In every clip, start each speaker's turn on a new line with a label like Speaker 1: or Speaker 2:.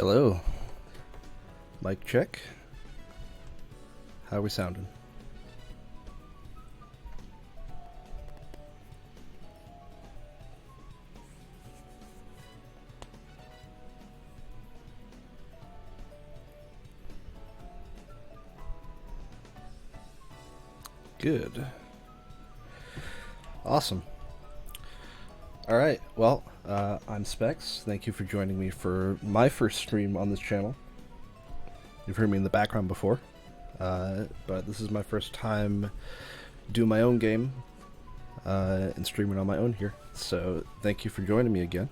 Speaker 1: Hello. Mic check. How are we sounding? Good. Awesome. Alright, well, I'm Spex. Thank you for joining me for my first stream on this channel. You've heard me in the background before, but this is my first time doing my own game and streaming on my own here. So thank you for joining me again.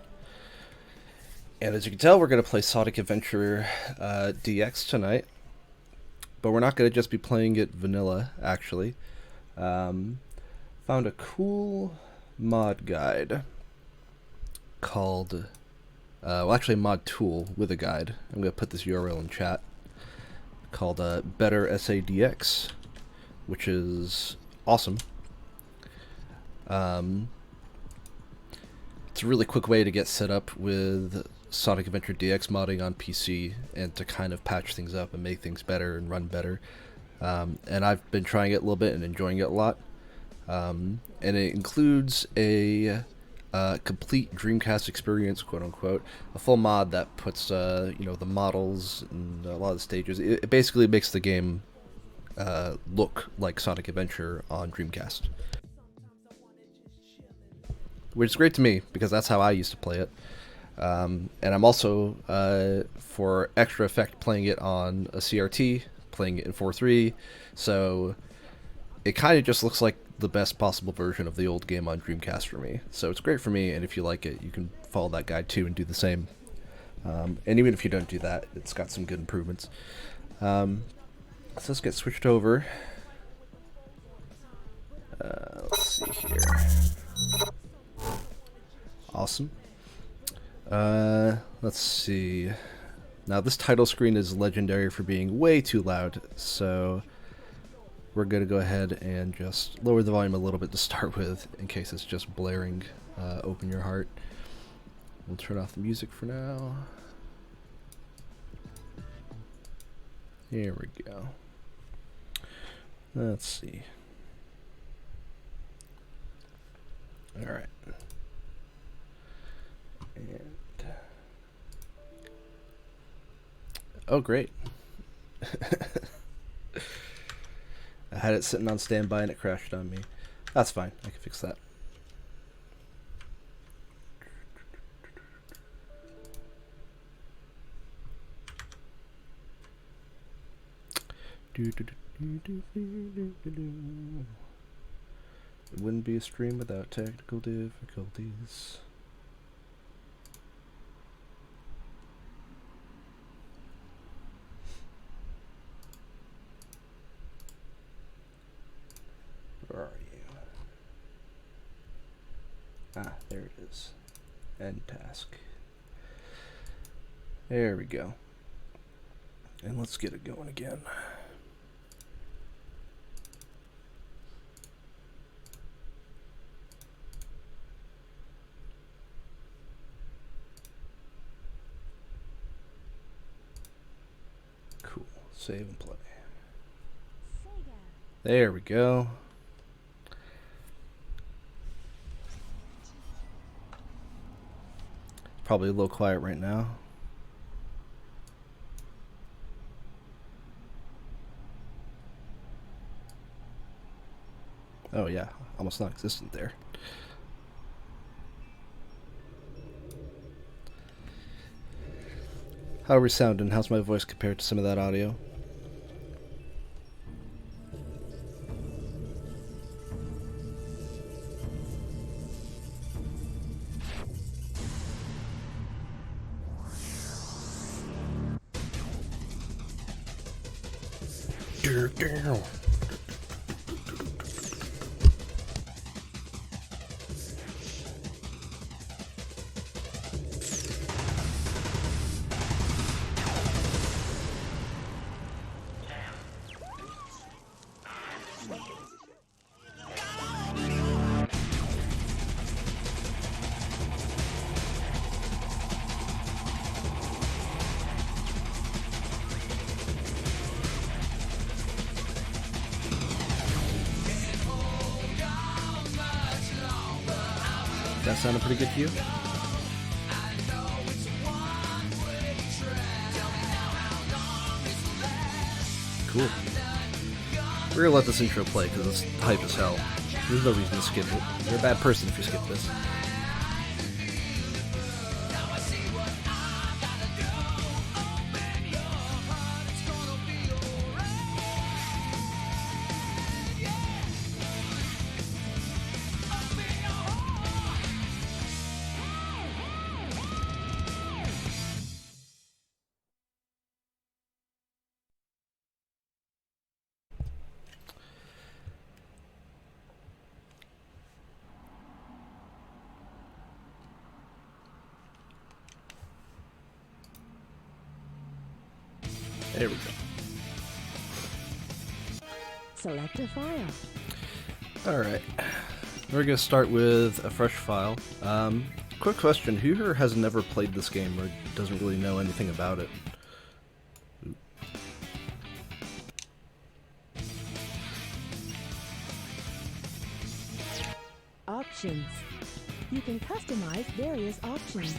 Speaker 1: And as you can tell, we're going to play Sonic Adventure DX tonight. But we're not going to just be playing it vanilla, actually. Found a cool mod guide called, well, actually a mod tool with a guide. I'm going to put this URL in chat, called Better SADX, which is awesome. It's a really quick way to get set up with Sonic Adventure DX modding on PC and to kind of patch things up and make things better and run better. And I've been trying it a little bit and enjoying it a lot. And it includes a complete Dreamcast experience, quote unquote, a full mod that puts you know, the models and a lot of the stages. It basically makes the game look like Sonic Adventure on Dreamcast, which is great to me because that's how I used to play it. And I'm also, for extra effect, playing it on a CRT, playing it in 4.3, so it kind of just looks like the best possible version of the old game on Dreamcast for me. So it's great for me, and if you like it, you can follow that guide too and do the same. And even if you don't do that, it's got some good improvements. So let's get switched over. Let's see here. Awesome. Let's see. Now this title screen is legendary for being way too loud, so we're going to go ahead and just lower the volume a little bit to start with, in case it's just blaring. Open your heart. We'll turn off the music for now. Here we go. Let's see. Alright. And oh, great. I had it sitting on standby and it crashed on me. That's fine. I can fix that. It wouldn't be a stream without technical difficulties. Where are you? Ah, there it is. End task. There we go. And let's get it going again. Cool. Save and play. There we go. Probably a little quiet right now. Oh yeah, almost non-existent there. How are we sounding? How's my voice compared to some of that audio? That sounded pretty good to you? Cool. We're gonna let this intro play because it's hype as hell. There's no reason to skip it. You're a bad person if you skip this. There we go.
Speaker 2: Select a file.
Speaker 1: Alright. We're going to start with a fresh file. Quick question. Who here has never played this game or doesn't really know anything about it? Ooh.
Speaker 2: Options. You can customize various options.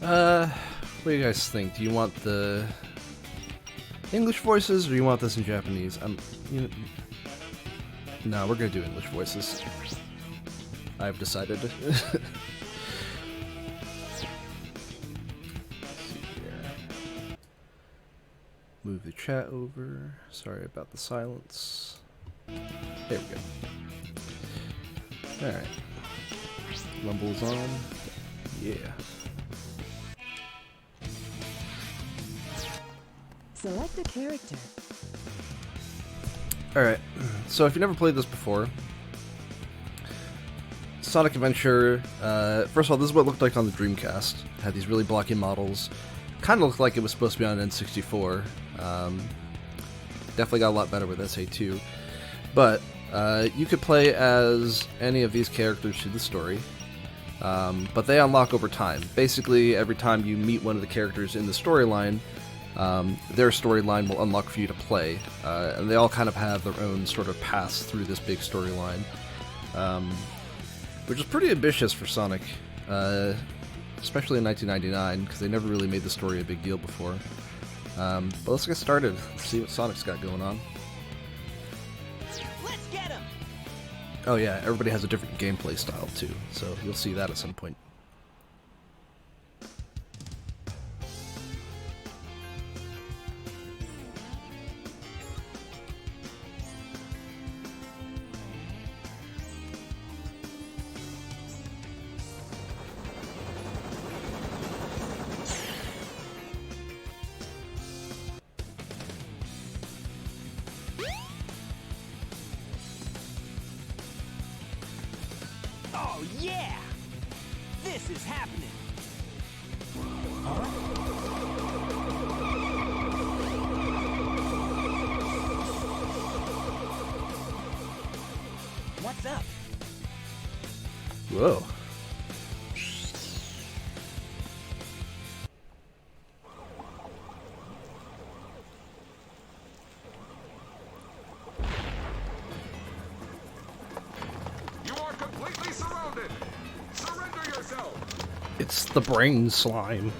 Speaker 1: What do you guys think? Do you want the English voices, or do you want this in Japanese? No, we're gonna do English voices. I've decided. Let's see here. Move the chat over. Sorry about the silence. There we go. Alright. Rumble's on. Yeah.
Speaker 2: Select a character.
Speaker 1: Alright, so if you've never played this before, Sonic Adventure, first of all, this is what it looked like on the Dreamcast. It had these really blocky models. Kind of looked like it was supposed to be on N64. Definitely got a lot better with SA2. But you could play as any of these characters through the story, but they unlock over time. Basically, every time you meet one of the characters in the storyline, their storyline will unlock for you to play, and they all kind of have their own sort of paths through this big storyline, which is pretty ambitious for Sonic, especially in 1999, because they never really made the story a big deal before. But let's get started, see what Sonic's got going on.
Speaker 3: Let's get him!
Speaker 1: Oh yeah, everybody has a different gameplay style too, so you'll see that at some point.
Speaker 3: Oh yeah! This is happening! What's up?
Speaker 1: Whoa.
Speaker 4: Surrounded! Surrender yourself!
Speaker 1: It's the brain slime.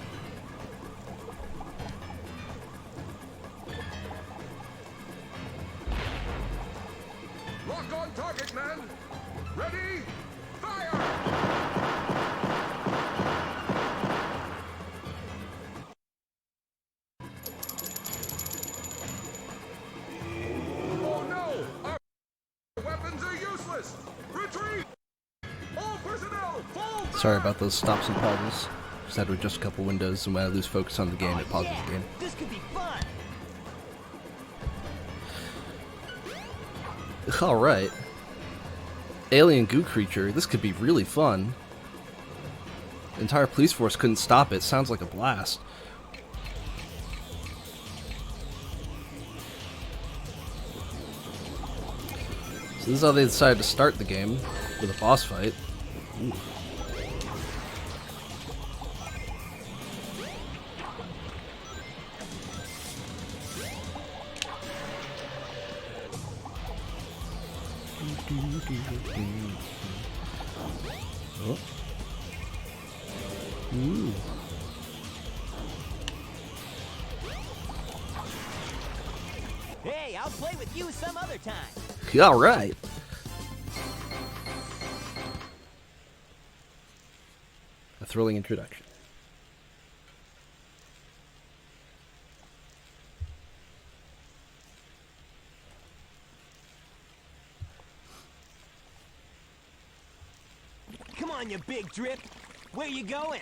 Speaker 4: Lock on target, man! Ready? Fire! Oh no! Our weapons are useless! Retreat! All personnel, fall back!
Speaker 1: Sorry about those stops and pauses. Just had to adjust a couple windows, and when I lose focus on the game, it pauses the game.
Speaker 3: This could be fun!
Speaker 1: Alright. Alien goo creature, this could be really fun. The entire police force couldn't stop it. Sounds like a blast. So this is how they decided to start the game, with a boss fight. Ooh. Oh. Ooh.
Speaker 3: Hey, I'll play with you some other time.
Speaker 1: All right. A thrilling introduction.
Speaker 3: Come on, you big drip. Where you going?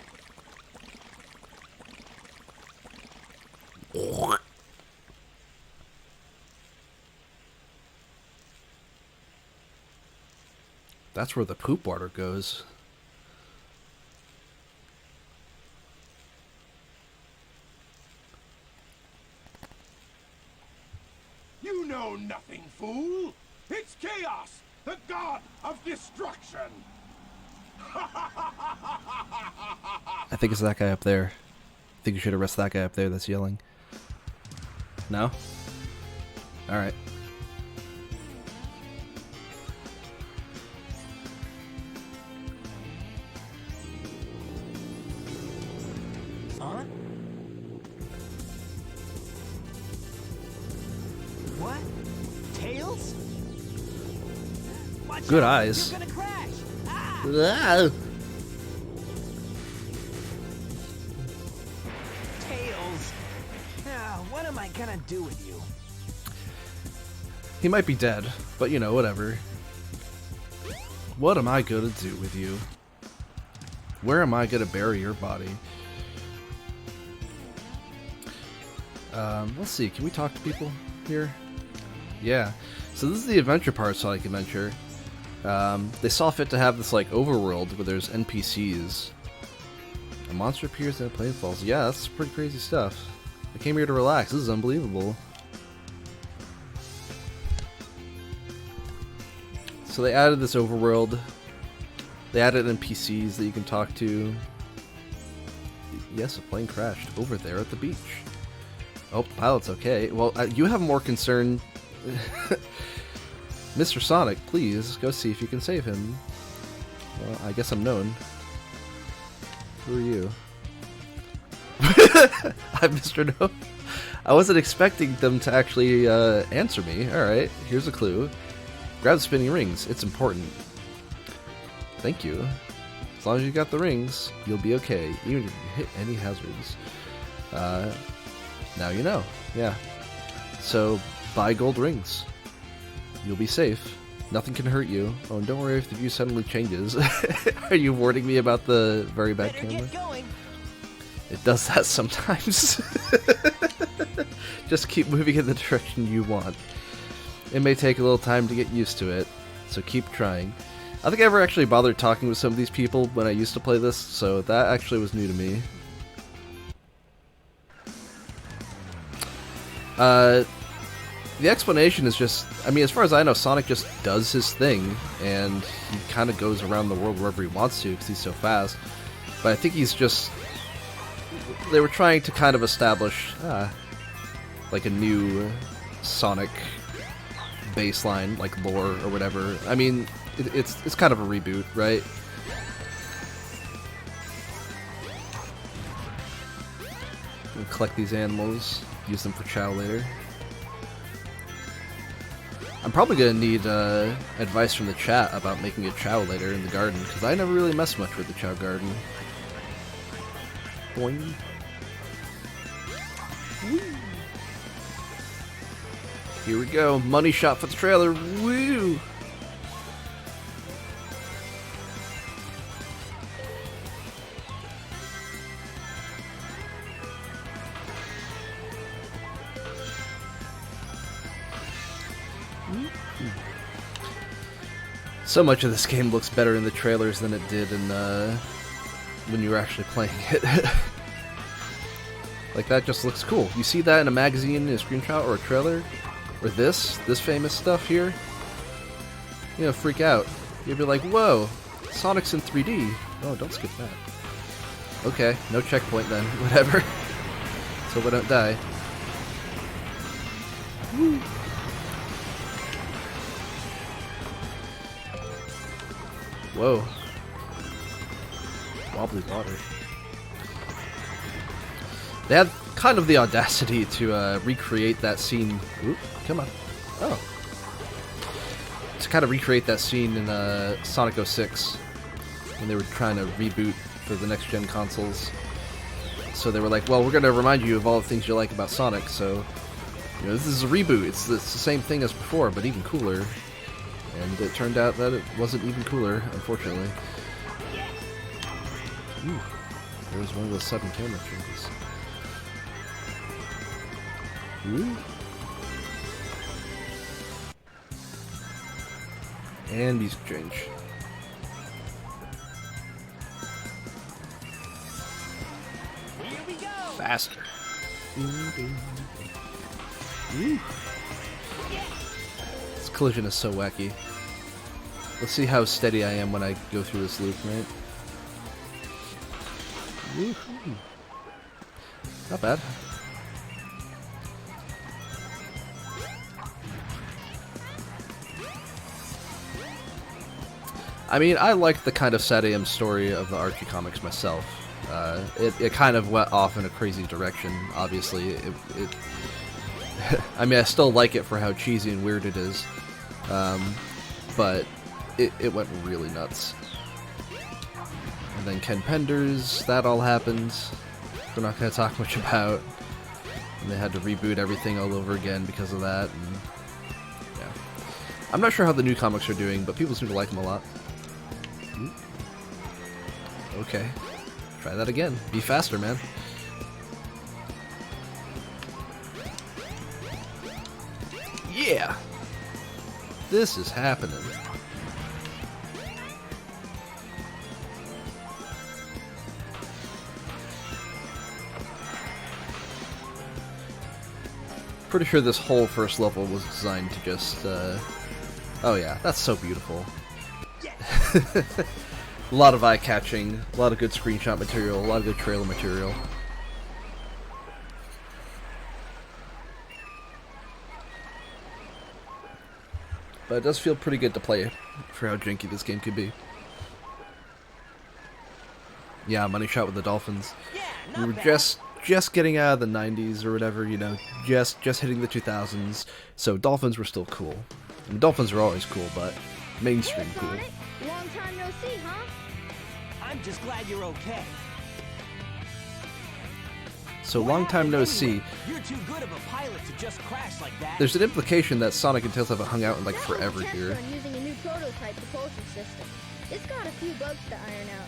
Speaker 1: That's where the poop water goes.
Speaker 4: You know nothing, fool! It's Chaos, the god of destruction!
Speaker 1: I think it's that guy up there. I think you should arrest that guy up there that's yelling. No? Alright.
Speaker 3: Huh? What? Tails? Watch
Speaker 1: Good
Speaker 3: out,
Speaker 1: eyes.
Speaker 3: You're gonna crash. Ah!
Speaker 1: Ah!
Speaker 3: Tails. Ah, what am I gonna do with you?
Speaker 1: He might be dead, but you know, whatever. What am I gonna do with you? Where am I gonna bury your body? Let's see, can we talk to people here? Yeah. So this is the adventure part of Sonic Adventure. They saw fit to have this like overworld where there's NPCs. A monster appears and a plane falls. Yeah, that's pretty crazy stuff. I came here to relax. This is unbelievable. So they added this overworld. They added NPCs that you can talk to. Yes, a plane crashed over there at the beach. Oh, the pilot's okay. Well, you have more concern. Mr. Sonic, please go see if you can save him. Well, I guess I'm known. Who are you? I'm Mr. No. I wasn't expecting them to actually answer me. Alright, here's a clue. Grab the spinning rings. It's important. Thank you. As long as you got the rings, you'll be okay, even if you hit any hazards. Now you know. Yeah. So, buy gold rings. You'll be safe. Nothing can hurt you. Oh, and don't worry if the view suddenly changes. Are you warning me about the very bad
Speaker 3: Better
Speaker 1: camera?
Speaker 3: get going.
Speaker 1: It does that sometimes. Just keep moving in the direction you want. It may take a little time to get used to it, so keep trying. I think I ever actually bothered talking with some of these people when I used to play this, so that actually was new to me. The explanation is just, I mean, as far as I know, Sonic just does his thing, and he kind of goes around the world wherever he wants to because he's so fast. But I think he's just, they were trying to kind of establish, like a new Sonic baseline, like lore or whatever. I mean, it's kind of a reboot, right? We'll collect these animals, use them for chow later. I'm probably gonna need advice from the chat about making a chow later in the garden, because I never really messed much with the chow garden. Boing. Woo. Here we go, money shot for the trailer. Woo! So much of this game looks better in the trailers than it did in when you were actually playing it. Like, that just looks cool. You see that in a magazine, in a screenshot, or a trailer, or this famous stuff here, you know, freak out. You'd be like, whoa, Sonic's in 3D. Oh, don't skip that. Okay, no checkpoint then, whatever. So we don't die. Woo. Whoa. Wobbly water. They had kind of the audacity to recreate that scene. Oop, come on. Oh. To kind of recreate that scene in Sonic 06 when they were trying to reboot for the next gen consoles. So they were like, well, we're going to remind you of all the things you like about Sonic, so you know, this is a reboot. It's the same thing as before, but even cooler. And it turned out that it wasn't even cooler, unfortunately. Ooh, there was one of those sudden camera changes. Ooh. And music change.
Speaker 3: Here we go.
Speaker 1: Faster. Ooh. This collision is so wacky. Let's see how steady I am when I go through this loop, right? Woohoo. Not bad. I mean, I like the kind of Sad AM story of the Archie comics myself. It kind of went off in a crazy direction, obviously. I mean, I still like it for how cheesy and weird it is, but it went really nuts. And then Ken Penders, that all happened. We're not going to talk much about. And they had to reboot everything all over again because of that. And yeah, I'm not sure how the new comics are doing, but people seem to like them a lot. Okay, try that again. Be faster, man. Yeah! This is happening. Pretty sure this whole first level was designed to just, oh yeah, that's so beautiful. A lot of eye-catching, a lot of good screenshot material, a lot of good trailer material. But it does feel pretty good to play for how janky this game could be. Yeah, money shot with the Dolphins. We were just getting out of the 90s or whatever, you know, just hitting the 2000s, so Dolphins were still cool. I mean, Dolphins are always cool, but mainstream cool.
Speaker 5: Long time no see, huh?
Speaker 3: I'm just glad you're okay.
Speaker 1: So long time no see.
Speaker 3: You're too good of a pilot to just crash like that.
Speaker 1: There's an implication that Sonic and Tails haven't hung out in like forever here.
Speaker 5: I'm using a new prototype propulsion system. It's got a few bugs to iron out.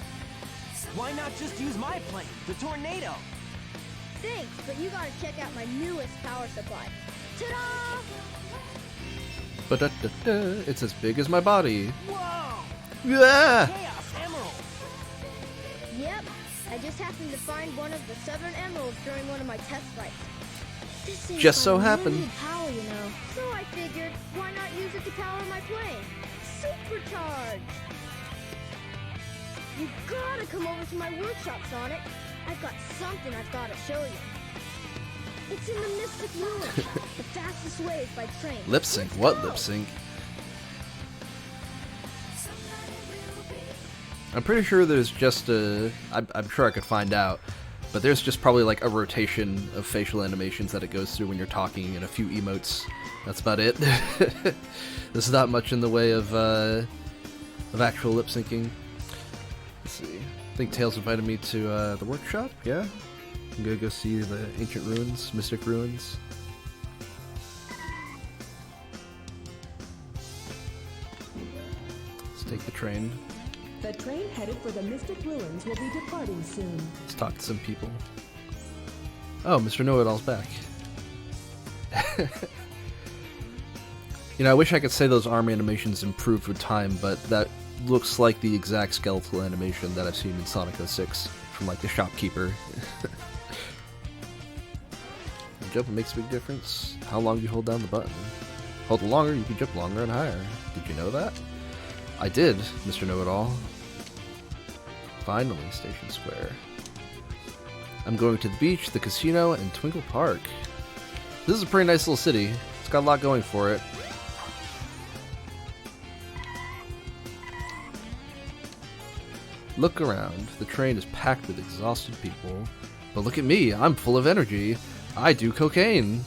Speaker 3: Why not just use my plane, the Tornado?
Speaker 5: Thanks, but you gotta check out my newest power supply. Ta-da!
Speaker 1: But it's as big as my body.
Speaker 3: Whoa!
Speaker 1: Yeah.
Speaker 3: Chaos Emerald!
Speaker 5: Yep, I just happened to find one of the Southern Emeralds during one of my test flights. This thing's
Speaker 1: Just so
Speaker 5: got
Speaker 1: happened.
Speaker 5: limited power, you know. So I figured, why not use it to power my plane? Supercharged! You gotta come over to my workshop, Sonic. I've got something I've gotta show you. It's in the Mystic Ruins, the fastest way is by train.
Speaker 1: Lip sync?
Speaker 5: Let's
Speaker 1: What
Speaker 5: go.
Speaker 1: lip sync? I'm pretty sure there's just a... I'm sure I could find out, but there's just probably like a rotation of facial animations that it goes through when you're talking and a few emotes. That's about it. There's not much in the way of actual lip syncing. Let's see. I think Tails invited me to the workshop, yeah? I'm gonna go see the ancient ruins, mystic ruins. Let's take the train.
Speaker 2: The train headed for the Mystic Ruins will be departing soon.
Speaker 1: Let's talk to some people. Oh, Mr. Know-It-All's back. You know, I wish I could say those arm animations improved with time, but that looks like the exact skeletal animation that I've seen in Sonic 06 from, like, the shopkeeper. Jumping makes a big difference. How long do you hold down the button? Hold it longer, you can jump longer and higher. Did you know that? I did, Mr. Know-It-All. Finally, Station Square. I'm going to the beach, the casino, and Twinkle Park. This is a pretty nice little city. It's got a lot going for it. Look around. The train is packed with exhausted people. But look at me. I'm full of energy. I do cocaine.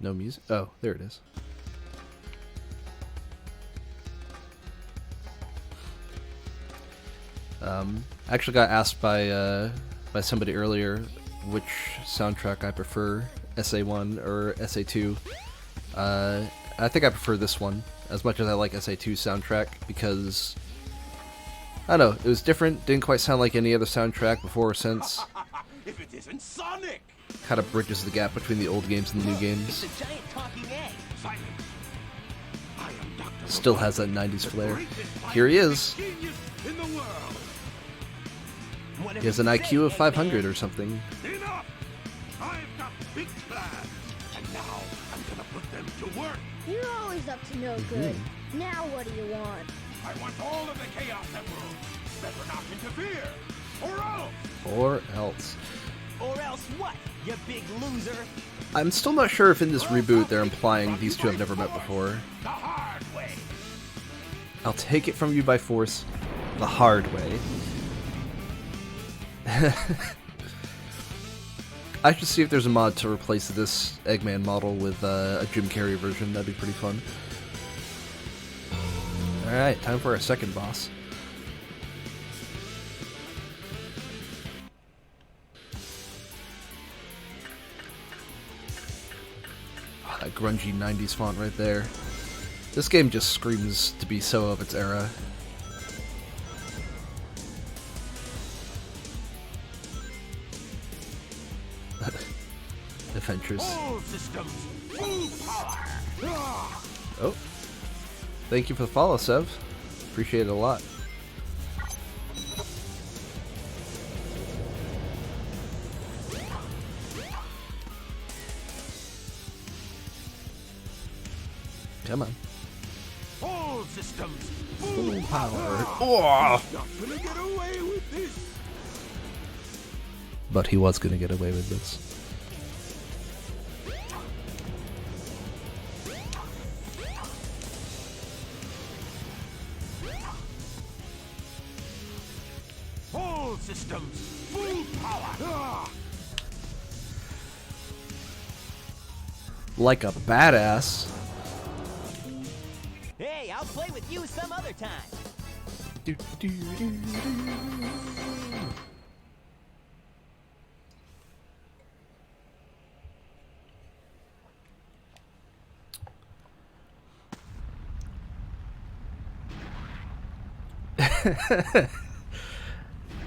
Speaker 1: No music? Oh, there it is. I actually got asked by somebody earlier which soundtrack I prefer, SA1 or SA2. I think I prefer this one as much as I like SA2's soundtrack because, I don't know, it was different, didn't quite sound like any other soundtrack before or since.
Speaker 4: If it isn't Sonic!
Speaker 1: Kind of bridges the gap between the old games and the new games.
Speaker 3: It's a giant talking egg.
Speaker 4: Simon, I am Dr.
Speaker 1: Still has that 90s flair. Here he is.
Speaker 4: Genius in the world.
Speaker 1: He has an IQ of 500 or something.
Speaker 4: Enough! I've got big plans, and now I'm gonna put them to work.
Speaker 5: You're always up to no good. Now what do you want?
Speaker 4: I want all of the Chaos Emeralds. Better not interfere, or else.
Speaker 1: Or else.
Speaker 3: Or else what, you big loser?
Speaker 1: I'm still not sure if in this reboot they're implying these two have never met before.
Speaker 4: The hard way.
Speaker 1: I'll take it from you by force, the hard way. I should see if there's a mod to replace this Eggman model with a Jim Carrey version. That'd be pretty fun. Alright, time for our second boss. Oh, that grungy 90s font right there. This game just screams to be so of its era. Adventures.
Speaker 4: All systems, full power.
Speaker 1: Oh. Thank you for the follow, Sev. Appreciate it a lot. Come on.
Speaker 4: All systems, full
Speaker 1: Power.
Speaker 4: power.
Speaker 1: Oh!
Speaker 4: Not gonna get away with this.
Speaker 1: But he was gonna get away with this.
Speaker 4: All systems, full power.
Speaker 1: Like a badass.
Speaker 3: Hey, I'll play with you some other time.
Speaker 1: Do, do, do, do.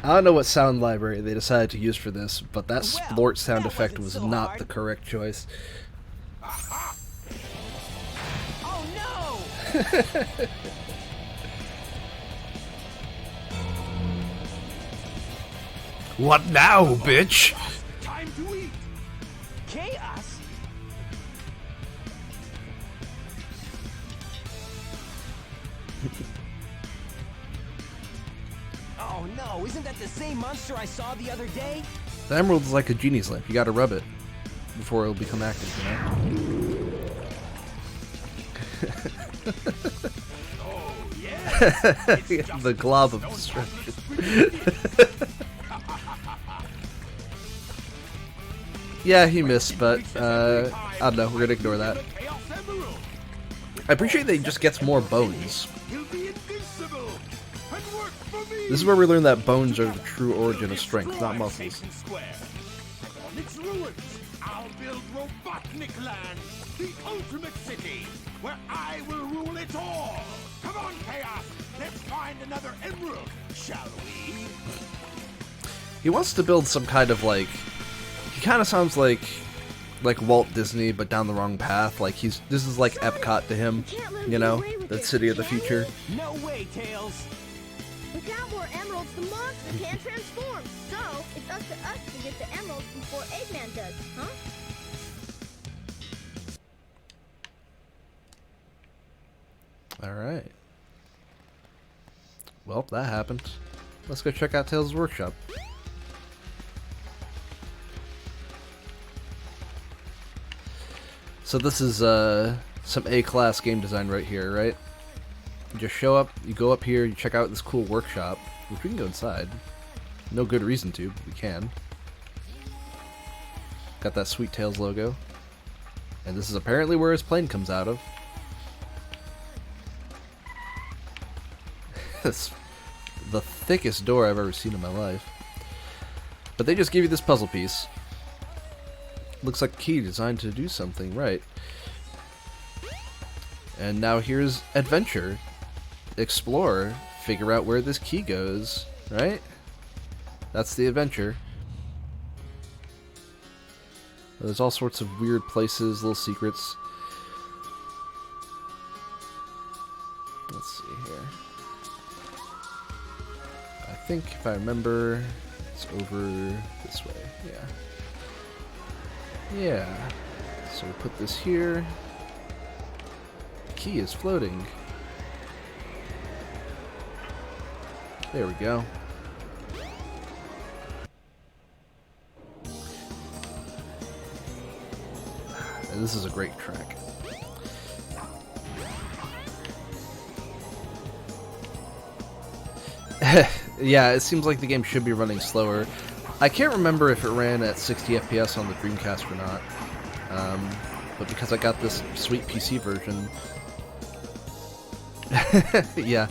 Speaker 1: I don't know what sound library they decided to use for this, but that splort sound
Speaker 3: that
Speaker 1: effect
Speaker 3: wasn't
Speaker 1: was
Speaker 3: so
Speaker 1: not
Speaker 3: hard.
Speaker 1: the correct choice.
Speaker 3: Oh no!
Speaker 1: What now, bitch?
Speaker 4: Time to eat.
Speaker 3: Chaos? Oh no, isn't that the same monster I saw the other day?
Speaker 1: The emerald is like a genie's lamp. You gotta rub it before it'll become active, you know?
Speaker 4: Oh yeah.
Speaker 1: The glob of destruction. Yeah, he missed, but I don't know. We're gonna ignore that.
Speaker 4: Chaos Emerald.
Speaker 1: I appreciate that he just gets more bones.
Speaker 4: He'll be invincible and work for me.
Speaker 1: This is where we learn that bones are the true origin of strength, not muscles.
Speaker 4: Satan Square. On its ruins, I'll build Robotnik Land, the ultimate city, where I will rule it all. Come on, Chaos. Let's find another emerald, shall we?
Speaker 1: He wants to build some kind of like. He kind of sounds like Walt Disney, but down the wrong path. Like this is like Epcot to him, you know, the city of the future.
Speaker 3: No way, Tails!
Speaker 5: Without more emeralds, the monster can't transform. So, it's up to us to get the emeralds before Eggman does, huh?
Speaker 1: All right. Well, that happened. Let's go check out Tails' workshop. So this is some A-class game design right here, right? You just show up, you go up here, you check out this cool workshop, which we can go inside. No good reason to, but we can. Got that Sweet Tails logo. And this is apparently where his plane comes out of. It's the thickest door I've ever seen in my life. But they just give you this puzzle piece. Looks like a key designed to do something, right? And now here's adventure. Explore. Figure out where this key goes, right? That's the adventure. There's all sorts of weird places, little secrets. Let's see here. I think if I remember, it's over this way. Yeah. So we put this here. The key is floating. There we go. And this is a great track. Yeah, it seems like the game should be running slower. I can't remember if it ran at 60 FPS on the Dreamcast or not. But because I got this sweet PC version... yeah.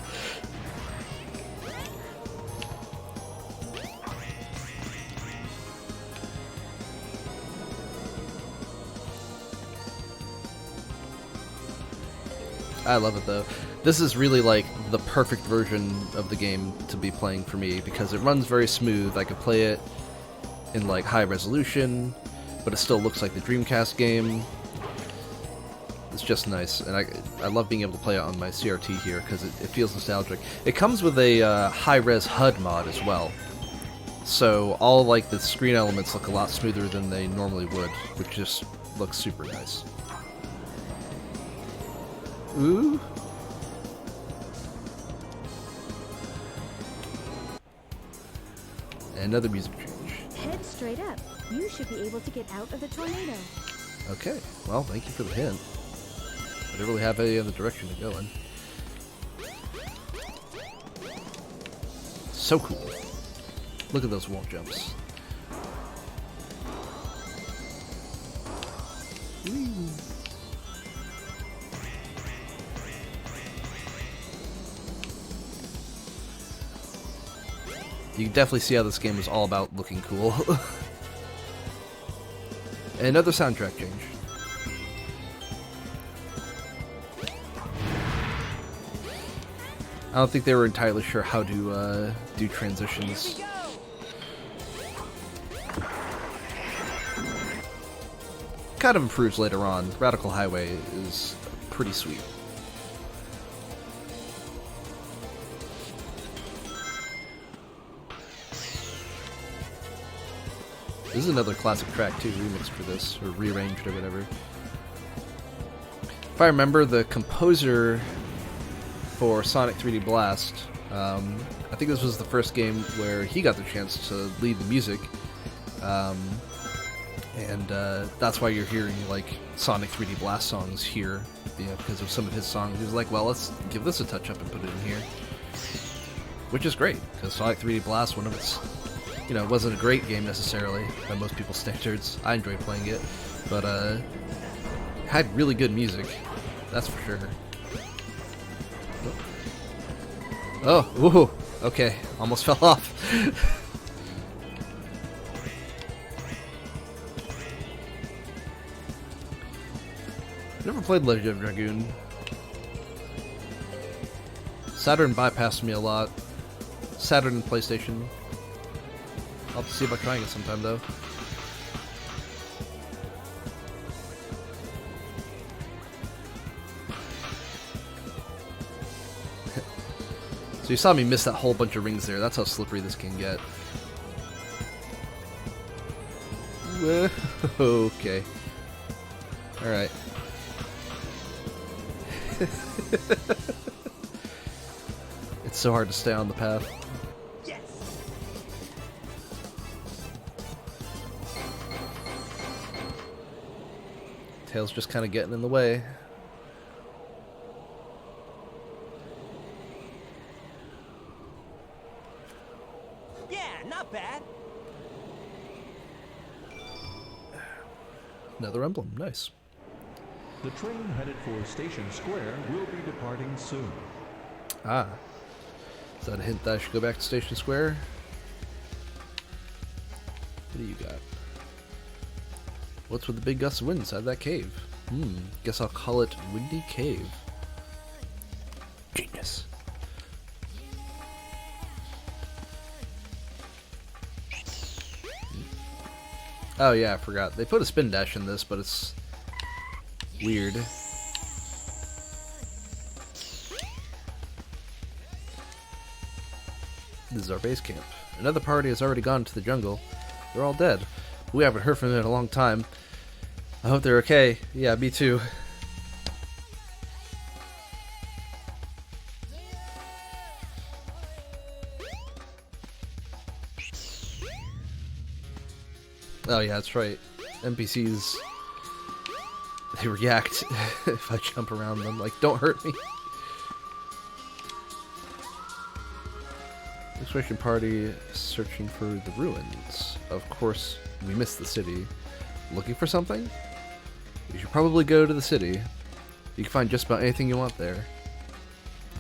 Speaker 1: I love it though. This is really like the perfect version of the game to be playing for me because it runs very smooth. I could play it in like high resolution, but it still looks like the Dreamcast game. It's just nice, and I love being able to play it on my CRT here because it feels nostalgic. It comes with a high-res HUD mod as well, so all like the screen elements look a lot smoother than they normally would, which just looks super nice. Ooh. Another music change.
Speaker 2: Head straight up. You should be able to get out of the tornado.
Speaker 1: Okay, well, thank you for the hint. I don't really have any other direction to go in. So cool. Look at those wall jumps. Whee. You can definitely see how this game is all about looking cool. Another soundtrack change. I don't think they were entirely sure how to do transitions. Kind of improves later on. Radical Highway is pretty sweet. This is another classic track too, remixed for this, or rearranged or whatever. If I remember, the composer for Sonic 3D Blast, I think this was the first game where he got the chance to lead the music, and that's why you're hearing like Sonic 3D Blast songs here, you know, because of some of his songs. He was like, well, let's give this a touch up and put it in here, which is great because Sonic 3D Blast, one of its, you know, wasn't a great game necessarily by most people's standards. I enjoyed playing it, but had really good music, that's for sure. Oh, ooh, okay, almost fell off. Never played Legend of Dragoon. Saturn bypassed me a lot. Saturn and PlayStation. I'll have to see about trying it sometime though. So you saw me miss that whole bunch of rings there. That's how slippery this can get. Okay. Alright. It's so hard to stay on the path.
Speaker 3: Yes.
Speaker 1: Tail's just kind of getting in the way.
Speaker 3: Yeah, not bad.
Speaker 1: Another emblem, nice.
Speaker 6: The train headed for Station Square will be departing soon.
Speaker 1: Ah. Is that a hint that I should go back to Station Square? What do you got? What's with the big gust of wind inside that cave? Guess I'll call it Windy Cave. Genius. Oh yeah, I forgot. They put a spin dash in this, but it's weird. This is our base camp. Another party has already gone to the jungle. They're all dead. We haven't heard from them in a long time. I hope they're okay. Yeah, me too. Oh yeah, that's right. NPCs, they react if I jump around them. Like, don't hurt me. Exploration party searching for the ruins. Of course, we missed the city. Looking for something? You should probably go to the city. You can find just about anything you want there.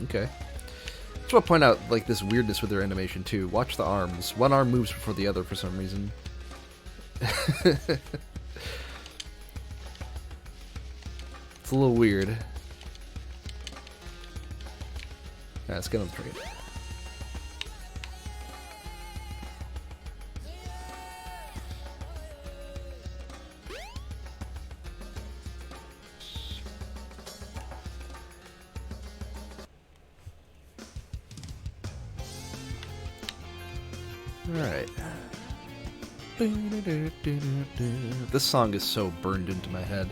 Speaker 1: Okay. I just want to point out, like, this weirdness with their animation, too. Watch the arms. One arm moves before the other for some reason. It's a little weird. Alright, let's get on the train. Alright. This song is so burned into my head.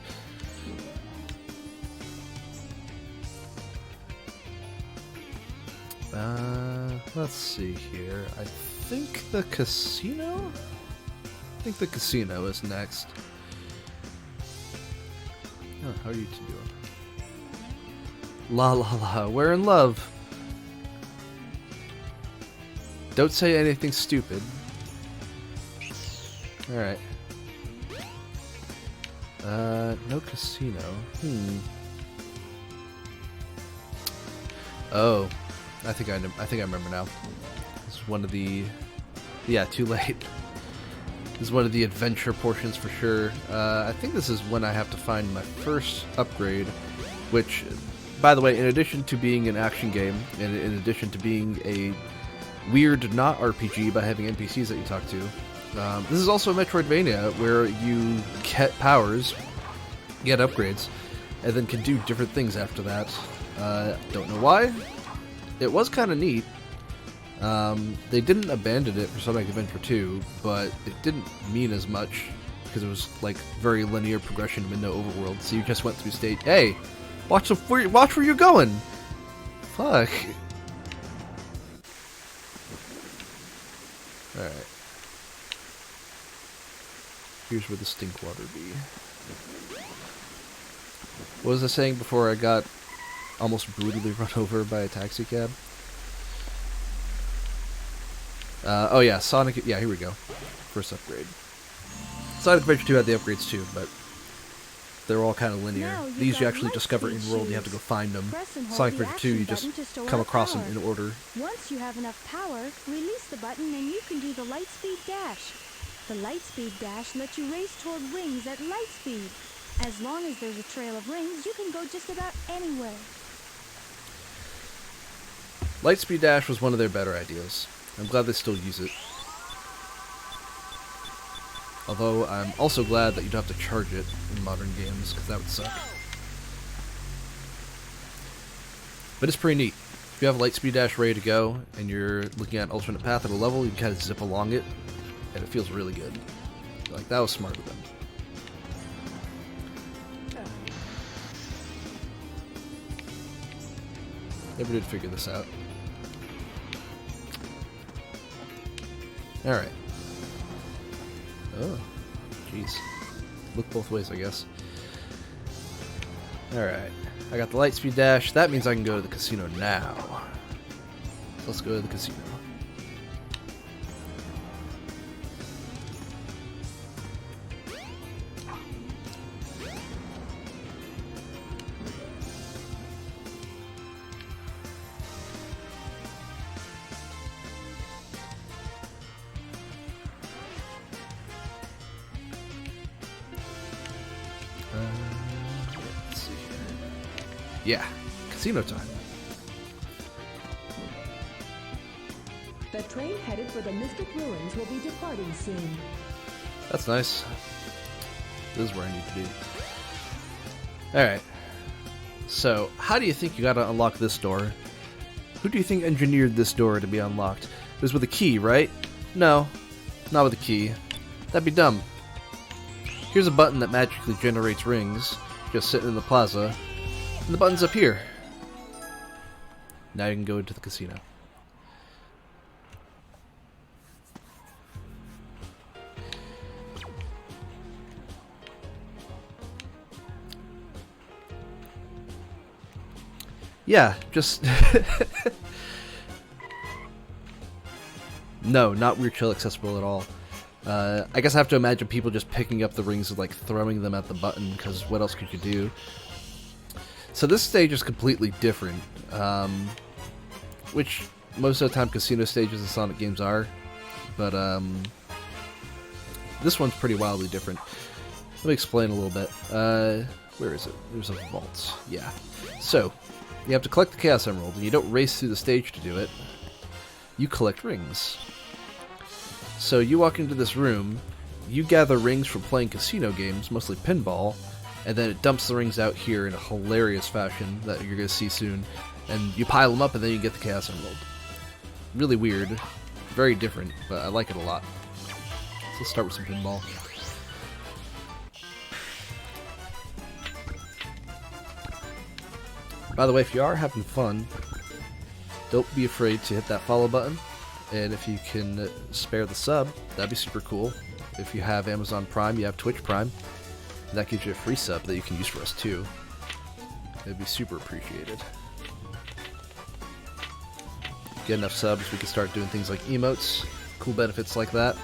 Speaker 1: Let's see here. I think the casino? I think the casino is next. Oh, how are you two doing? La la la, we're in love. Don't say anything stupid. Alright. No casino. Oh. I think I remember now. This is one of the... Yeah, too late. This is one of the adventure portions for sure. I think this is when I have to find my first upgrade, which, by the way, in addition to being an action game, and in addition to being a weird not RPG by having NPCs that you talk to, this is also a Metroidvania where you get powers, get upgrades, and then can do different things after that. Don't know why. It was kind of neat. They didn't abandon it for Sonic Adventure 2, but it didn't mean as much because it was like very linear progression with no overworld. So you just went through stage. Hey, watch where you're going. Fuck. All right. Here's where the stink water be. What was I saying before I got almost brutally run over by a taxi cab? Oh yeah, Sonic... Yeah, here we go. First upgrade. Sonic Adventure 2 had the upgrades too, but they're all kind of linear. These you actually discover in world, you have to go find them. Sonic Adventure 2, you just come across them in order.
Speaker 5: Once you have enough power, release the button and you can do the Lightspeed Dash. The Lightspeed Dash lets you race toward rings at light speed. As long as there's a trail of rings, you can go just about anywhere.
Speaker 1: Lightspeed Dash was one of their better ideas. I'm glad they still use it. Although, I'm also glad that you don't have to charge it in modern games, because that would suck. But it's pretty neat. If you have a Lightspeed Dash ready to go, and you're looking at an alternate path at a level, you can kind of zip along it, and it feels really good. Like, that was smart of them. Never did figure this out. Alright. Oh. Jeez. Look both ways, I guess. Alright. I got the lightspeed dash. That means I can go to the casino now. So let's go to the casino. Let's see here. Yeah, casino time.
Speaker 2: The train headed for the Mystic Ruins will be departing soon.
Speaker 1: That's nice. This is where I need to be. Alright. So, how do you think you gotta unlock this door? Who do you think engineered this door to be unlocked? It was with a key, right? No, not with a key. That'd be dumb. Here's a button that magically generates rings, just sitting in the plaza, and the button's up here. Now you can go into the casino. Yeah, just... No, not Weird Chill accessible at all. I guess I have to imagine people just picking up the rings and like throwing them at the button, because what else could you do? So this stage is completely different, which most of the time casino stages in Sonic games are, but this one's pretty wildly different. Let me explain a little bit. Where is it? There's a vault. Yeah. So, you have to collect the Chaos Emerald, and you don't race through the stage to do it. You collect rings. So you walk into this room, you gather rings from playing casino games, mostly pinball, and then it dumps the rings out here in a hilarious fashion that you're going to see soon, and you pile them up and then you get the Chaos Emerald. Really weird, very different, but I like it a lot. So let's start with some pinball. By the way, if you are having fun, don't be afraid to hit that follow button. And if you can spare the sub, that'd be super cool. If you have Amazon Prime, you have Twitch Prime, that gives you a free sub that you can use for us too. It'd be super appreciated. Get enough subs, we can start doing things like emotes, cool benefits like that.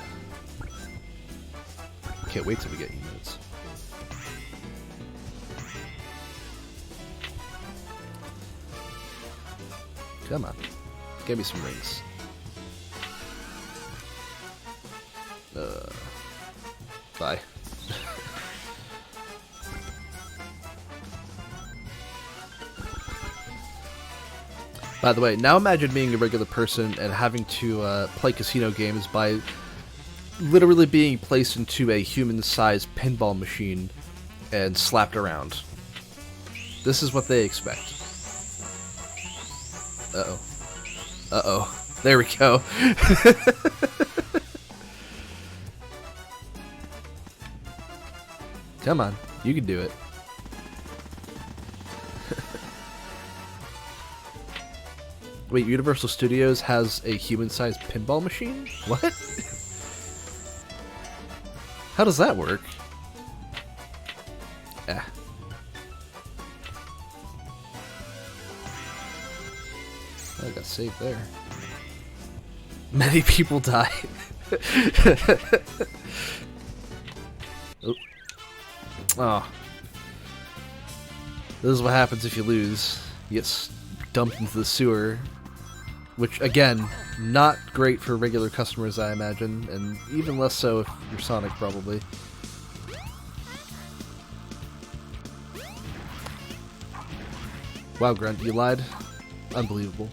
Speaker 1: Can't wait till we get emotes. Come on, give me some rings. Bye. By the way, now imagine being a regular person and having to play casino games by literally being placed into a human-sized pinball machine and slapped around. This is what they expect. Uh-oh. Uh-oh. There we go. Come on, you can do it. Wait, Universal Studios has a human-sized pinball machine? What? How does that work? Ah. I got saved there. Many people die. Oh. Oh. This is what happens if you lose. You get dumped into the sewer. Which, again, not great for regular customers, I imagine. And even less so if you're Sonic, probably. Wow, Grunt, you lied? Unbelievable.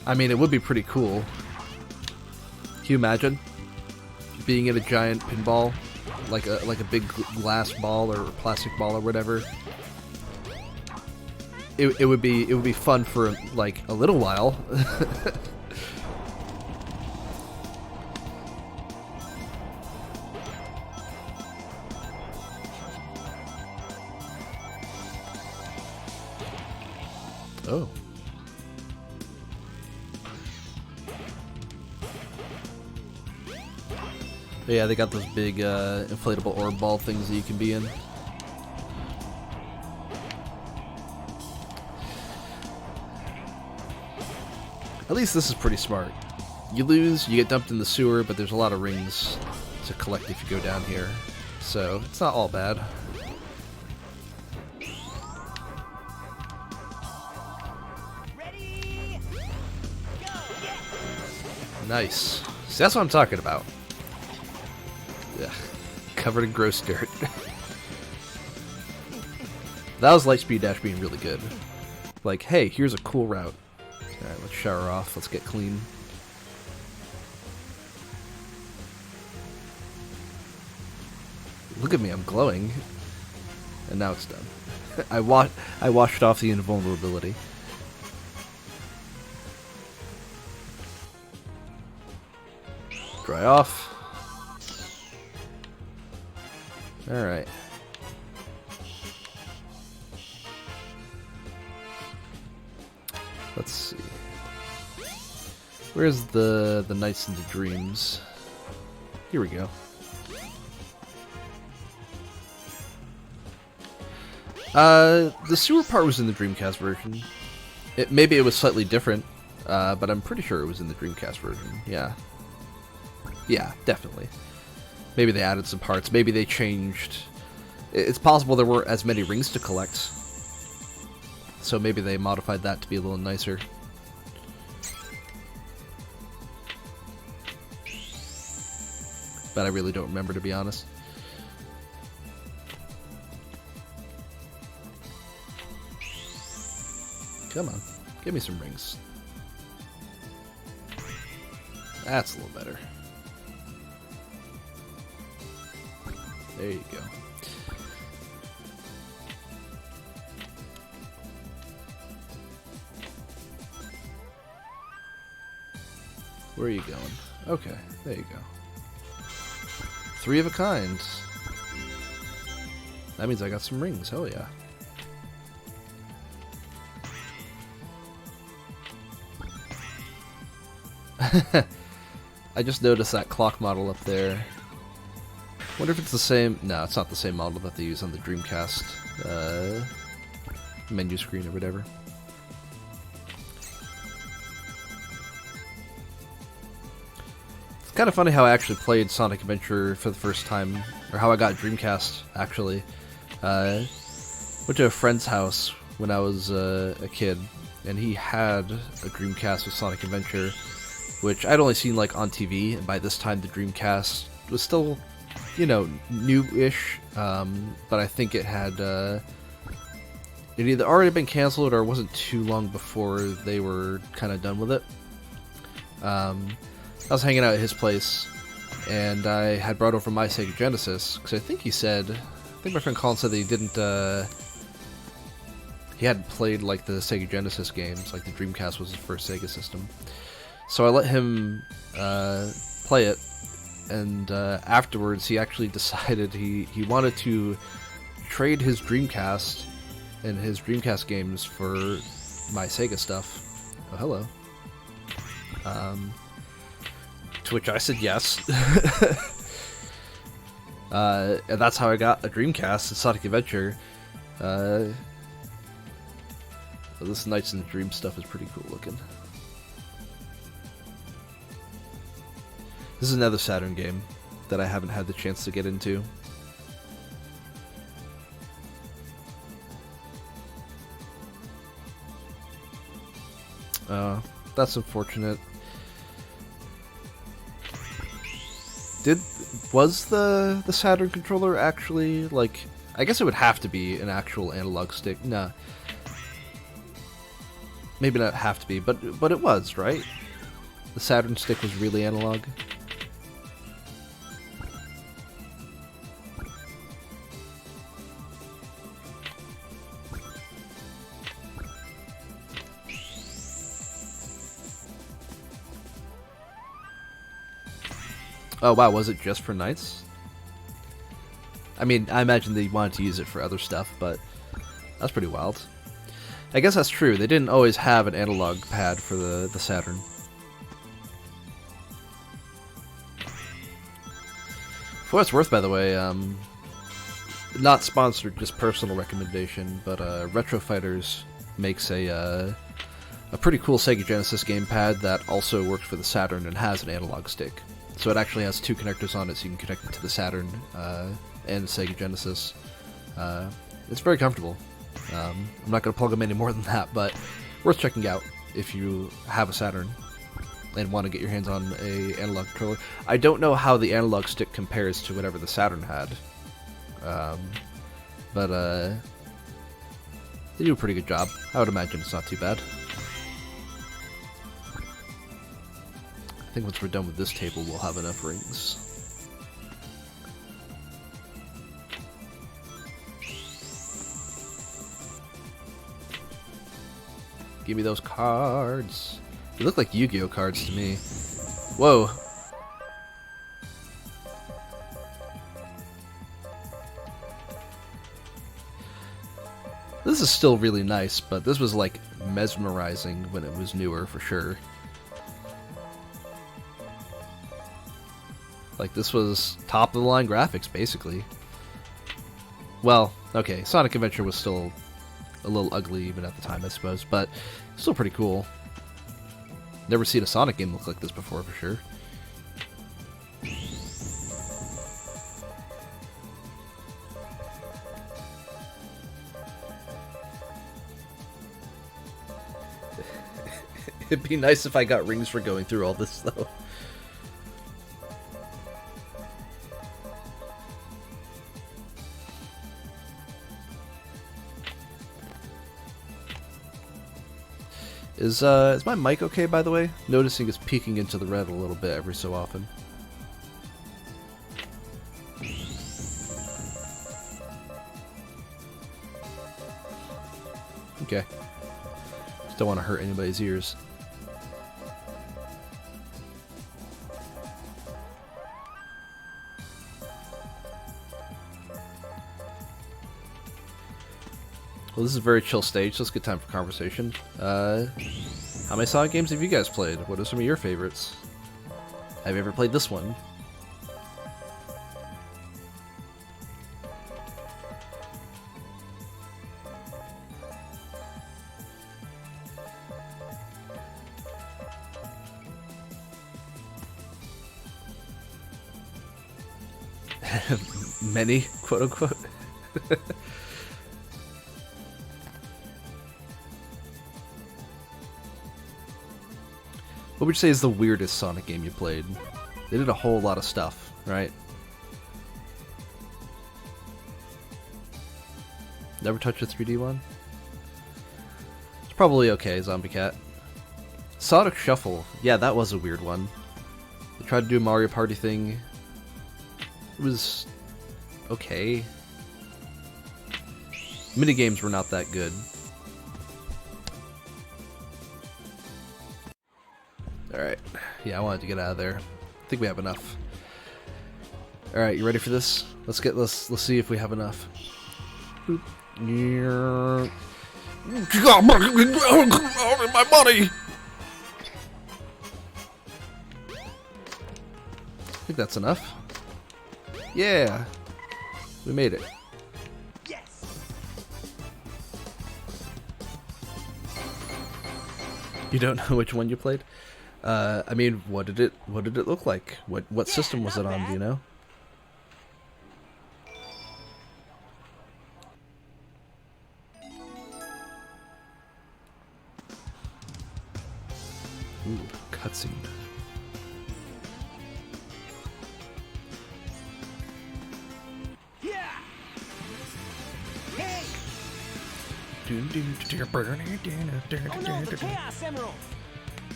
Speaker 1: I mean, it would be pretty cool. Can you imagine being in a giant pinball, like a big glass ball or plastic ball or whatever? It would be fun for like a little while. Oh. But yeah, they got those big inflatable orb ball things that you can be in. At least this is pretty smart. You lose, you get dumped in the sewer, but there's a lot of rings to collect if you go down here. So, it's not all bad.
Speaker 3: Ready? Go!
Speaker 1: Nice. See, that's what I'm talking about. Ugh. Covered in gross dirt. That was Lightspeed Dash being really good. Like, hey, here's a cool route. Alright, let's shower off. Let's get clean. Look at me, I'm glowing. And now it's done. I washed off the invulnerability. Dry off. Alright. Let's see. Where's the Nights into Dreams? Here we go. The sewer part was in the Dreamcast version. Maybe it was slightly different, but I'm pretty sure it was in the Dreamcast version. Yeah. Yeah, definitely. Maybe they added some parts. Maybe they changed. It's possible there weren't as many rings to collect. So maybe they modified that to be a little nicer. But I really don't remember, to be honest. Come on, give me some rings. That's a little better. There you go. Where are you going? Okay, there you go. 3 of a kind. That means I got some rings, hell yeah. I just noticed that clock model up there. Wonder if it's the same. No, it's not the same model that they use on the Dreamcast menu screen or whatever. It's kind of funny how I actually played Sonic Adventure for the first time, or how I got Dreamcast actually. Went to a friend's house when I was a kid, and he had a Dreamcast with Sonic Adventure, which I'd only seen like on TV, and by this time the Dreamcast was still, you know, new-ish, but I think it had it either already been canceled or it wasn't too long before they were kind of done with it. I was hanging out at his place, and I had brought over my Sega Genesis, because I think my friend Colin said that he didn't, he hadn't played like the Sega Genesis games, like the Dreamcast was his first Sega system. So I let him play it, and afterwards he actually decided he wanted to trade his Dreamcast and his Dreamcast games for my Sega stuff. Oh, hello. To which I said yes. And that's how I got a Dreamcast and Sonic Adventure. This Nights in the Dream stuff is pretty cool looking. This is another Saturn game that I haven't had the chance to get into. That's unfortunate. Was the Saturn controller actually, like, I guess it would have to be an actual analog stick. Nah. Maybe not have to be, but it was, right? The Saturn stick was really analog. Oh wow, was it just for Nights? I mean, I imagine they wanted to use it for other stuff, but that's pretty wild. I guess that's true, they didn't always have an analog pad for the Saturn. For what it's worth, by the way, not sponsored, just personal recommendation, but Retro Fighters makes a pretty cool Sega Genesis gamepad that also works for the Saturn and has an analog stick. So it actually has two connectors on it, so you can connect it to the Saturn and Sega Genesis. It's very comfortable. I'm not going to plug them any more than that, but worth checking out if you have a Saturn and want to get your hands on a analog controller. I don't know how the analog stick compares to whatever the Saturn had, but they do a pretty good job. I would imagine it's not too bad. I think once we're done with this table, we'll have enough rings. Give me those cards. They look like Yu-Gi-Oh cards to me. Whoa. This is still really nice, but this was like mesmerizing when it was newer for sure. Like this was top of the line graphics basically. Well, okay, Sonic Adventure was still a little ugly even at the time, I suppose, but still pretty cool. Never seen a Sonic game look like this before, for sure. It'd be nice if I got rings for going through all this, though. Is my mic okay, by the way? Noticing it's peeking into the red a little bit every so often. Okay. Just don't want to hurt anybody's ears. Well, this is a very chill stage, so it's a good time for conversation. How many Sonic games have you guys played? What are some of your favorites? Have you ever played this one? Many, quote unquote. What would you say is the weirdest Sonic game you played? They did a whole lot of stuff, right? Never touched a 3D one? It's probably okay, Zombie Cat. Sonic Shuffle. Yeah, that was a weird one. They tried to do a Mario Party thing. It was okay. Minigames were not that good. Alright. Yeah, I wanted to get out of there. I think we have enough. Alright, you ready for this? Let's see if we have enough. My money! I think that's enough. Yeah! We made it.
Speaker 3: Yes.
Speaker 1: You don't know which one you played? I mean, what did it look like? What system was it on, do you know? Ooh, cutscene.
Speaker 3: Yeah. Hey. Oh no, the Chaos Emerald.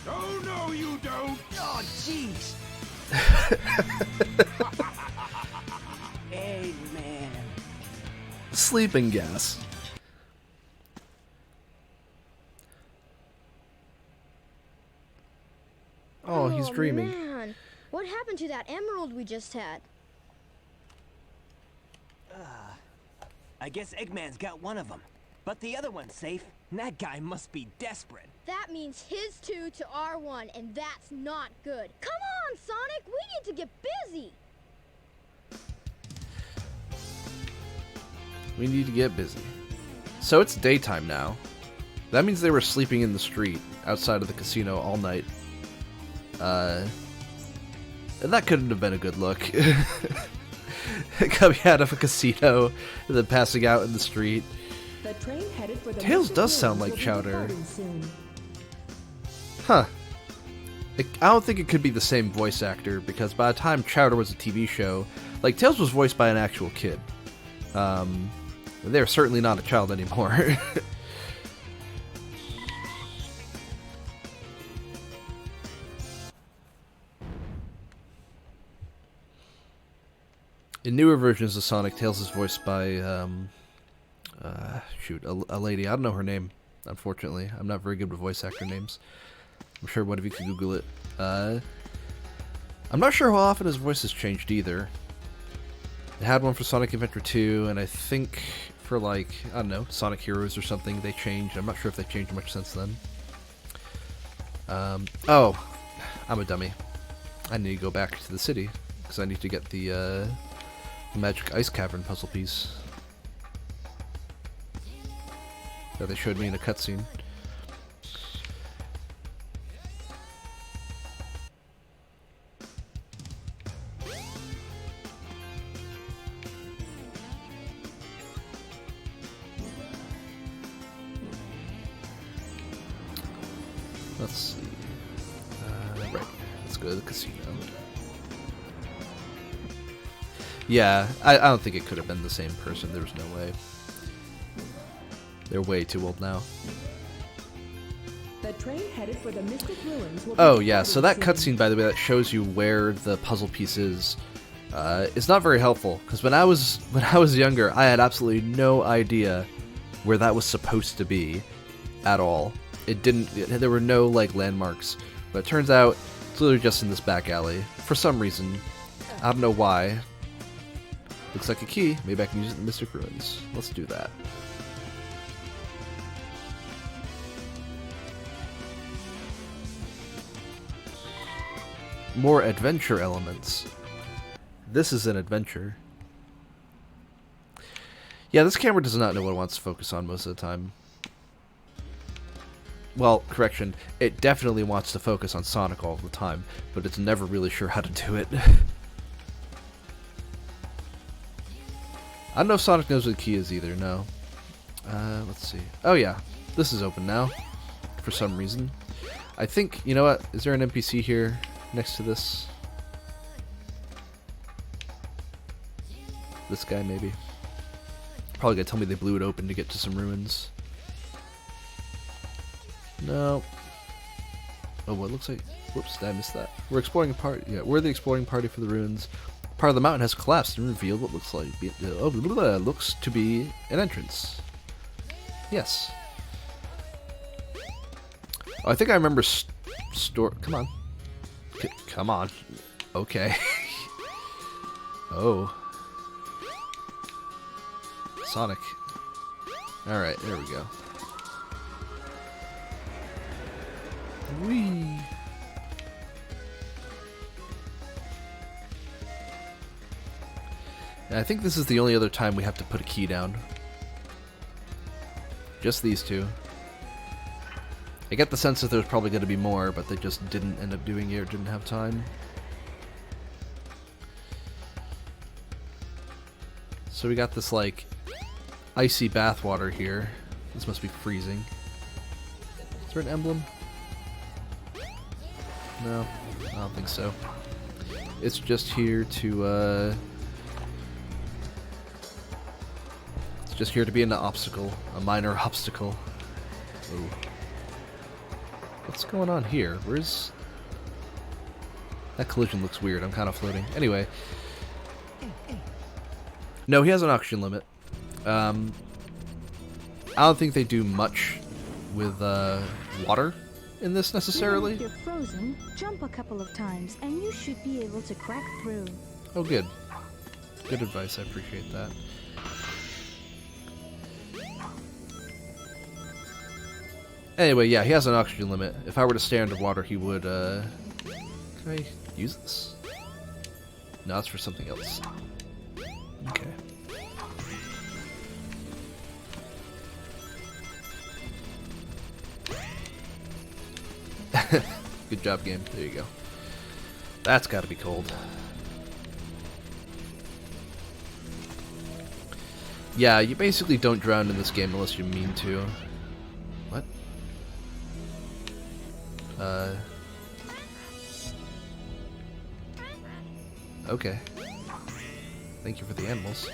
Speaker 4: Oh, no, you don't!
Speaker 3: Oh, jeez. Hey, man.
Speaker 1: Sleeping gas. Oh, he's dreaming.
Speaker 5: Man, what happened to that emerald we just had?
Speaker 3: I guess Eggman's got one of them. But the other one's safe. That guy must be desperate.
Speaker 5: That means his 2 to our 1, and that's not good. Come on, Sonic, we need to get busy.
Speaker 1: We need to get busy. So it's daytime now. That means they were sleeping in the street outside of the casino all night. And that couldn't have been a good look. Coming out of a casino and then passing out in the street.
Speaker 2: The train headed for the
Speaker 1: Tails
Speaker 2: Mystic
Speaker 1: does sound
Speaker 2: Ruins
Speaker 1: like
Speaker 2: will be
Speaker 1: Chowder.
Speaker 2: departing soon.
Speaker 1: Huh. I don't think it could be the same voice actor, because by the time Chowder was a TV show, like, Tails was voiced by an actual kid. They're certainly not a child anymore. In newer versions of Sonic, Tails is voiced by, a lady. I don't know her name, unfortunately. I'm not very good with voice actor names. I'm sure one of you could Google it. I'm not sure how often his voice has changed either. They had one for Sonic Adventure 2, and I think for, like, I don't know, Sonic Heroes or something, they changed. I'm not sure if they've changed much since then. Oh, I'm a dummy. I need to go back to the city, because I need to get the Magic Ice Cavern puzzle piece that they showed me in a cutscene. Let's see. Right. Let's go to the casino. Yeah, I don't think it could have been the same person. There was no way. They're way too old now.
Speaker 2: The train headed for the Mystic Ruins will be
Speaker 1: Oh yeah, so that
Speaker 2: departing soon.
Speaker 1: cutscene, by the way, that shows you where the puzzle piece is not very helpful. Because when I was younger, I had absolutely no idea where that was supposed to be at all. There were no, like, landmarks. But it turns out it's literally just in this back alley. For some reason. I don't know why. Looks like a key. Maybe I can use it in the Mystic Ruins. Let's do that. More adventure elements. This is an adventure. Yeah, this camera does not know what it wants to focus on most of the time. Well, correction, it definitely wants to focus on Sonic all the time, but it's never really sure how to do it. I don't know if Sonic knows what the key is either, no. Let's see. Oh yeah, this is open now, for some reason. I think, you know what, is there an NPC here next to this? This guy, maybe. Probably gonna tell me they blew it open to get to some ruins. No. Oh, what looks like... Whoops, did I miss that? We're exploring a party. Yeah, we're the exploring party for the ruins. Part of the mountain has collapsed and revealed what looks like... looks to be an entrance. Yes. Oh, I think I remember Come on. Come on. Okay. Oh. Sonic. Alright, there we go. Whee! And I think this is the only other time we have to put a key down. Just these two. I get the sense that there's probably going to be more, but they just didn't end up doing it or didn't have time. So we got this, like, icy bathwater here. This must be freezing. Is there an emblem? No, I don't think so. It's just here to, it's just here to be an obstacle. A minor obstacle. Ooh. What's going on here? Where's... That collision looks weird. I'm kind of floating. Anyway. No, he has an oxygen limit. I don't think they do much with, water in this necessarily.
Speaker 5: Even if you're frozen, jump a couple of times and you should be able to crack through.
Speaker 1: Oh, good. Good advice. I appreciate that. Anyway, yeah, he has an oxygen limit. If I were to stay underwater, he would, Can I use this? No, it's for something else. Okay. Good job, game. There you go. That's gotta be cold. Yeah, you basically don't drown in this game unless you mean to. What? Okay. Thank you for the animals.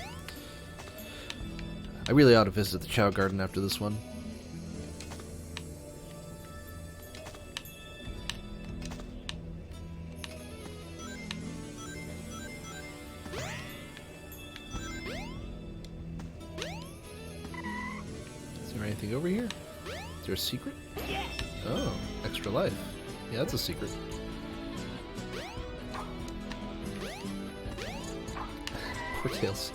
Speaker 1: I really ought to visit the Chow Garden after this one. Is there anything over here? Is there a secret? Oh, extra life. Yeah, that's a secret. Poor Tails.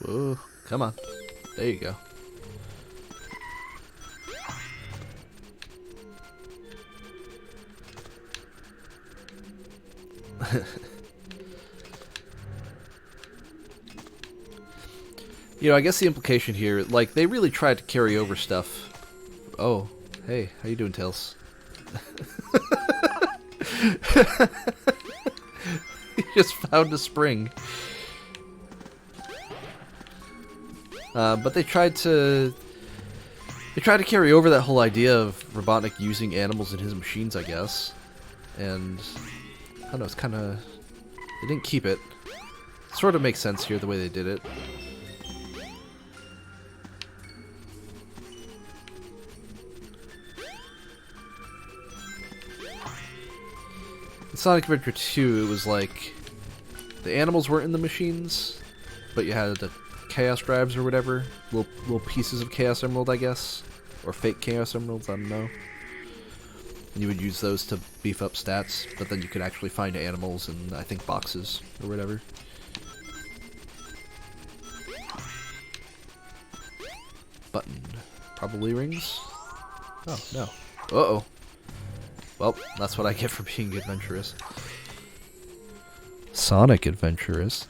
Speaker 1: Whoa, come on. There you go. You know, I guess the implication here, like, they really tried to carry over stuff. Oh, hey, how you doing, Tails? He just found a spring. But they tried to carry over that whole idea of Robotnik using animals in his machines, I guess. And I don't know, it's kind of, they didn't keep it. Sort of makes sense here the way they did it. In Sonic Adventure 2, it was like the animals weren't in the machines, but you had the Chaos Drives or whatever, little pieces of Chaos Emerald, I guess, or fake Chaos Emeralds, I don't know. And you would use those to beef up stats, but then you could actually find animals in, I think, boxes or whatever. Button. Probably rings? Oh, no. Uh-oh. Well, that's what I get for being adventurous. Sonic adventurous.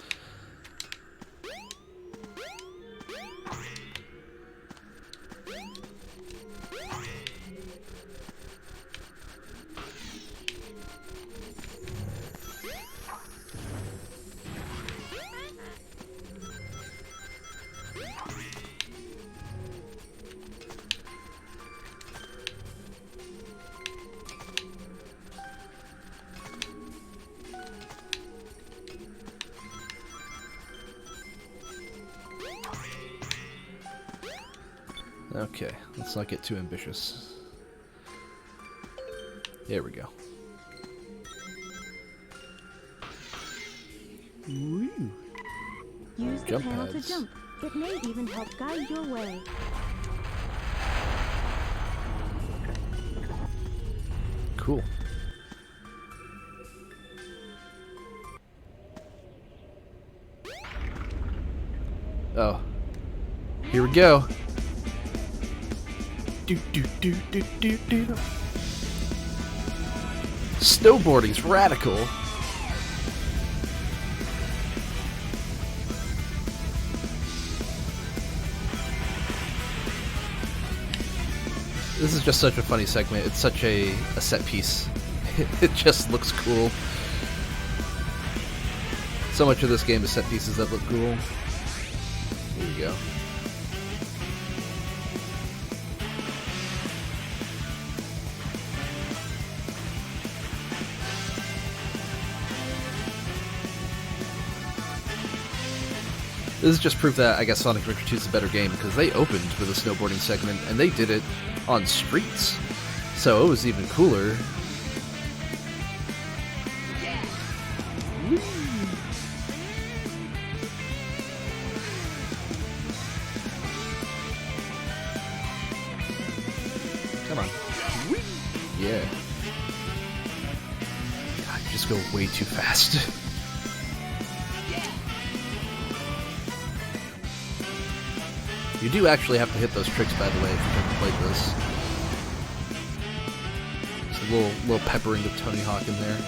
Speaker 1: Okay, let's not get too ambitious. There we go. Woo.
Speaker 5: Use the
Speaker 1: Jump
Speaker 5: panel
Speaker 1: pads.
Speaker 5: to jump. It may even help guide your way.
Speaker 1: Cool. Oh. Here we go. Do do do do do do. Snowboarding's radical. This is just such a funny segment. It's such a set piece. It just looks cool. So much of this game is set pieces that look cool. Here you go. This is just proof that I guess Sonic Adventure 2 is a better game because they opened with a snowboarding segment and they did it on streets. So it was even cooler. Come on. Yeah. God, you just go way too fast. You do actually have to hit those tricks, by the way, if you've never played this. There's a little peppering of Tony Hawk in there.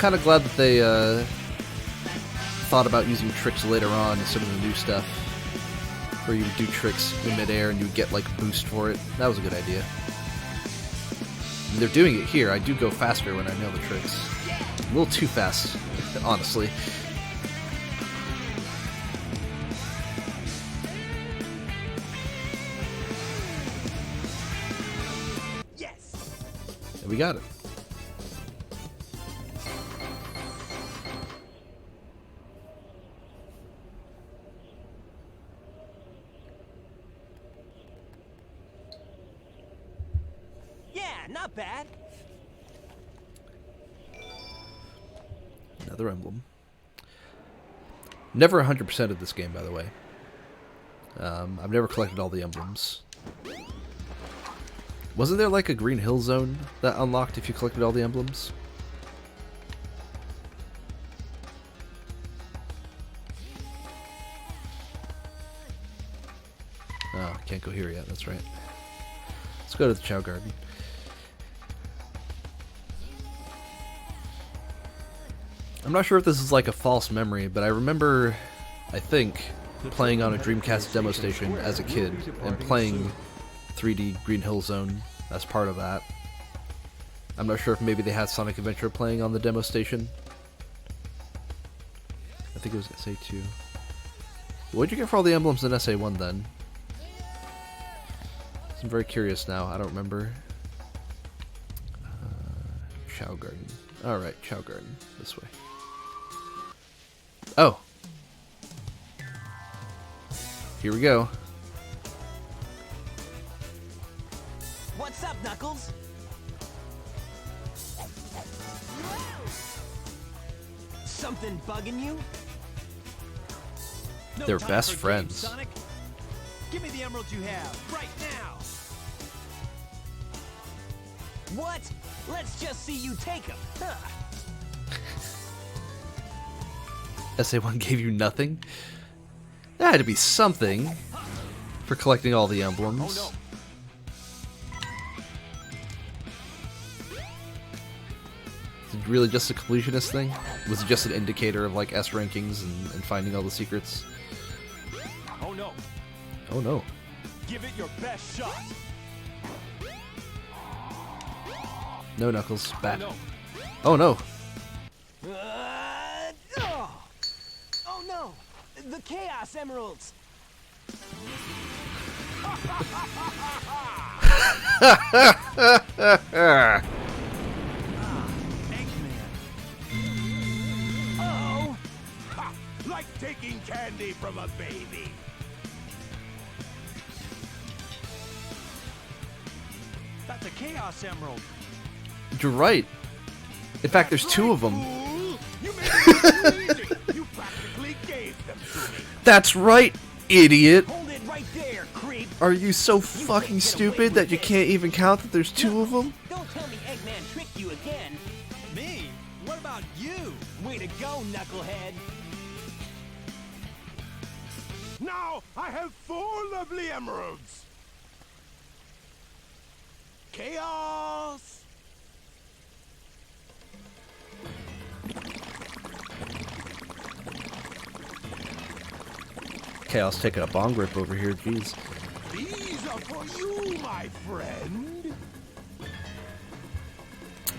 Speaker 1: kind of glad that they thought about using tricks later on in some of the new stuff, where you would do tricks in midair and you would get like a boost for it. That was a good idea. And they're doing it here. I do go faster when I know the tricks. A little too fast, honestly.
Speaker 3: Yes.
Speaker 1: And we got it.
Speaker 3: Yeah, not bad.
Speaker 1: Another emblem. Never 100% of this game, by the way. I've never collected all the emblems. Wasn't there like a Green Hill Zone that unlocked if you collected all the emblems? Oh, I can't go here yet, that's right. Let's go to the Chow Garden. I'm not sure if this is like a false memory, but I remember, I think, playing on a Dreamcast demo station as a kid and playing 3D Green Hill Zone as part of that. I'm not sure if maybe they had Sonic Adventure playing on the demo station. I think it was SA2. What'd you get for all the emblems in SA1 then? I'm very curious now. I don't remember. Chow Garden. Alright, Chow Garden. This way. Oh! Here we go.
Speaker 3: What's up, Knuckles? Something bugging you?
Speaker 7: No
Speaker 1: They're
Speaker 7: time
Speaker 1: best
Speaker 7: for
Speaker 1: friends.
Speaker 7: games, Sonic. Give me the emeralds you have right now.
Speaker 3: What? Let's just see you take them. Huh.
Speaker 1: SA1 gave you nothing? That had to be something for collecting all the emblems.
Speaker 7: Oh
Speaker 1: Is it really just a completionist thing? Was it just an indicator of like S rankings and finding all the secrets?
Speaker 7: no. Oh no.
Speaker 1: Oh no.
Speaker 7: Give it your best shot.
Speaker 1: No, Knuckles. Back.
Speaker 7: Oh
Speaker 1: Oh no.
Speaker 3: Oh no! The Chaos Emeralds! Oh!
Speaker 4: Ha! Like taking candy from a baby.
Speaker 7: That's a Chaos Emerald.
Speaker 1: You're right. In fact, there's two of them.
Speaker 4: Fool! You made it look easy. You practically gave them to me.
Speaker 1: That's right, idiot.
Speaker 3: Hold it right there, creep!
Speaker 1: Are you so fucking stupid that you can't even count that there's two of them?
Speaker 3: Don't tell me Eggman tricked you again!
Speaker 7: Me? What about you?
Speaker 3: Way to go, Knucklehead!
Speaker 4: Now I have 4 lovely emeralds. Chaos!
Speaker 1: Chaos taking a bong rip over here, jeez.
Speaker 4: These are for you, my friend.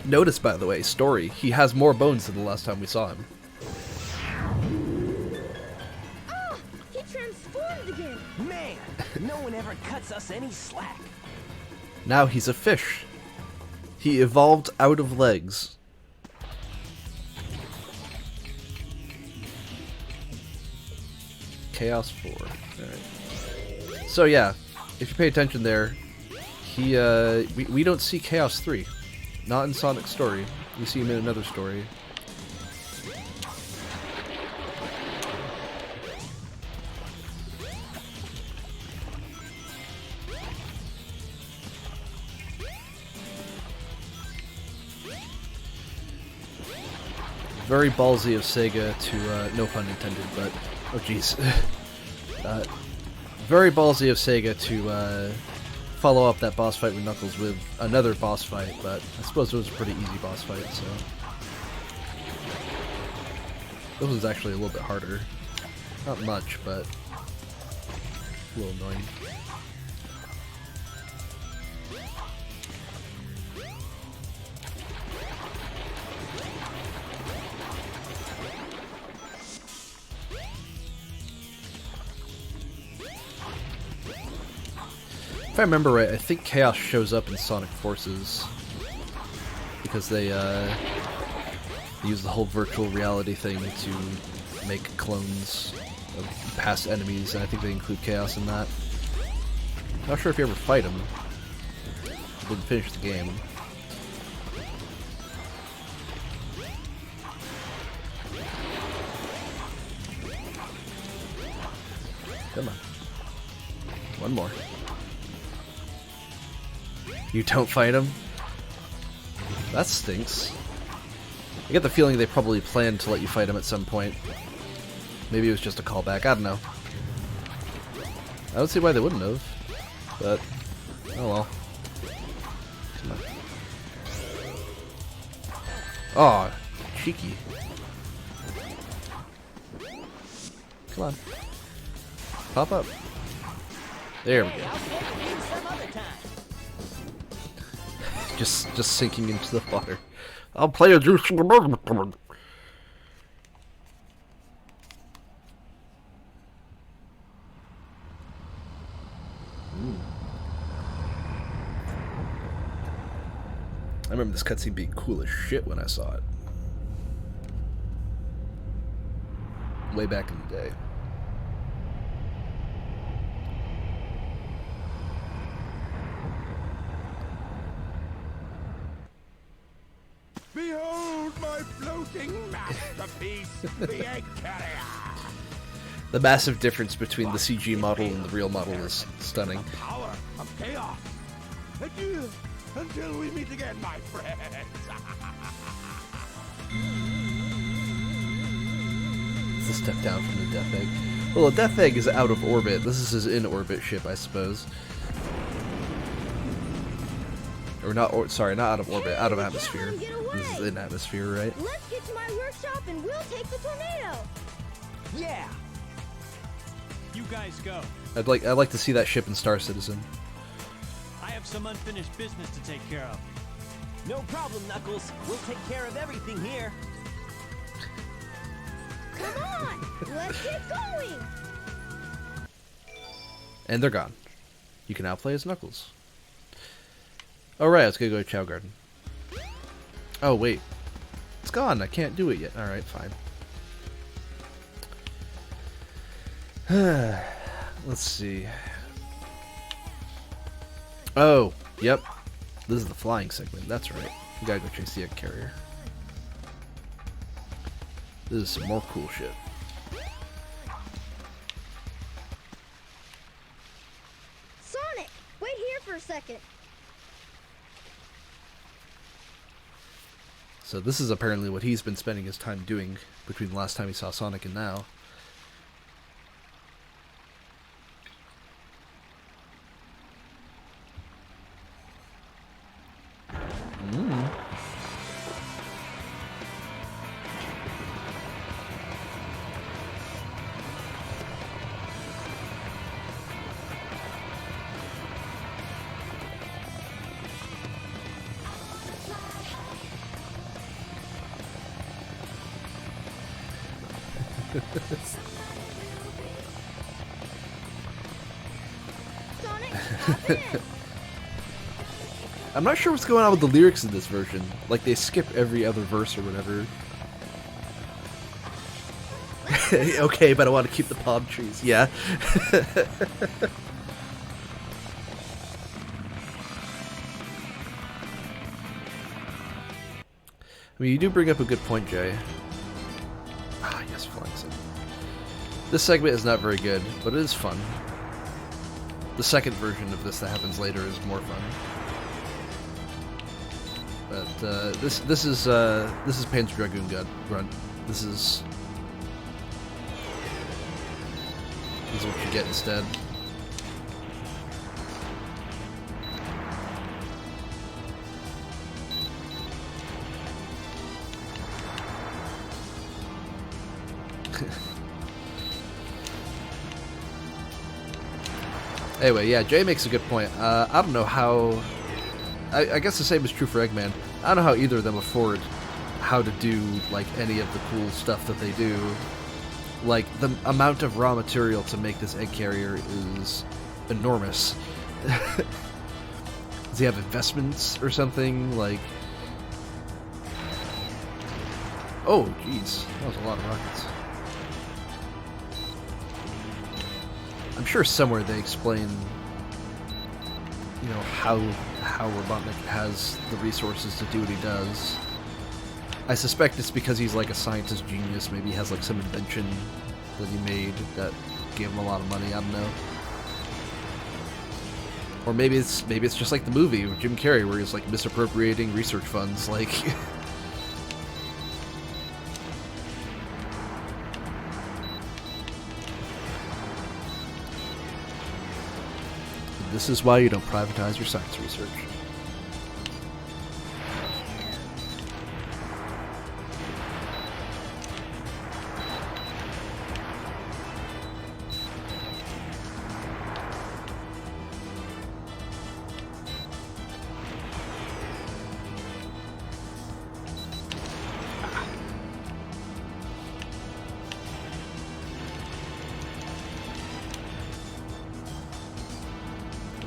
Speaker 1: Notice, by the way, story, he has more bones than the last time we saw him.
Speaker 5: Ah! He transformed again!
Speaker 3: Man, no one ever cuts us any slack.
Speaker 1: Now he's a fish. He evolved out of legs. Chaos 4. Alright. So yeah, if you pay attention there, he we don't see Chaos 3. Not in Sonic's story. We see him in another story. Very ballsy of Sega to, no pun intended, but, oh jeez. Very ballsy of Sega to follow up that boss fight with Knuckles with another boss fight, but I suppose it was a pretty easy boss fight, so. This one's actually a little bit harder. Not much, but a little annoying. If I remember right, I think Chaos shows up in Sonic Forces because they use the whole virtual reality thing to make clones of past enemies, and I think they include Chaos in that. Not sure if you ever fight him. Didn't finish the game. Come on. One more. You don't fight him? That stinks. I get the feeling they probably planned to let you fight him at some point. Maybe it was just a callback, I don't know. I don't see why they wouldn't have. But, oh well. Come on. Aw, cheeky. Come on. Pop up. There we go. Just sinking into the water. I'll play a juice. I remember this cutscene being cool as shit when I saw it. Way back in the day.
Speaker 4: Behold my floating masterpiece, the egg carrier!
Speaker 1: The massive difference between the CG model and the real model is stunning.
Speaker 4: The power of chaos! Adieu, until we meet again, my friends!
Speaker 1: It's a step down from the Death Egg. Well, the Death Egg is out of orbit. This is his in-orbit ship, I suppose. Or not, sorry, not out of orbit, out of atmosphere. This is in atmosphere, right?
Speaker 5: Let's get to my workshop and we'll take the tornado.
Speaker 3: Yeah.
Speaker 7: You guys go.
Speaker 1: I'd like to see that ship in Star Citizen.
Speaker 7: I have some unfinished business to take care of.
Speaker 3: No problem, Knuckles. We'll take care of everything here.
Speaker 5: Come on, let's get going.
Speaker 1: And they're gone. You can now play as Knuckles. Alright, let's go to Chow Garden. Oh, wait. It's gone. I can't do it yet. Alright, fine. Let's see. Oh, yep. This is the flying segment. That's right. We gotta go chase the egg carrier. This is some more cool shit.
Speaker 5: Sonic, wait here for a second.
Speaker 1: So this is apparently what he's been spending his time doing between the last time he saw Sonic and now.
Speaker 5: Sonic, hop in.
Speaker 1: I'm not sure what's going on with the lyrics in this version. Like, they skip every other verse or whatever. Okay, but I want to keep the palm trees. Yeah. I mean, you do bring up a good point, Jay. Ah, yes, flying segment. This segment is not very good, but it is fun. The second version of this that happens later is more fun. But this is Panzer Dragoon Grunt. This is what you get instead. Anyway, yeah, Jay makes a good point. I don't know how... I guess the same is true for Eggman. I don't know how either of them afford how to do, like, any of the cool stuff that they do. Like, the amount of raw material to make this egg carrier is enormous. Does he have investments or something? Like... Oh, jeez. That was a lot of rockets. I'm sure somewhere they explain, you know, how Robotnik has the resources to do what he does. I suspect it's because he's like a scientist genius. Maybe he has like some invention that he made that gave him a lot of money. I don't know. Or maybe it's just like the movie with Jim Carrey where he's like misappropriating research funds. Like, this is why you don't privatize your science research.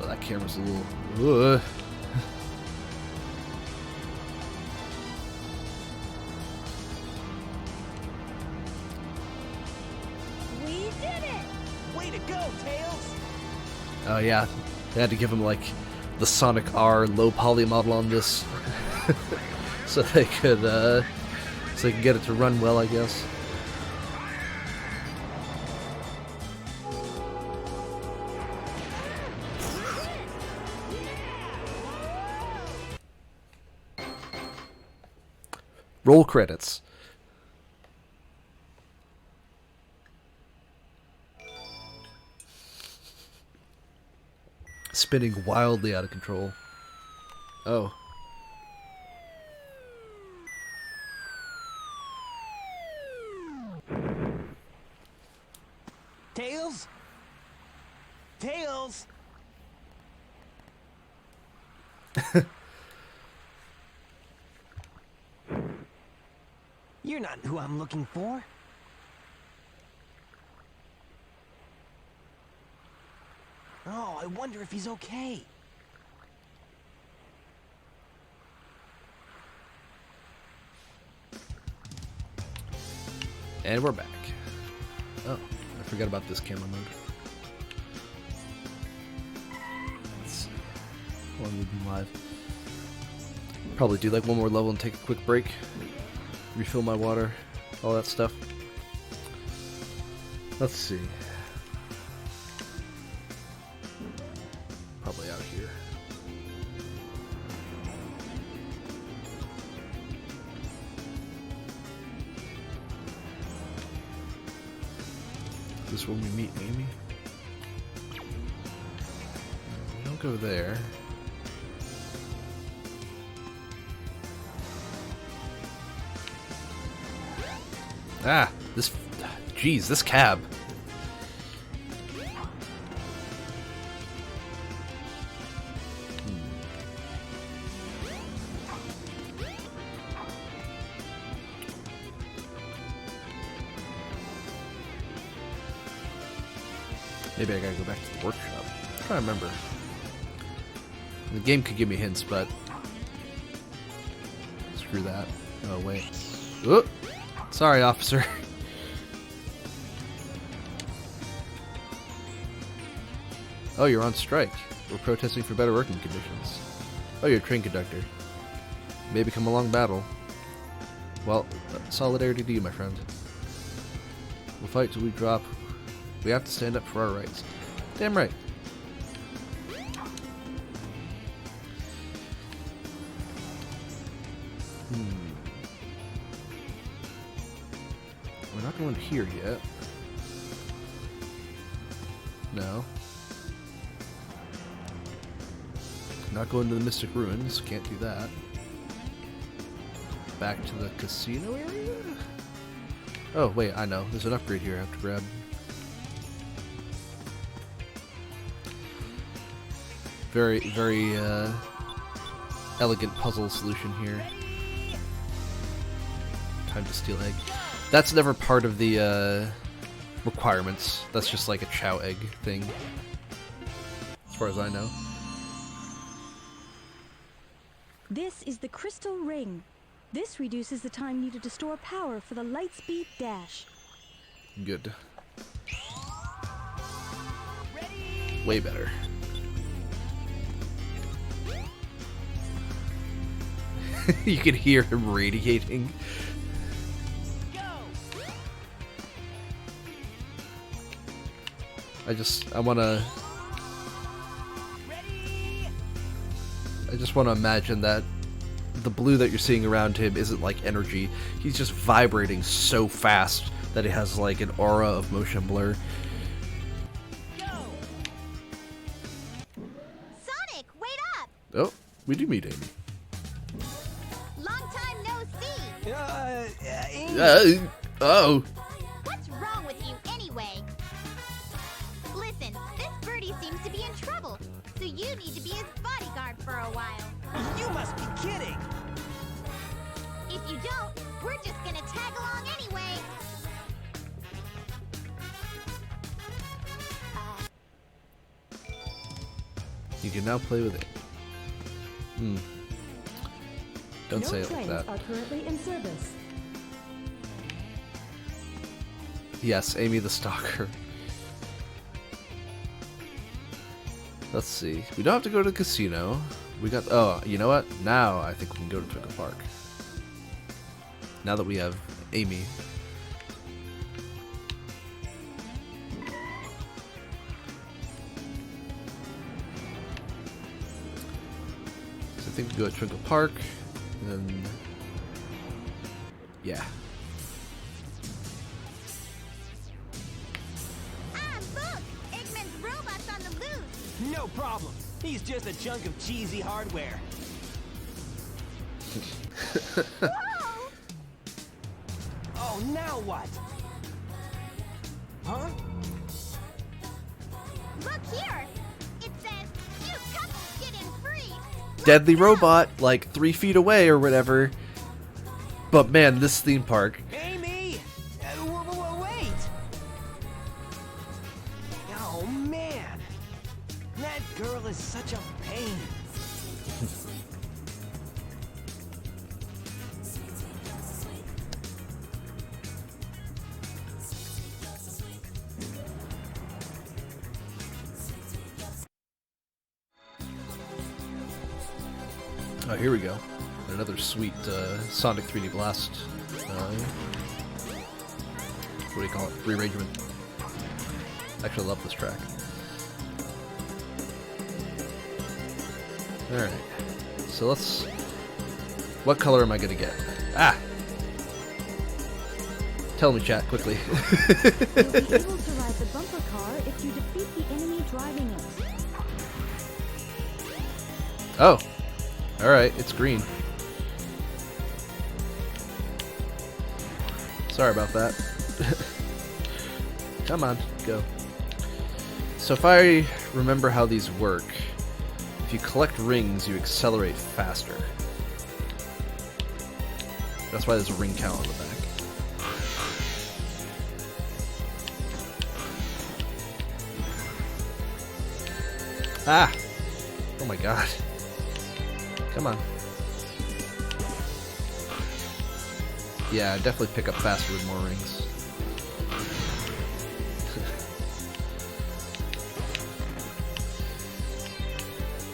Speaker 1: That camera's a little...
Speaker 5: We did it!
Speaker 3: Way to go, Tails!
Speaker 1: Oh yeah, they had to give him like the Sonic R low poly model on this, so they could get it to run well, I guess. Roll credits. Spinning wildly out of control. Oh.
Speaker 3: Tails? Tails? You're not who I'm looking for. Oh, I wonder if he's okay.
Speaker 1: And we're back. Oh, I forgot about this camera mode. Let's see. While we've been live. Probably do like one more level and take a quick break. Refill my water. All that stuff. Let's see. Probably out here. Is this when we meet Amy? We don't go there. Ah, this... Jeez, this cab. Maybe I gotta go back to the workshop. I'm trying to remember. The game could give me hints, but... Screw that. Oh, wait. Oop! Sorry, officer. Oh, you're on strike. We're protesting for better working conditions. Oh, you're a train conductor. Maybe come along battle. Well, solidarity to you, my friend. We'll fight till we drop. We have to stand up for our rights. Damn right. We're not going here yet. No. Not going to the Mystic Ruins. Can't do that. Back to the casino area? Oh, wait, I know. There's an upgrade here I have to grab. Very, very, elegant puzzle solution here. Time to steal egg. That's never part of the, requirements. That's just like a chow egg thing. As far as I know.
Speaker 5: This is the crystal ring. This reduces the time needed to store power for the Lightspeed Dash.
Speaker 1: Good. Way better. You can hear him radiating. I just wanna imagine that the blue that you're seeing around him isn't like energy. He's just vibrating so fast that it has like an aura of motion blur.
Speaker 8: Sonic, wait up!
Speaker 1: Oh, we do meet Amy.
Speaker 8: Long time no see!
Speaker 1: Oh.
Speaker 8: What's wrong with you anyway? Listen, this birdie seems to be in trouble, so you need to be his bodyguard for a while.
Speaker 3: You must be kidding!
Speaker 8: If you don't, we're just gonna tag along anyway.
Speaker 1: You can now play with it. Don't say
Speaker 2: No
Speaker 1: it like
Speaker 2: trains
Speaker 1: that.
Speaker 2: are currently in service.
Speaker 1: Yes, Amy the Stalker. Let's see. We don't have to go to the casino. We got... Oh, you know what? Now I think we can go to Twinkle Park. Now that we have Amy. So I think we go to Twinkle Park. And then... Yeah.
Speaker 8: Ah, look! Eggman's robot's on the loose!
Speaker 3: No problem. He's just a chunk of cheesy hardware.
Speaker 8: Whoa!
Speaker 3: Oh, now what? Huh?
Speaker 8: Look here! It says, you couples get in free!
Speaker 1: Deadly robot, like 3 feet away or whatever. But man, this theme park.
Speaker 3: Amy! Wait! Oh, man. That girl is such a pain.
Speaker 1: Oh, here we go. Another sweet Sonic 3D Blast. What do you call it? Rearrangement. Actually, I love this track. Alright. So let's... What color am I gonna get? Ah! Tell me, chat, quickly.
Speaker 5: You'll be able to ride the bumper car if you defeat the enemy driving it.
Speaker 1: Oh! Alright, it's green. Sorry about that. Come on, go. So if I remember how these work, if you collect rings, you accelerate faster. That's why there's a ring count on the back. Ah! Oh my god. Come on. Yeah, I definitely pick up faster with more rings.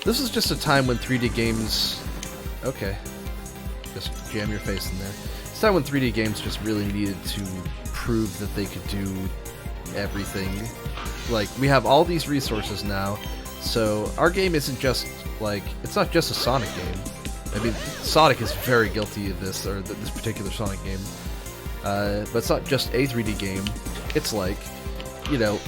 Speaker 1: This is just a time when 3D games... Okay. Just jam your face in there. It's a time when 3D games just really needed to prove that they could do everything. Like, we have all these resources now, so our game isn't just, like... It's not just a Sonic game. I mean, Sonic is very guilty of this, or this particular Sonic game. But it's not just a 3D game. It's like, you know,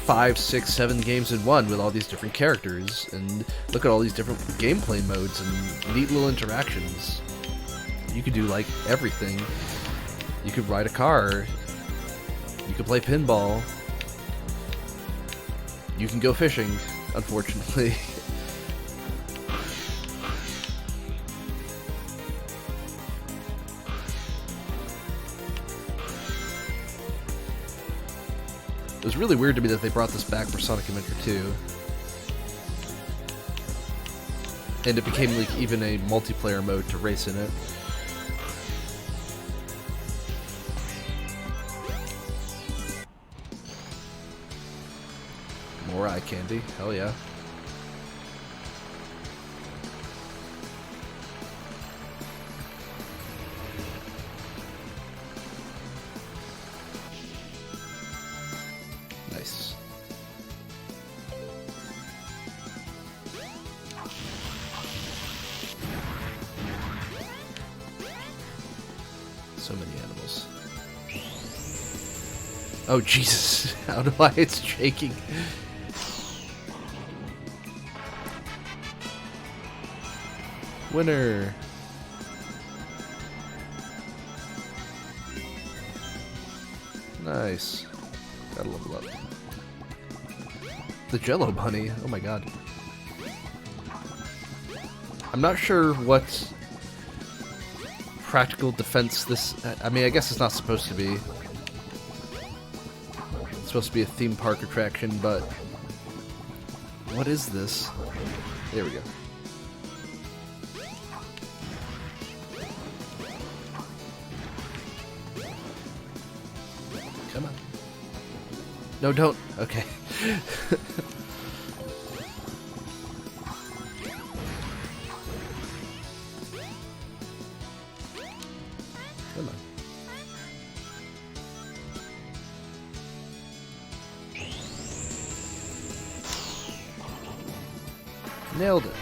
Speaker 1: 5, 6, 7 games in one with all these different characters, and look at all these different gameplay modes and neat little interactions. You could do, like, everything. You could ride a car, can play pinball. You can go fishing, unfortunately. It was really weird to me that they brought this back for Sonic Adventure 2. And it became like even a multiplayer mode to race in it. More eye candy, hell yeah. Nice. So many animals. Oh Jesus, I don't know why it's shaking. Winner. Nice. Gotta level up. The Jello Bunny. Oh my god. I'm not sure what practical defense this... I mean, I guess it's not supposed to be. It's supposed to be a theme park attraction, but... What is this? There we go. Come on. No, don't. Okay. Come on. Nailed it.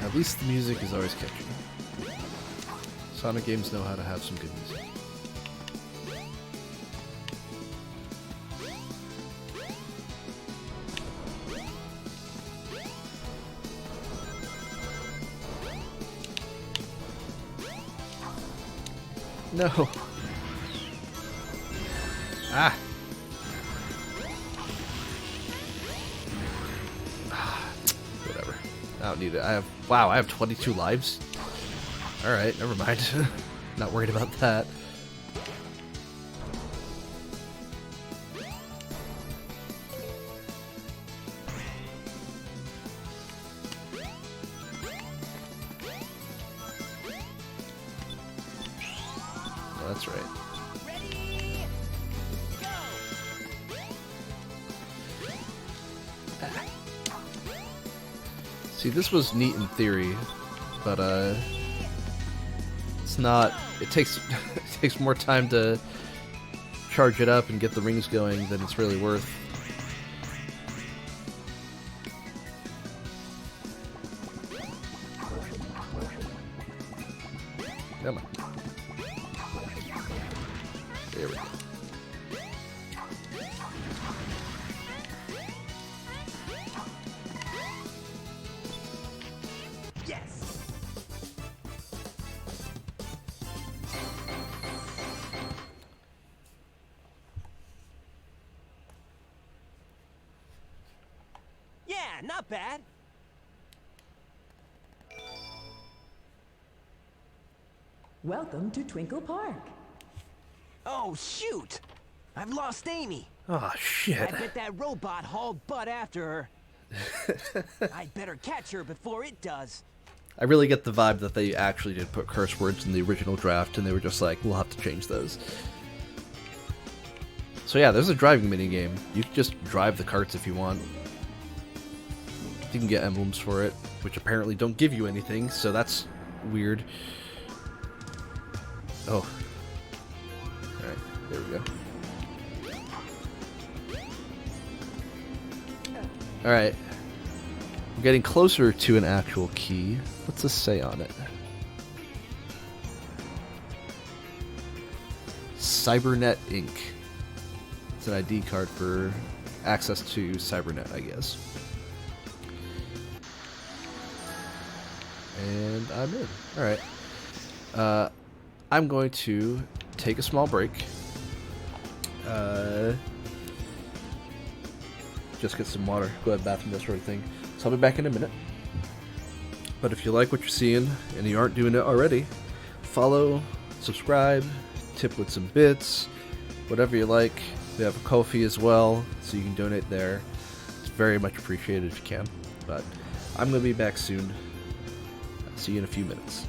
Speaker 1: At least the music is always catchy. Sonic games know how to have some good music. No. Ah. Whatever. I don't need it. I have 22 lives. All right, never mind. Not worried about that. Oh, that's right. See, this was neat in theory, but it's not. It takes it takes more time to charge it up and get the rings going than it's really worth. Come on. There we go.
Speaker 3: Yes! Yeah, not bad.
Speaker 2: Welcome to Twinkle Park.
Speaker 3: Oh, shoot! I've lost Amy.
Speaker 1: Oh shit.
Speaker 3: I bet that robot hauled butt after her. I'd better catch her before it does.
Speaker 1: I really get the vibe that they actually did put curse words in the original draft, and they were just like, we'll have to change those. So yeah, there's a driving mini game. You can just drive the carts if you want. You can get emblems for it, which apparently don't give you anything, so that's weird. Oh. Alright, there we go. Alright. I'm getting closer to an actual key. What's this say on it? Cybernet Inc. It's an ID card for access to Cybernet, I guess. And I'm in. Alright. I'm going to take a small break. Just get some water, go to the bathroom, that sort of thing. So I'll be back in a minute. But if you like what you're seeing, and you aren't doing it already, follow, subscribe, tip with some bits, whatever you like. We have a Ko-fi as well, so you can donate there. It's very much appreciated if you can. But I'm going to be back soon. See you in a few minutes.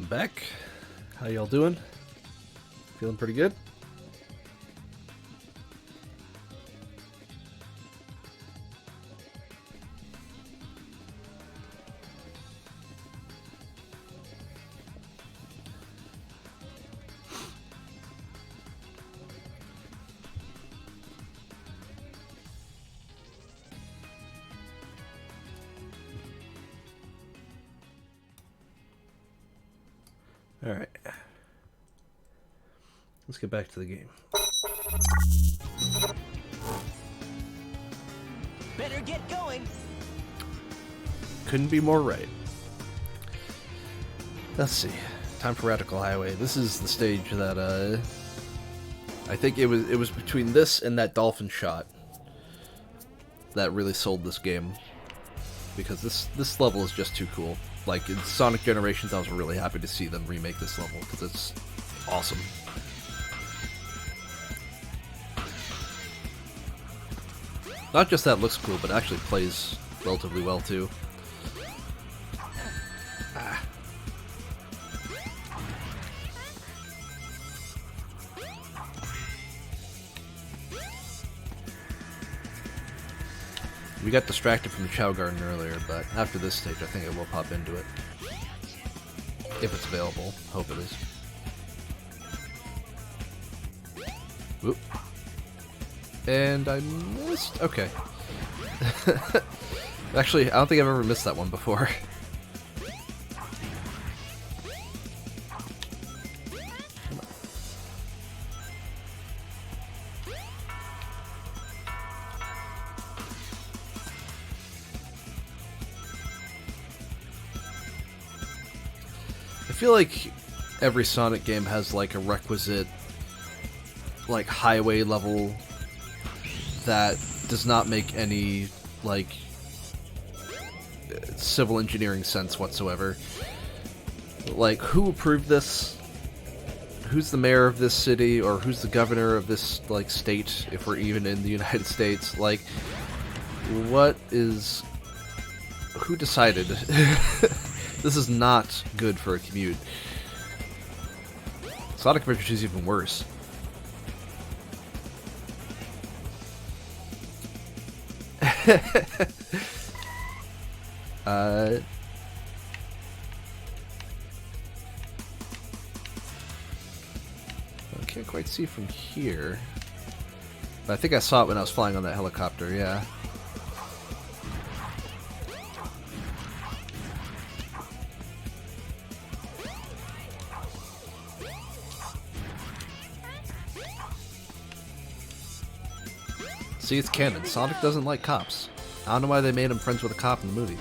Speaker 1: back. How y'all doing? Feeling pretty good? Alright. Let's get back to the game.
Speaker 3: Better get going.
Speaker 1: Couldn't be more right. Let's see. Time for Radical Highway. This is the stage that I think it was between this and that dolphin shot that really sold this game, because this level is just too cool. Like in Sonic Generations, I was really happy to see them remake this level because it's awesome. Not just that it looks cool, but actually plays relatively well too. Ah. We got distracted from the Chow Garden earlier, but after this stage I think I will pop into it. If it's available. Hope it is. Whoop. And I missed? Okay. Actually, I don't think I've ever missed that one before. I feel like every Sonic game has like a requisite like highway level that does not make any like civil engineering sense whatsoever. Like, who approved this? Who's the mayor of this city, or who's the governor of this like state, if we're even in the United States? Like, what is... who decided? This is not good for a commute. Sonic Adventure 2 is even worse. I can't quite see from here, but I think I saw it when I was flying on that helicopter, yeah. See, it's canon. Sonic doesn't like cops. I don't know why they made him friends with a cop in the movie.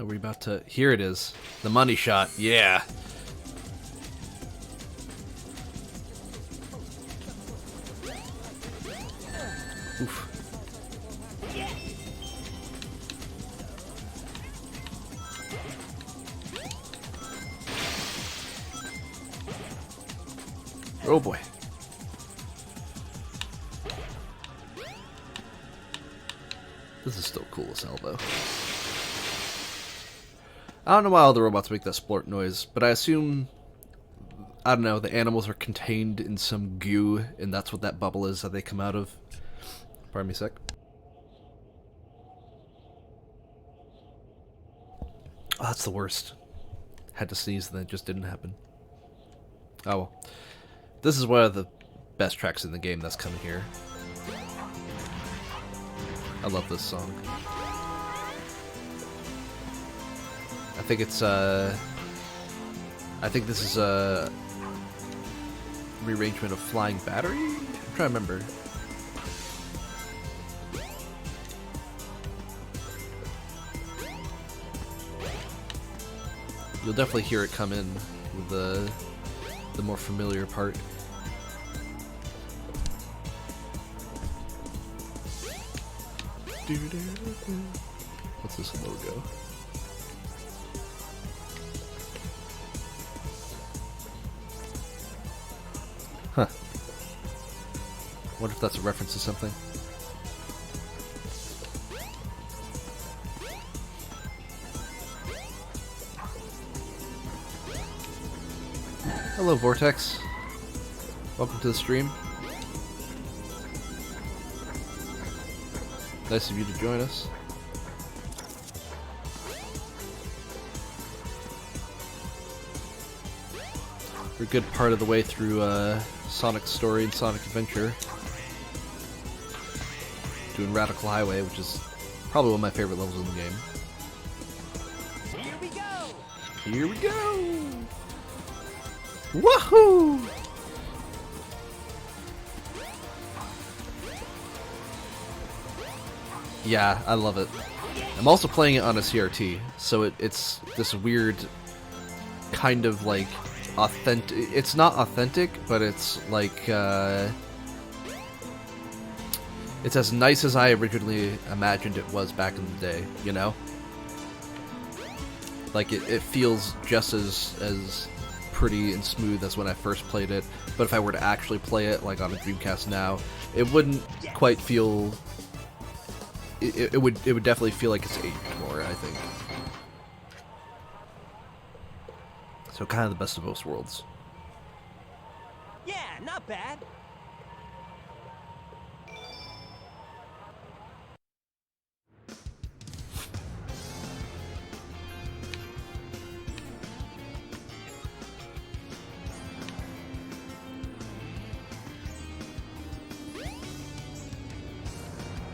Speaker 1: Are we about to... here it is. The money shot. Yeah. Oof. Oh boy. This is still cool as hell though. I don't know why all the robots make that splort noise, but I assume, I don't know, the animals are contained in some goo, and that's what that bubble is that they come out of. Pardon me a sec. Oh, that's the worst. Had to sneeze and then it just didn't happen. Oh well. This is one of the best tracks in the game that's coming here. I love this song. I think it's, I think this is a rearrangement of Flying Battery? I'm trying to remember. You'll definitely hear it come in with the more familiar part. What's this logo? Huh. Wonder if that's a reference to something. Hello, Vortex. Welcome to the stream. Nice of you to join us. We're a good part of the way through Sonic's story and Sonic Adventure. Doing Radical Highway, which is probably one of my favorite levels in the game.
Speaker 3: Here we go!
Speaker 1: Here we go! Woohoo! Yeah, I love it. I'm also playing it on a CRT, so it's this weird kind of like authentic. It's not authentic, but it's like it's as nice as I originally imagined it was back in the day, you know? Like it feels just as pretty and smooth as when I first played it, but if I were to actually play it like on a Dreamcast now, it wouldn't quite feel. It would definitely feel like it's aged more, I think. So kind of the best of both worlds.
Speaker 3: Yeah, not bad.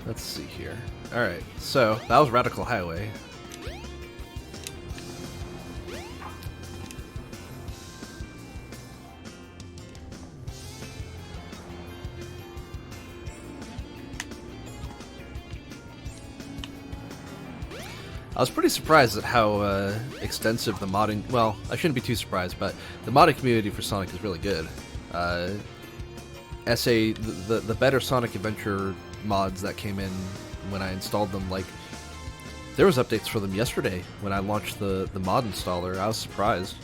Speaker 1: Let's see here. Alright, so that was Radical Highway. I was pretty surprised at how extensive the modding... Well, I shouldn't be too surprised, but the modding community for Sonic is really good. The better Sonic Adventure mods that came in when I installed them, like, there was updates for them yesterday when I launched the mod installer. I was surprised.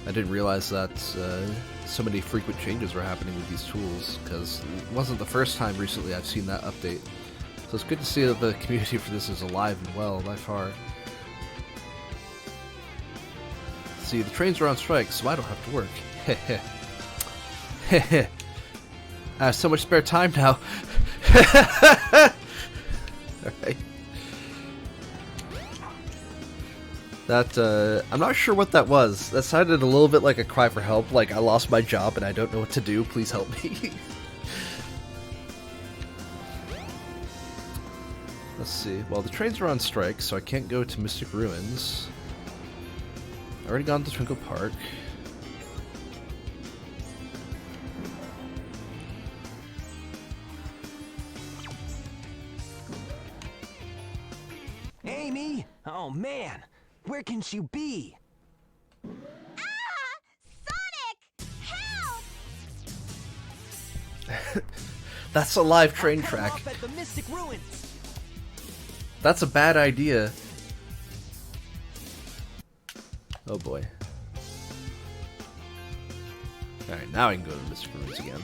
Speaker 1: I didn't realize that so many frequent changes were happening with these tools, because it wasn't the first time recently I've seen that update. So it's good to see that the community for this is alive and well, by far. See, the trains are on strike, so I don't have to work. Heh heh. I have so much spare time now. Alright. That, I'm not sure what that was. That sounded a little bit like a cry for help, like I lost my job and I don't know what to do, please help me. Let's see. Well, the trains are on strike, so I can't go to Mystic Ruins. I've already gone to Twinkle Park.
Speaker 3: Amy? Oh man, where can she be?
Speaker 8: Ah! Sonic! Help!
Speaker 1: That's a live train
Speaker 3: I'll cut
Speaker 1: track.
Speaker 3: off at the Mystic Ruins.
Speaker 1: That's a bad idea. Oh boy. Alright, now I can go to Mystic Ruins again.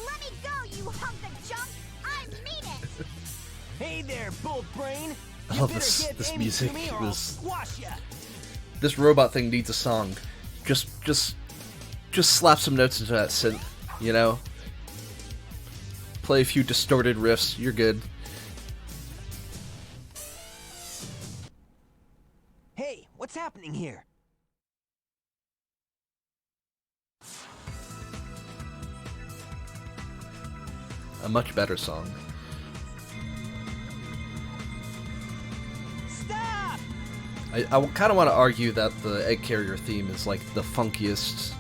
Speaker 8: Let me go, you hunk of junk! I mean it!
Speaker 3: Hey there, Bolt Brain.
Speaker 1: I
Speaker 3: You
Speaker 1: love
Speaker 3: better
Speaker 1: this
Speaker 3: give Amy
Speaker 1: music.
Speaker 3: to me or I'll squash ya.
Speaker 1: This robot thing needs a song. Just slap some notes into that synth, you know? Play a few distorted riffs, you're good.
Speaker 3: Hey, what's happening here?
Speaker 1: A much better song.
Speaker 3: Stop!
Speaker 1: I kind of want to argue that the Egg Carrier theme is like the funkiest,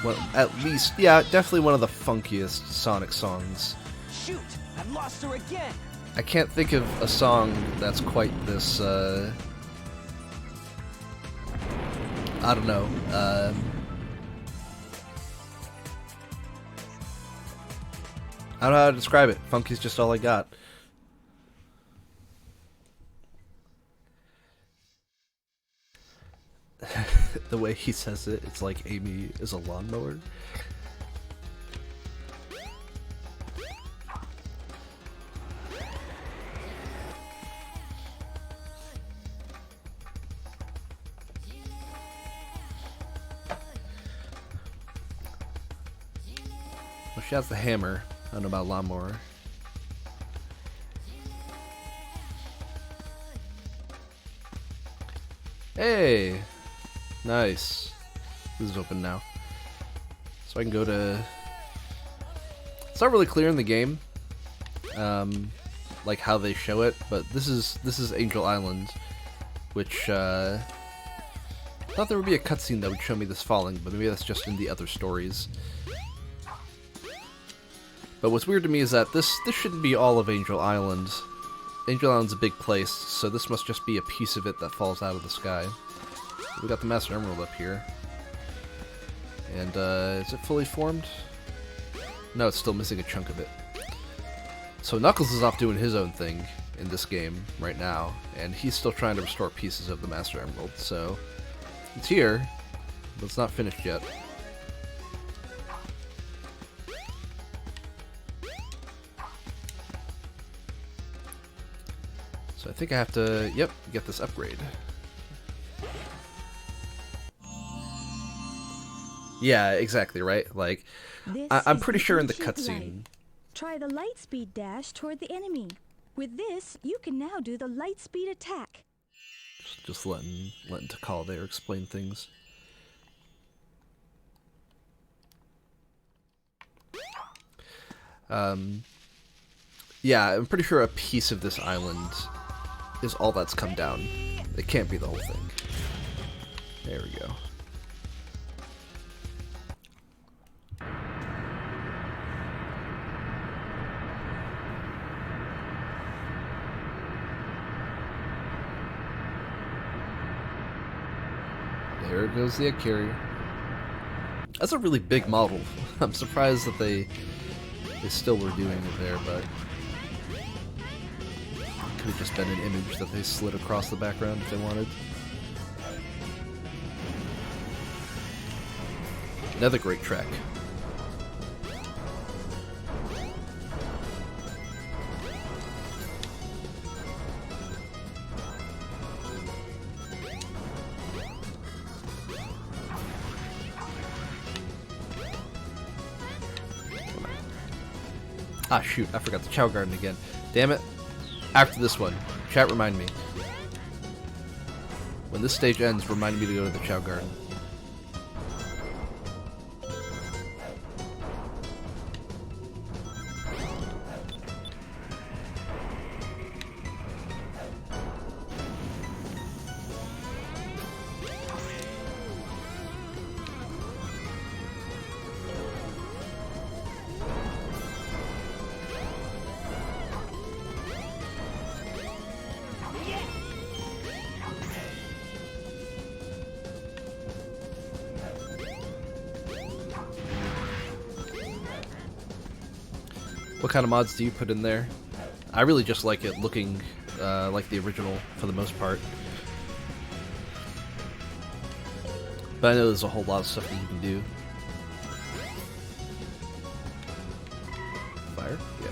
Speaker 1: well, at least, yeah, definitely one of the funkiest Sonic songs.
Speaker 3: Shoot! I've lost her again!
Speaker 1: I can't think of a song that's quite this, I don't know, I don't know how to describe it. Funky's just all I got. The way he says it, it's like Amy is a lawnmower. Well, she has the hammer. I don't know about lawnmower. Hey! Nice. This is open now. So I can go to... It's not really clear in the game, like how they show it, but this is Angel Island, which, I thought there would be a cutscene that would show me this falling, but maybe that's just in the other stories. But what's weird to me is that this shouldn't be all of Angel Island. Angel Island's a big place, so this must just be a piece of it that falls out of the sky. We got the Master Emerald up here. And, is it fully formed? No, it's still missing a chunk of it. So Knuckles is off doing his own thing in this game right now, and he's still trying to restore pieces of the Master Emerald, so it's here, but it's not finished yet. So I think I have to, yep, get this upgrade. Yeah, exactly, right? Like, I'm pretty sure in the cutscene.
Speaker 5: Try the light speed dash toward the enemy. With this, you can now do the light speed attack.
Speaker 1: Just letting Takal there explain things. Yeah, I'm pretty sure a piece of this island is all that's come down. It can't be the whole thing. There we go. There goes the egg carrier. That's a really big model. I'm surprised that they still were doing it there, but it could have just been an image that they slid across the background if they wanted. Another great track. Ah, shoot, I forgot the Chow Garden again. Damn it. After this one. Chat, remind me. When this stage ends, remind me to go to the Chow Garden. What kind of mods do you put in there? I really just like it looking like the original for the most part. But I know there's a whole lot of stuff that you can do. Fire? Yeah.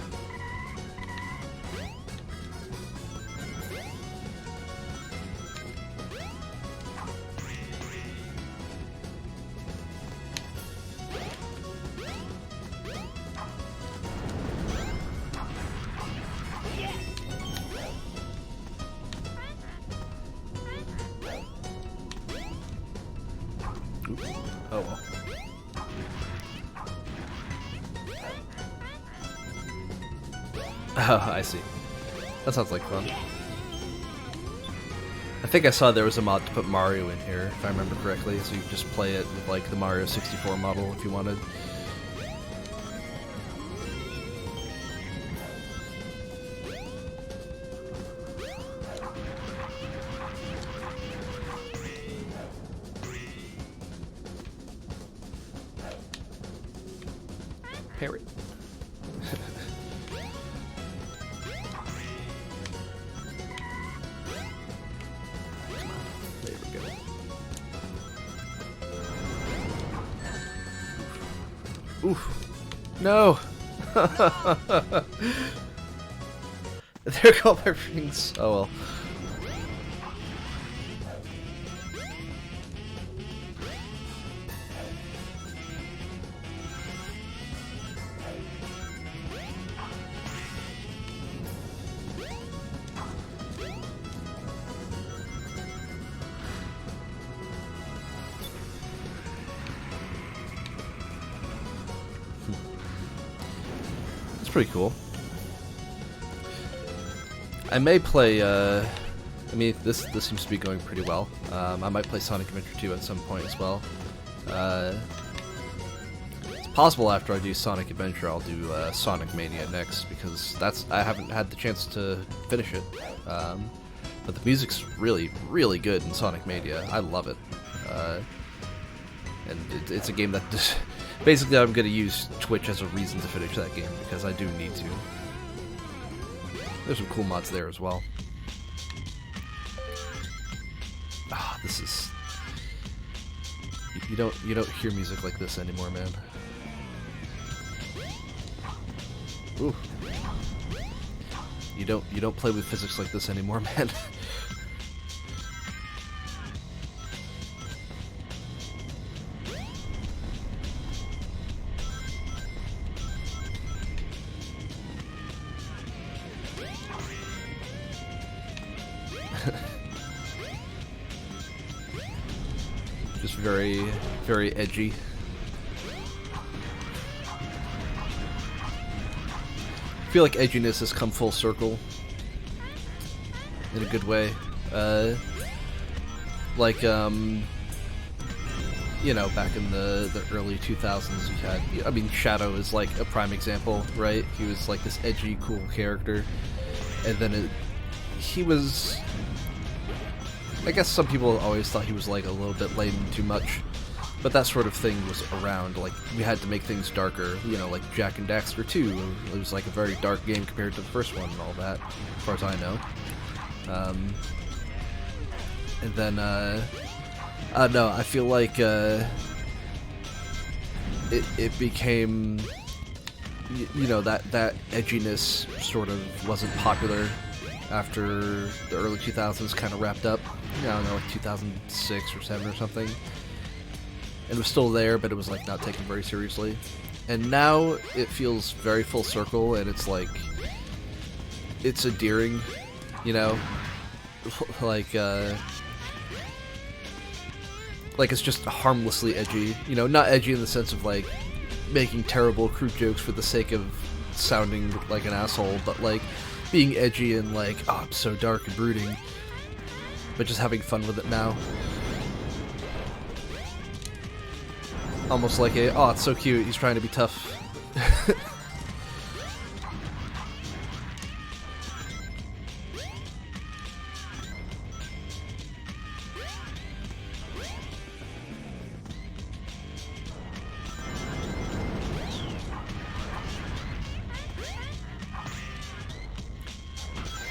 Speaker 1: Oh well. Oh, I see. That sounds like fun. I think I saw there was a mod to put Mario in here, if I remember correctly, so you could just play it with like the Mario 64 model if you wanted. parry. There we go. Oof. No! There go my rings. Oh well. It's pretty cool. I may play, I mean, this seems to be going pretty well. I might play Sonic Adventure 2 at some point as well. It's possible after I do Sonic Adventure I'll do Sonic Mania next, because I haven't had the chance to finish it. But the music's really, really good in Sonic Mania. I love it. And it's a game that basically I'm going to use Twitch as a reason to finish that game, because I do need to. There's some cool mods there as well. Ah, this is... You don't hear music like this anymore, man. Ooh. You don't play with physics like this anymore, man. Just very, very edgy. I feel like edginess has come full circle in a good way. You know, back in the early 2000s, you had, I mean, Shadow is like a prime example, right? He was like this edgy, cool character, and then he was, I guess some people always thought he was like a little bit lame and too much, but that sort of thing was around. Like, we had to make things darker, you know, like Jak and Daxter 2. It was like a very dark game compared to the first one and all that, as far as I know. And then, I don't know, I feel like it became, you know, that edginess sort of wasn't popular after the early 2000s kind of wrapped up. I don't know, like 2006 or 7 or something. It was still there, but it was like not taken very seriously. And now it feels very full circle, and it's like, it's endearing, you know, like it's just harmlessly edgy, you know, not edgy in the sense of like making terrible crude jokes for the sake of sounding like an asshole, but like being edgy and like, oh, I'm so dark and brooding, but just having fun with it now. Almost like a, oh, it's so cute, he's trying to be tough.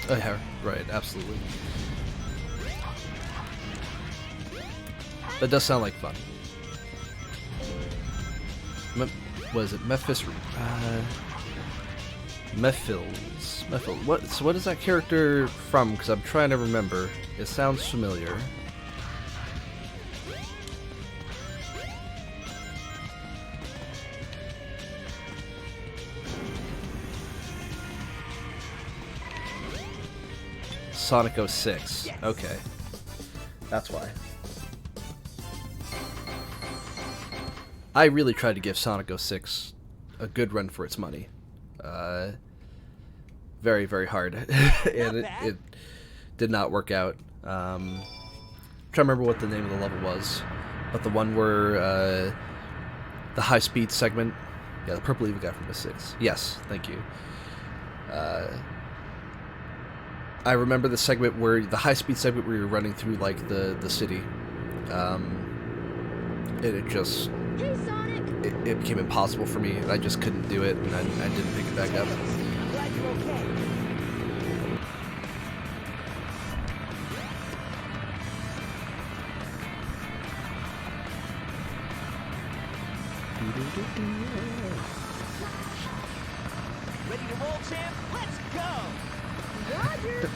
Speaker 1: Oh yeah, right, absolutely. That does sound like fun. What is it? Mephis... Mephils. What? So what is that character from? Because I'm trying to remember. It sounds familiar. Sonic 06. Yes. Okay. That's why. I really tried to give Sonic 06 a good run for its money. Very, very hard. And it did not work out. I'm trying to remember what the name of the level was. But the one where the high-speed segment... Yeah, the purple evil guy from the 6. Yes, thank you. I remember the segment where... The high-speed segment where you're running through, like, the city. And it just...
Speaker 5: Hey, Sonic!
Speaker 1: it became impossible for me, and I just couldn't do it, and I didn't pick it back up.
Speaker 3: Glad you're okay. Ready to roll, champ? Let's go!
Speaker 5: Roger.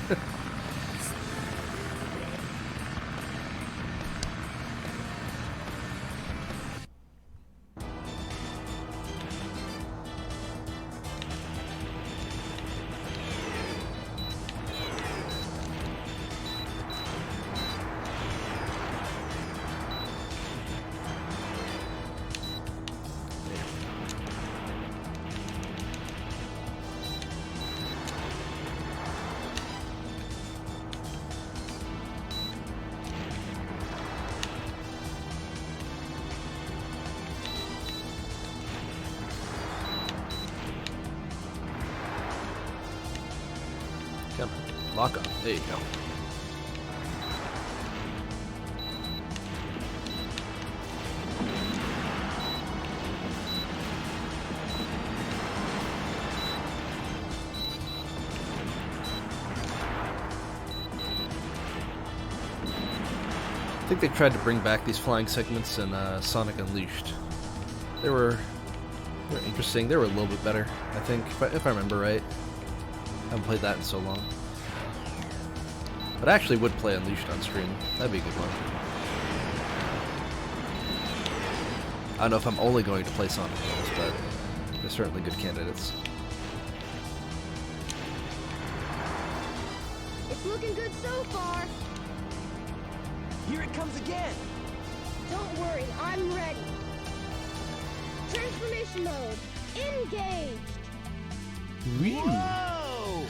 Speaker 1: Come on, lock on. There you go. I think they tried to bring back these flying segments in Sonic Unleashed. They were interesting. They were a little bit better, I think, if I remember right. I haven't played that in so long. But I actually would play Unleashed on stream. That'd be a good one. I don't know if I'm only going to play Sonic games, but they're certainly good candidates.
Speaker 5: It's looking good so far.
Speaker 3: Here it comes again!
Speaker 5: Don't worry, I'm ready. Transformation mode. Engaged.
Speaker 3: Whoa!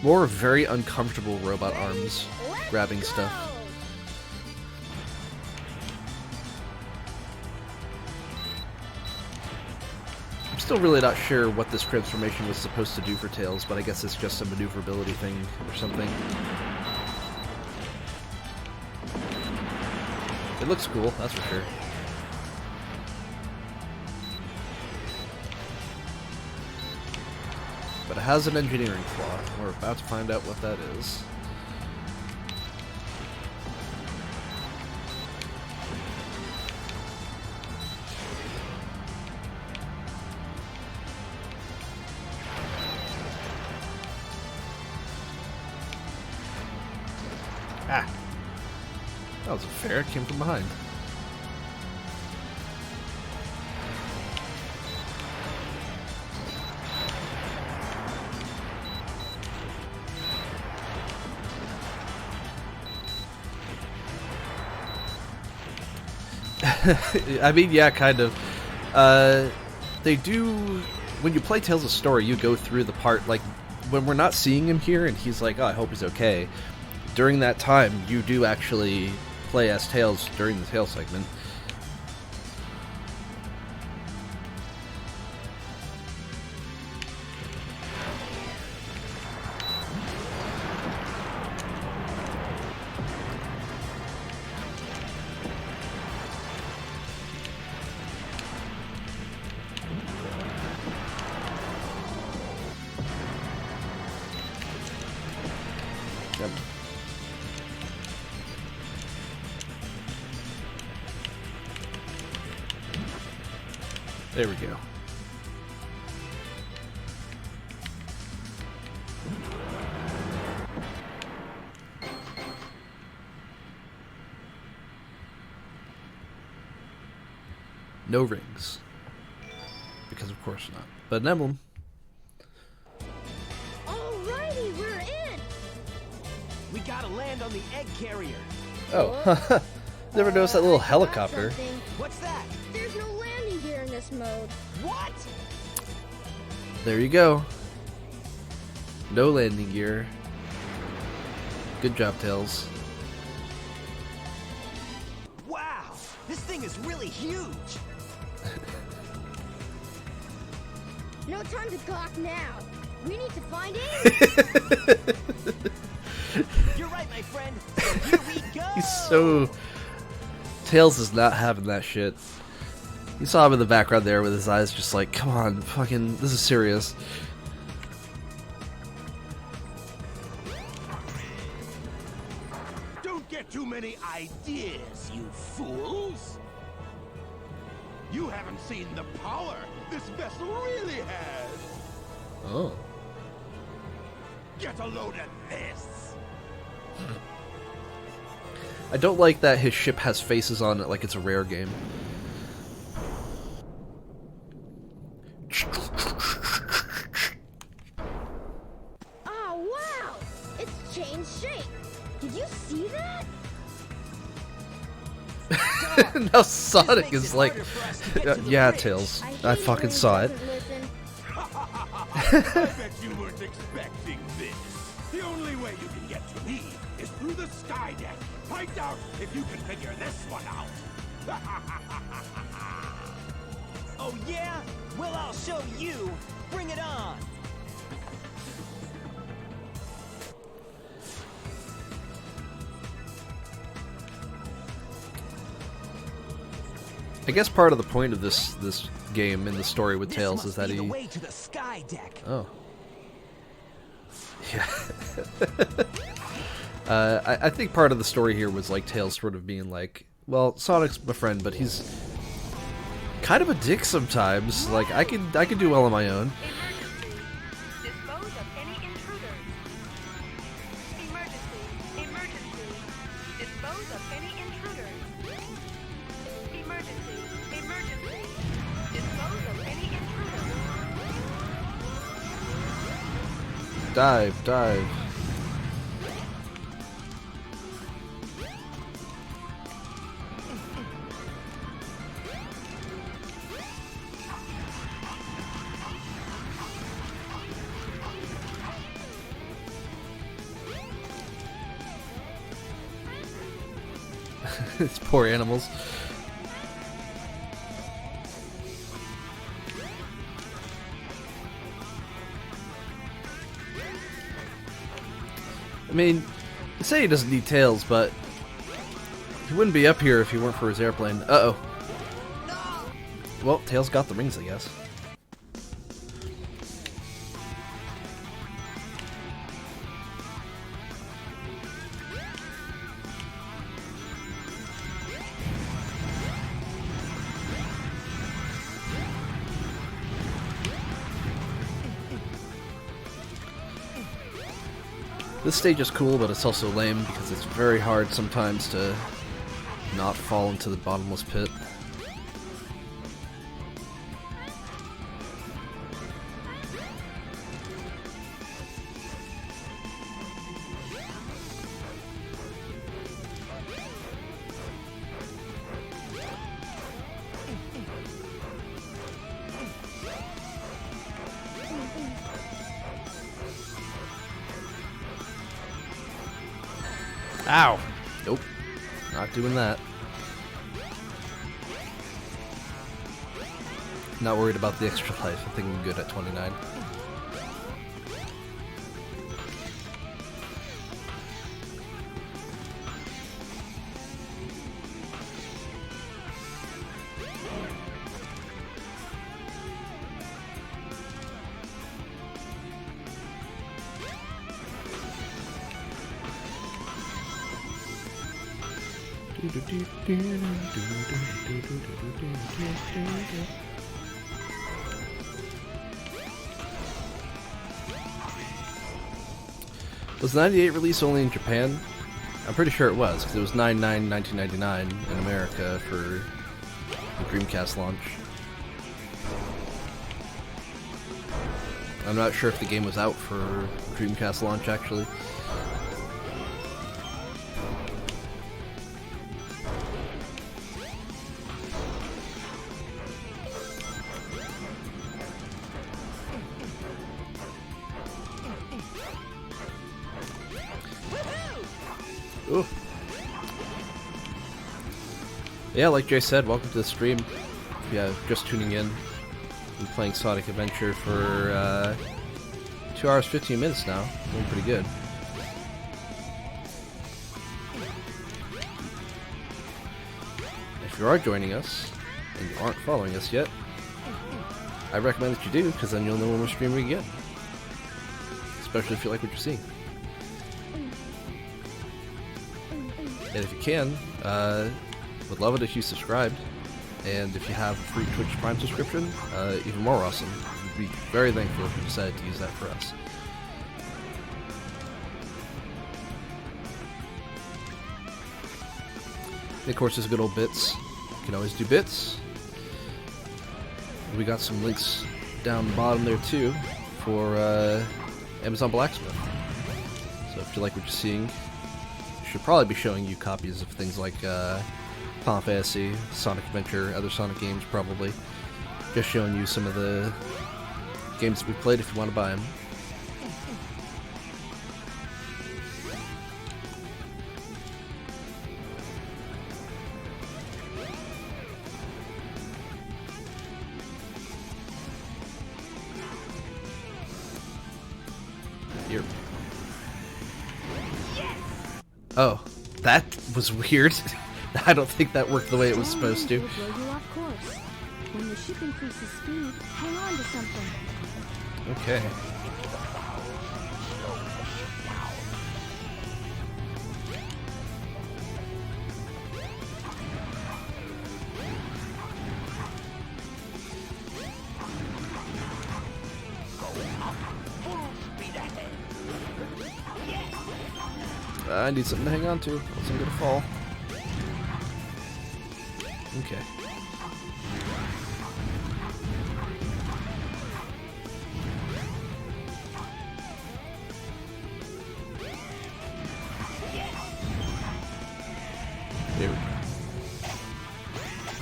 Speaker 1: More very uncomfortable robot arms
Speaker 5: Let's
Speaker 1: grabbing
Speaker 5: go.
Speaker 1: stuff. I'm still really not sure what this transformation was supposed to do for Tails, but I guess it's just a maneuverability thing or something. It looks cool, that's for sure. But it has an engineering flaw. We're about to find out what that is. Ah! That wasn't fair, it came from behind. I mean, yeah, kind of. They do... When you play Tales of Story, you go through the part, like, when we're not seeing him here and he's like, oh, I hope he's okay. During that time, you do actually play as Tails during the Tails segment. Yep. There we go. No rings. Because of course not. But an emblem.
Speaker 5: Alrighty, we're in.
Speaker 3: We gotta land on the egg carrier.
Speaker 1: Oh, never noticed that little
Speaker 5: I forgot
Speaker 1: helicopter.
Speaker 5: something.
Speaker 3: What's that?
Speaker 5: There's no landing gear in this mode.
Speaker 3: What?
Speaker 1: There you go. No landing gear. Good job, Tails.
Speaker 3: Wow! This thing is really huge!
Speaker 5: No time to talk now. We need to find it.
Speaker 3: You're right, my friend. So here we go!
Speaker 1: He's so... Tails is not having that shit. You saw him in the background there with his eyes just like, come on, fucking, this is serious.
Speaker 4: Don't get too many ideas, you fools! You haven't seen the power this vessel really has!
Speaker 1: Oh.
Speaker 4: Get a load of this!
Speaker 1: I don't like that his ship has faces on it like it's a rare game.
Speaker 5: Oh, wow! It's changed shape. Did you see that?
Speaker 1: Now Sonic
Speaker 3: makes
Speaker 1: is
Speaker 3: it
Speaker 1: like,
Speaker 3: harder for us to get to the
Speaker 1: yeah,
Speaker 3: bridge.
Speaker 1: Tails.
Speaker 5: hate
Speaker 1: I
Speaker 5: it
Speaker 1: fucking
Speaker 5: when he
Speaker 1: saw it.
Speaker 5: doesn't listen.
Speaker 4: I bet you weren't expecting this. The only way you can get to me is through the sky deck. Find out if you can figure this one out.
Speaker 3: Oh yeah? Well, I'll show you. Bring it on.
Speaker 1: I guess part of the point of this game in the story with
Speaker 3: This
Speaker 1: Tails
Speaker 3: must
Speaker 1: is that
Speaker 3: be the
Speaker 1: he...
Speaker 3: way to the sky deck.
Speaker 1: Oh. Yeah. I think part of the story here was like Tails sort of being like, well, Sonic's my friend, but he's kind of a dick sometimes. Like I can do well on my own.
Speaker 9: Dispose of any intruders. Emergency. Dispose of any intruders. Emergency. Dispose of any intruders.
Speaker 1: Dive. It's poor animals. I mean, you say he doesn't need Tails, but he wouldn't be up here if he weren't for his airplane. Uh-oh. Well, Tails got the rings, I guess. This stage is cool, but it's also lame because it's very hard sometimes to not fall into the bottomless pit. Ow! Nope. Not doing that. Not worried about the extra life. I think I'm good at 29. Was the 98 release only in Japan? I'm pretty sure it was, because it was 9/9/1999 in America for the Dreamcast launch. I'm not sure if the game was out for Dreamcast launch, actually. Ooh. Yeah, like Jay said, welcome to the stream. If you're just tuning in, I'm playing Sonic Adventure for 2 hours 15 minutes now. Doing pretty good. If you are joining us, and you aren't following us yet, I recommend that you do, because then you'll know when we're streaming again. Especially if you like what you're seeing. And if you can, would love it if you subscribed. And if you have a free Twitch Prime subscription, even more awesome. We'd be very thankful if you decided to use that for us. And of course, there's good old bits. You can always do bits. We got some links down the bottom there too for Amazon Blacksmith. So if you like what you're seeing, it should probably be showing you copies of things like Final Fantasy, Sonic Adventure, other Sonic games probably. Just showing you some of the games that we played if you want to buy them. Here. Oh, that was weird. I don't think that worked the way it was supposed to.
Speaker 5: When the ship increases speed, hang on to something.
Speaker 1: Okay. I need something to hang on to, else I'm gonna fall. Okay. There we go.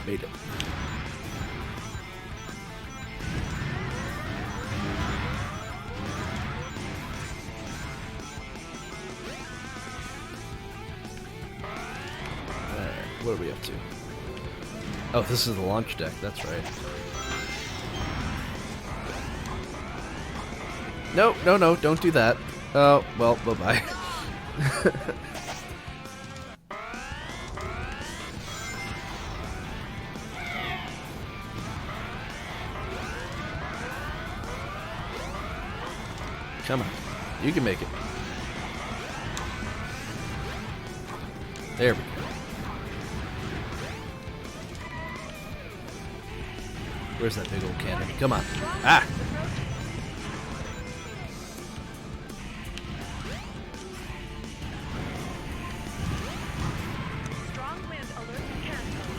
Speaker 1: Made it. What are we up to? Oh, this is the launch deck, that's right. No, no, no, don't do that. Oh, well, bye-bye. Come on, you can make it. There we go. Where's that big old cannon? Come on. Ah!
Speaker 9: Strong wind alert canceled.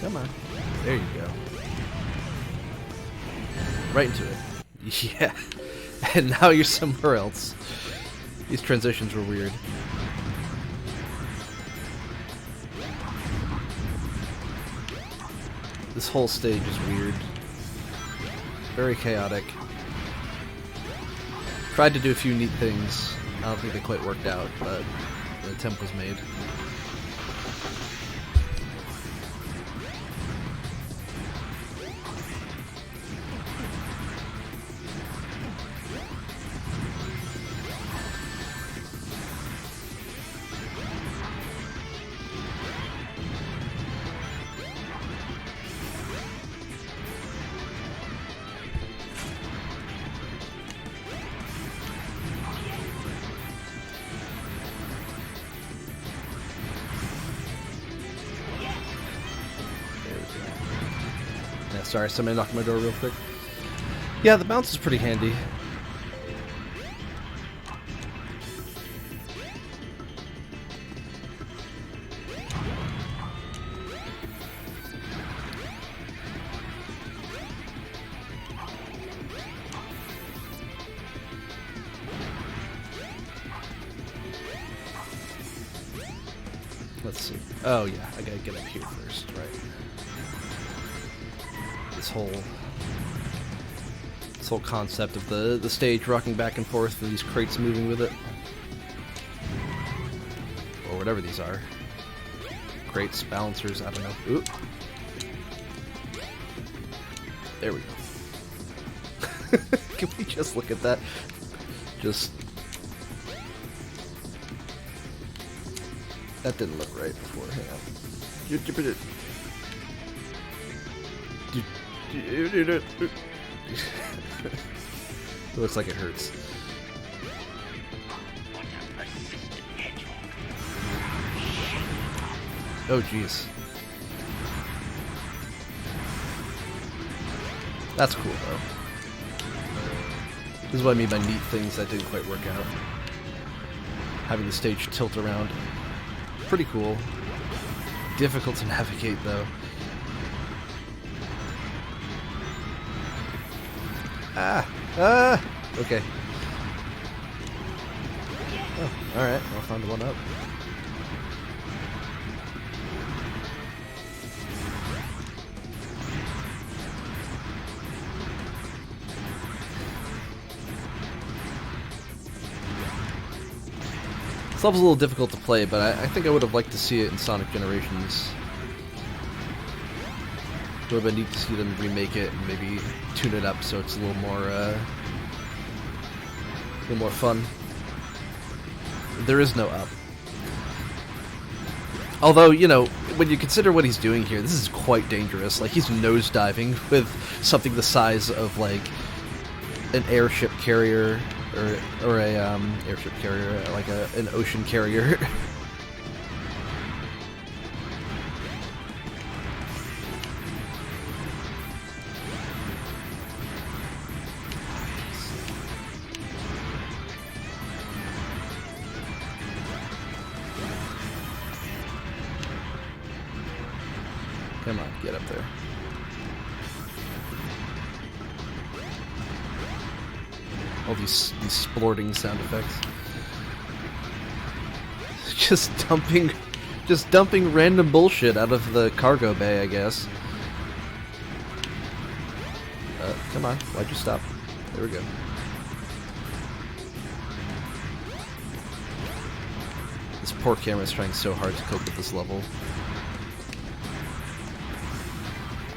Speaker 1: Come on. There you go. Right into it. Yeah. And now you're somewhere else. These transitions were weird. This whole stage is weird. Very chaotic. Tried to do a few neat things. I don't think they quite worked out, but the attempt was made. Yeah, sorry, somebody knocked on my door real quick. Yeah, the bounce is pretty handy. Let's see. Oh yeah, I gotta get up here first, right? This whole concept of the stage rocking back and forth and these crates moving with it, or whatever these are. Crates, balancers, I don't know. Oop. There we go. Can we just look at that? That didn't look right before. Hang on. It looks like it hurts. Oh, jeez. That's cool, though. This is what I mean by neat things that didn't quite work out. Having the stage tilt around. Pretty cool. Difficult to navigate, though. Okay. Oh, alright. I'll find one up. This level's a little difficult to play, but I think I would have liked to see it in Sonic Generations. It would have been neat to see them remake it and maybe tune it up so it's a little more fun. There is no up. Although, you know, when you consider what he's doing here, this is quite dangerous. Like, he's nosediving with something the size of, like, an airship carrier, or a airship carrier, like an ocean carrier. Come on, get up there. All these splorting sound effects. Just dumping random bullshit out of the cargo bay, I guess. Come on, why'd you stop? There we go. This poor camera's trying so hard to cope with this level.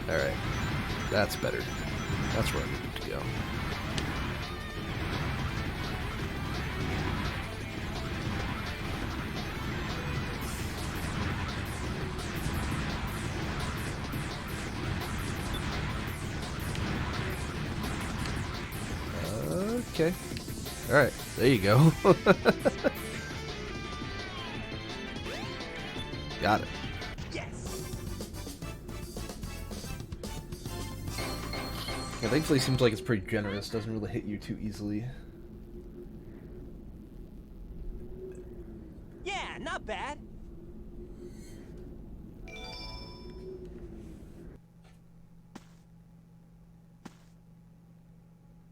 Speaker 1: Alright. That's better. That's where I need to go. Okay. Alright, there you go. Got it.
Speaker 3: Yes.
Speaker 1: Yeah, thankfully seems like it's pretty generous, doesn't really hit you too easily.
Speaker 3: Yeah, not bad.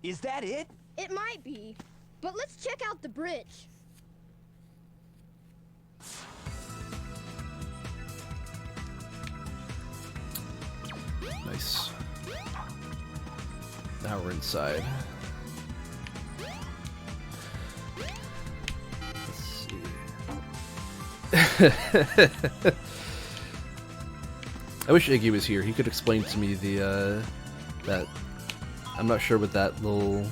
Speaker 3: Is that it?
Speaker 10: It might be, but let's check out the bridge.
Speaker 1: Nice. Now we're inside. Let's see. I wish Iggy was here. He could explain to me the that. I'm not sure what that little.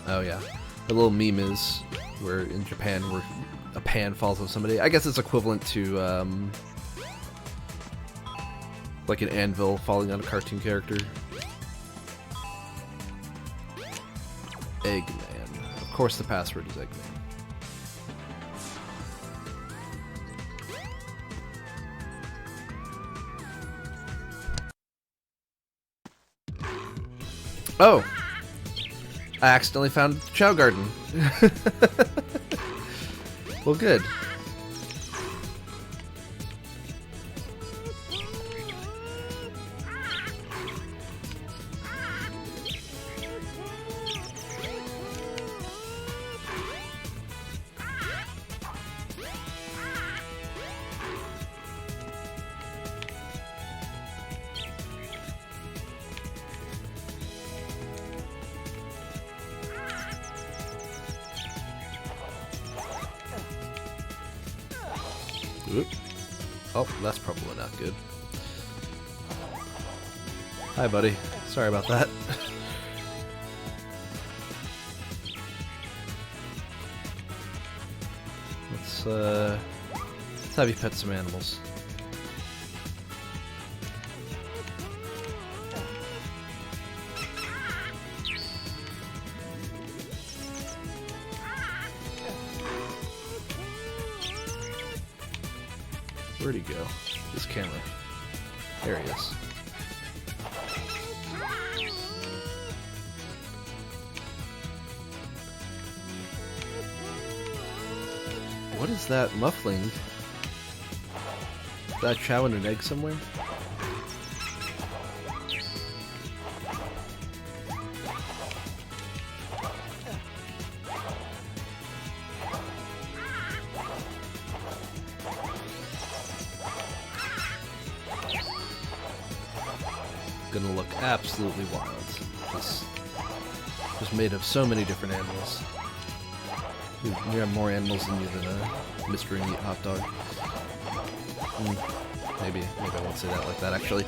Speaker 1: Oh yeah, the little meme is where in Japan where a pan falls on somebody. I guess it's equivalent to like an anvil falling on a cartoon character. Eggman. Of course, the password is Eggman. Oh! I accidentally found the Chow Garden. Well, good. Oop. Oh, that's probably not good. Hi, buddy. Sorry about that. Let's Let's have you pet some animals. Where'd he go? This camera. There he is. What is that muffling? Is that chow and an egg somewhere? Gonna look absolutely wild. Just made of so many different animals. You have more animals in you than a mystery meat hot dog. Maybe I won't say that like that actually.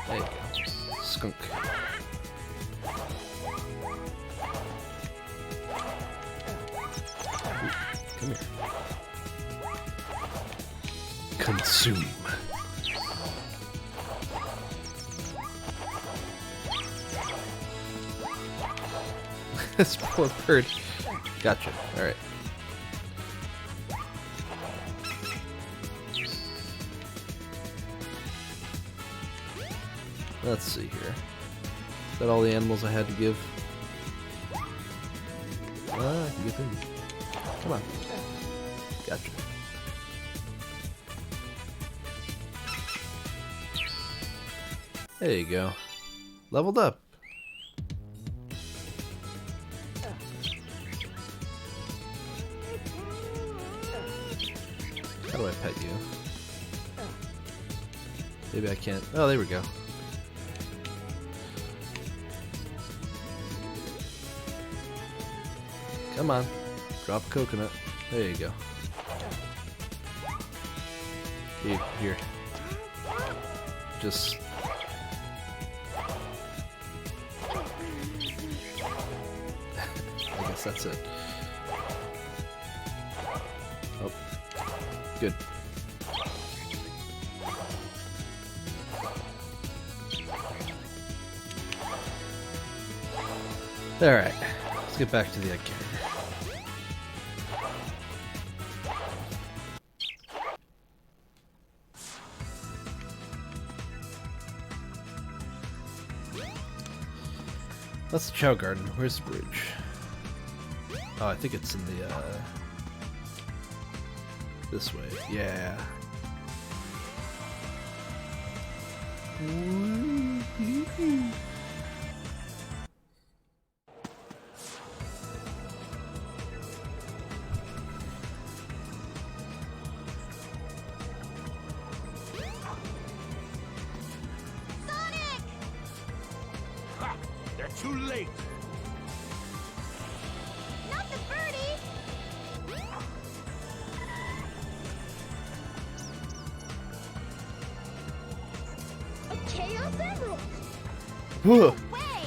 Speaker 1: There you go. Skunk. Come here. Consume. This poor bird. Gotcha. Alright. Let's see here. Is that all the animals I had to give? I can get them. Come on. Gotcha. There you go. Leveled up. How do I pet you? Maybe I can't. Oh, there we go. Come on. Drop a coconut. There you go. Here. Just... I guess that's it. Oh. Good. Alright. Let's get back to the egg carrier. That's the Chow Garden. Where's the bridge? Oh, I think it's in the, this way. Yeah.
Speaker 4: Ha! They're too late!
Speaker 8: Not the birdie!
Speaker 10: A Chaos Emerald!
Speaker 1: Whoa.
Speaker 8: Way!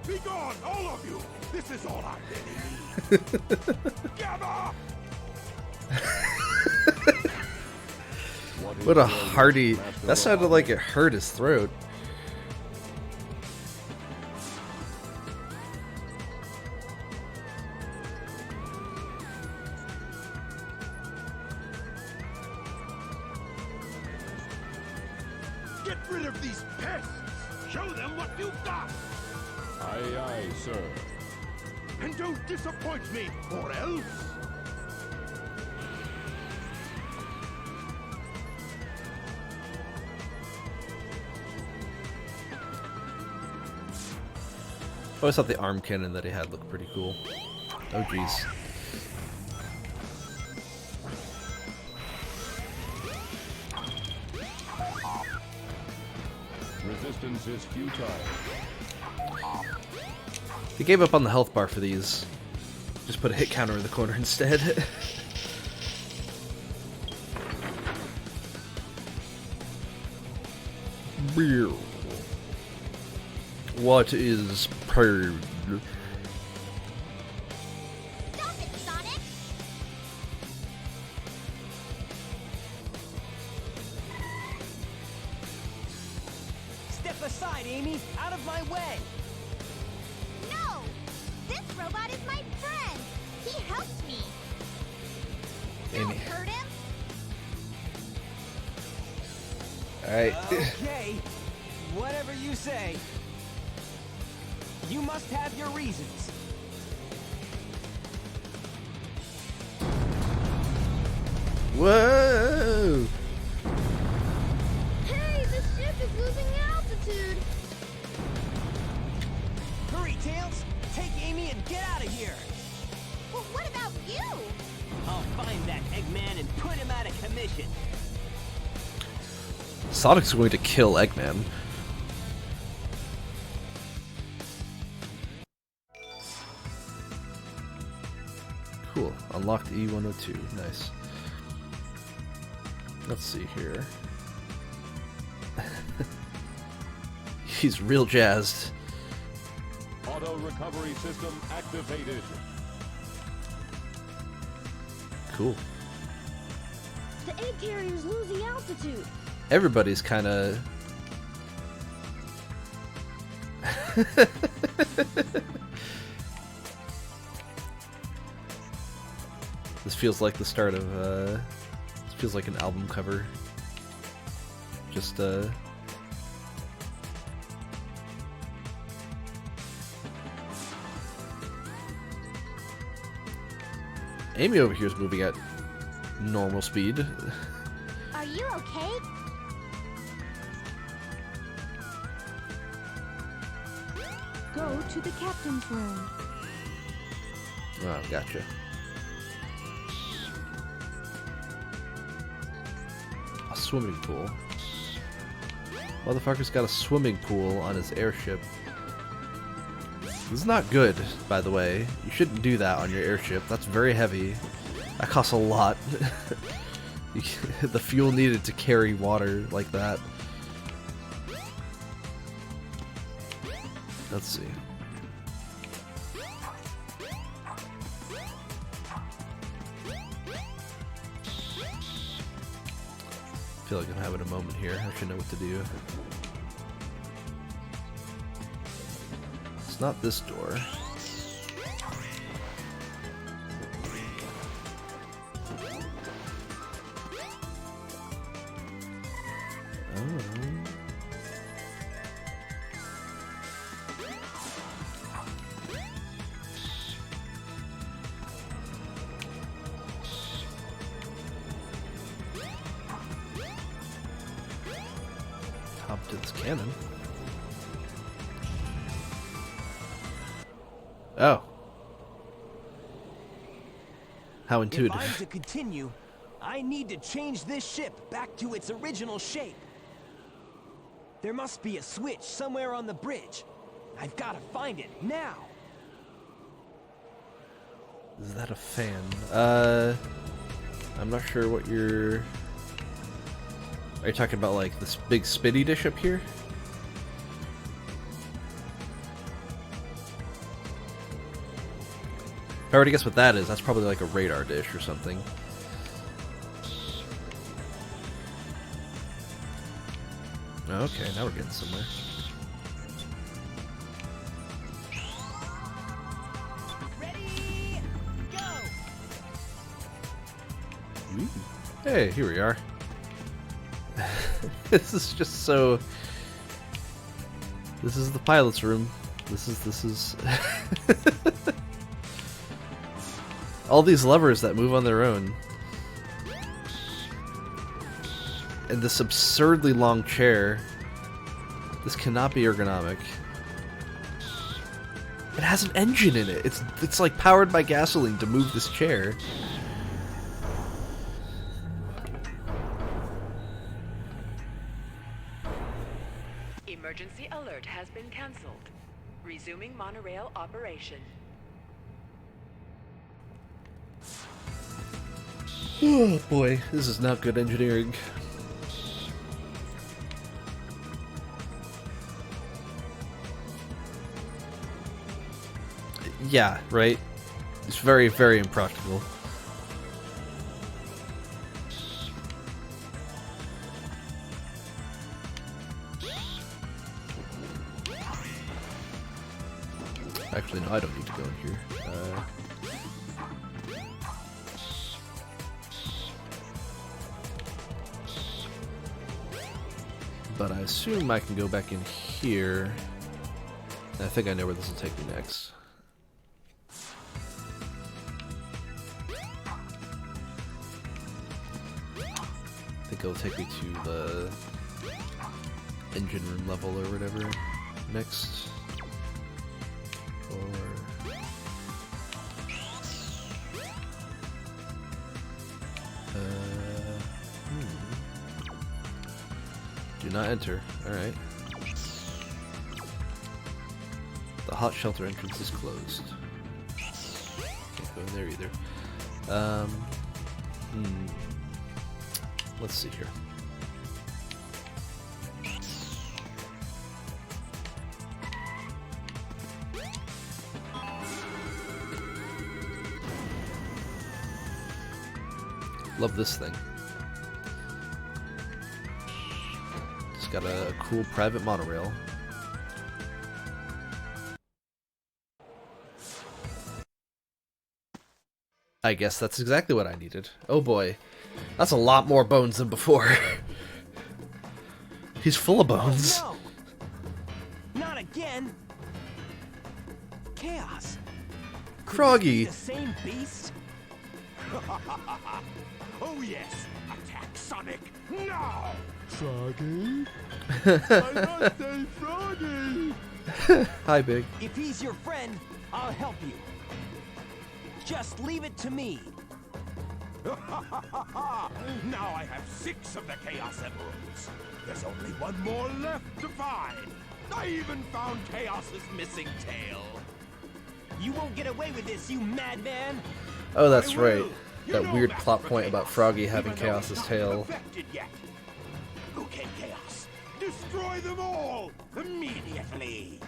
Speaker 4: Be gone, all of you! This is all I really need! Gather!
Speaker 1: What a hearty... That sounded like it hurt his throat.
Speaker 4: Get rid of these pests! Show them what you've got!
Speaker 6: Aye, aye, sir.
Speaker 4: And don't disappoint me, or else...
Speaker 1: I always thought the arm cannon that he had looked pretty cool. Oh jeez.
Speaker 6: Resistance is futile.
Speaker 1: He gave up on the health bar for these. Just put a hit counter in the corner instead. What is purge?
Speaker 8: Stop it, Sonic!
Speaker 3: Step aside, Amy! Out of my way!
Speaker 8: No! This robot is my friend! He helped me! Don't
Speaker 1: Amy.
Speaker 8: hurt him!
Speaker 1: Alright.
Speaker 3: Okay. Whatever you say. You must have your reasons.
Speaker 1: Whoa!
Speaker 10: Hey, the ship is losing altitude.
Speaker 3: Hurry, Tails! Take Amy and get out of here!
Speaker 8: Well, what about you?
Speaker 3: I'll find that Eggman and put him out of commission.
Speaker 1: Sonic's going to kill Eggman. Cool. Unlocked E102. Nice. Let's see here. He's real jazzed.
Speaker 6: Auto recovery system activated.
Speaker 1: Cool.
Speaker 10: The egg carrier's losing altitude.
Speaker 1: Everybody's kind of... This feels like the start of, this feels like an album cover. Just, Amy over here is moving at normal speed.
Speaker 8: Are you okay?
Speaker 5: Go to the captain's room.
Speaker 1: Oh, gotcha. A swimming pool. Motherfucker's got a swimming pool on his airship. This is not good, by the way. You shouldn't do that on your airship. That's very heavy. That costs a lot. The fuel needed to carry water like that. Let's see. I feel like I'm having a moment here. I should know what to do. It's not this door. Hop to this cannon. Oh. How intuitive.
Speaker 3: If I'm to continue, I need to change this ship back to its original shape. There must be a switch somewhere on the bridge. I've got to find it now.
Speaker 1: Is that a fan? I'm not sure what you're... Are you talking about like this big spitty dish up here? If I were to guess what that is, that's probably like a radar dish or something. Okay, now we're getting somewhere.
Speaker 3: Ready, go!
Speaker 1: Ooh. Hey, here we are. This is just so... This is the pilot's room. This is... All these levers that move on their own. And this absurdly long chair. This cannot be ergonomic. It has an engine in it. It's like powered by gasoline to move this chair.
Speaker 9: Emergency alert has been cancelled. Resuming monorail operation.
Speaker 1: Oh boy, this is not good engineering. Yeah, right? It's very, very impractical. Actually, no, I don't need to go in here. But I assume I can go back in here. I think I know where this will take me next. I think it'll take me to the engine room level or whatever next. Do not enter. Alright. The hot shelter entrance is closed. Can't go in there either. Let's see here. Love this thing. It's got a cool private monorail. I guess that's exactly what I needed. Oh boy. That's a lot more bones than before. He's full of bones.
Speaker 3: Oh, no. Not again. Chaos.
Speaker 1: Froggy.
Speaker 3: The same beast?
Speaker 4: Oh yes, attack Sonic now!
Speaker 6: Froggy?
Speaker 4: I must say Froggy!
Speaker 1: Hi, Big.
Speaker 3: If he's your friend, I'll help you. Just leave it to me.
Speaker 4: Now I have 6 of the Chaos Emeralds. There's only one more left to find. I even found Chaos's missing tail.
Speaker 3: You won't get away with this, you madman!
Speaker 1: Oh, that's
Speaker 4: I will.
Speaker 1: right.
Speaker 4: You
Speaker 1: That
Speaker 4: know
Speaker 1: weird
Speaker 4: Master
Speaker 1: plot point
Speaker 4: Chaos,
Speaker 1: about Froggy having
Speaker 4: even though
Speaker 1: Chaos's
Speaker 4: he's not
Speaker 1: tail.
Speaker 4: perfected yet. Okay, Chaos. Destroy them all immediately.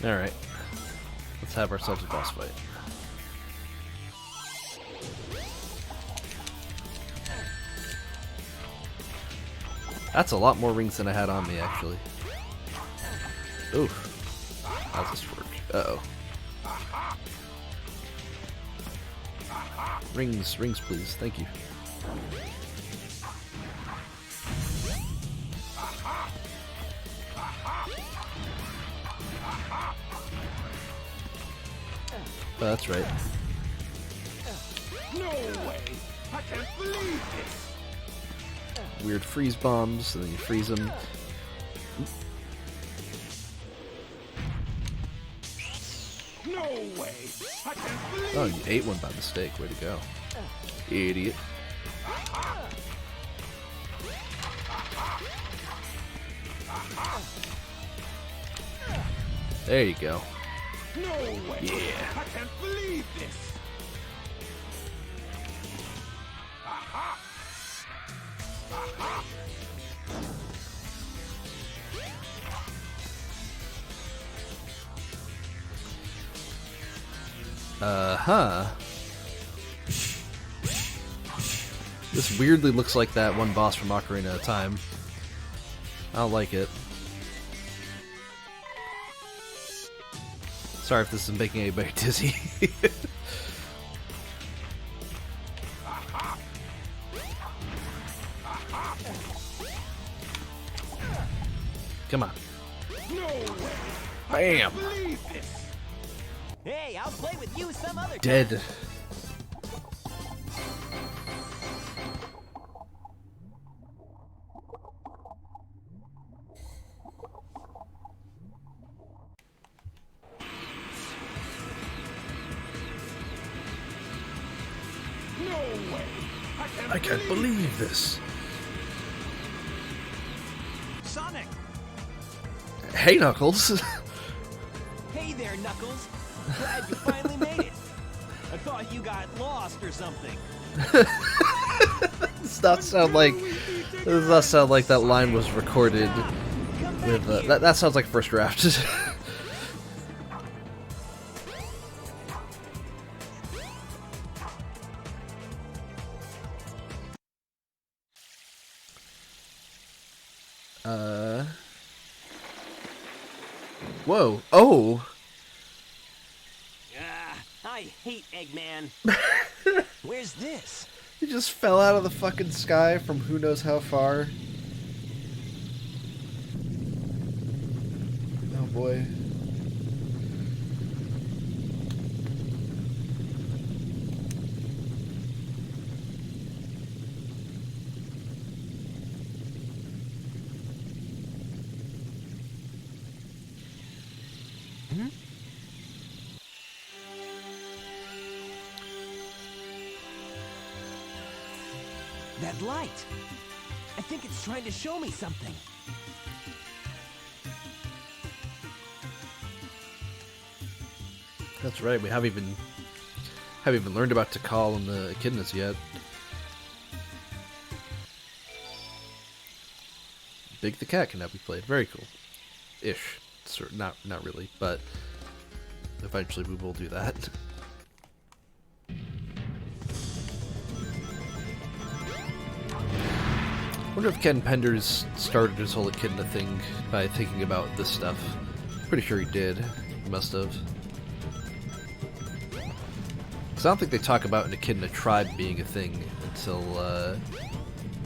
Speaker 1: Alright. Let's have ourselves a boss fight. That's a lot more rings than I had on me, actually. Oof. How's this work? Uh-oh. Rings, please. Thank you. Oh, that's right.
Speaker 4: No way! I can't believe this!
Speaker 1: Weird freeze bombs, and then you freeze them.
Speaker 4: No way! I can't believe
Speaker 1: Oh, you ate one by mistake. Way to go. Idiot. There you go.
Speaker 4: No way!
Speaker 1: Yeah.
Speaker 4: I can't believe this! Aha! Aha!
Speaker 1: Uh-huh. This weirdly looks like that one boss from Ocarina of Time. I don't like it. Sorry if this is making anybody dizzy. Come on.
Speaker 4: No way!
Speaker 1: Bam!
Speaker 4: Believe this!
Speaker 3: Hey, I'll play with you some other time.
Speaker 1: Dead.
Speaker 4: No way!
Speaker 1: I can't believe this.
Speaker 3: Sonic!
Speaker 1: Hey, Knuckles.
Speaker 3: Hey there, Knuckles. Glad you finally made it. I thought you got lost or something.
Speaker 1: Does not sound like This does sound like that line was recorded with that sounds like first draft. Whoa. Oh.
Speaker 3: I hate Eggman. Where's this?
Speaker 1: He just fell out of the fucking sky from who knows how far. Oh boy.
Speaker 3: That light. I think it's trying to show me something.
Speaker 1: That's right. We haven't even learned about Tikal and the echidnas yet. Big the cat can now be played. Very cool. Ish. Not really, but eventually we will do that. I wonder if Ken Penders started his whole echidna thing by thinking about this stuff. Pretty sure he did. He must have. Because I don't think they talk about an echidna tribe being a thing until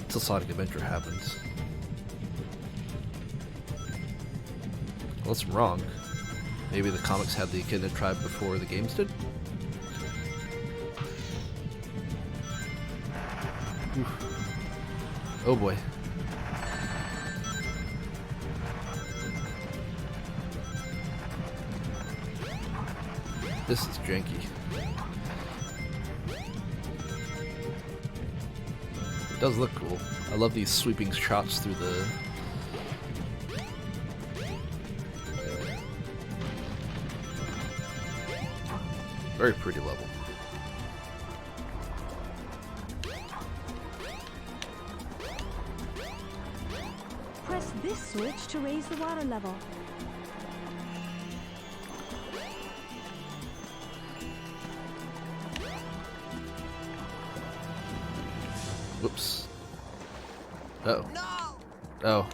Speaker 1: Sonic Adventure happens. Unless I'm wrong. Maybe the comics had the echidna tribe before the games did? Oof. Oh boy. This is janky. It does look cool. I love these sweeping shots through the... Very pretty level.
Speaker 5: Press this switch to raise the water level.
Speaker 1: Whoops. Uh-oh.
Speaker 3: No!
Speaker 1: Oh.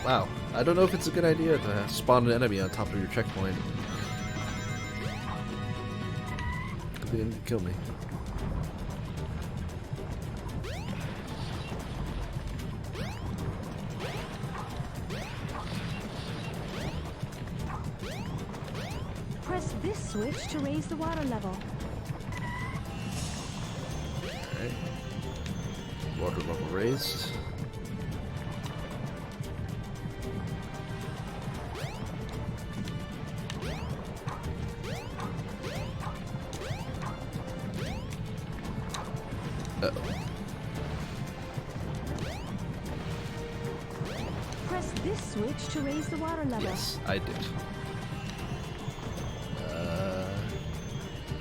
Speaker 1: Wow. I don't know if it's a good idea to spawn an enemy on top of your checkpoint. They didn't kill me.
Speaker 5: Press this switch to raise the water level.
Speaker 1: Alright. Water level raised.
Speaker 5: Press this switch to raise the water level.
Speaker 1: Yes, I did. Do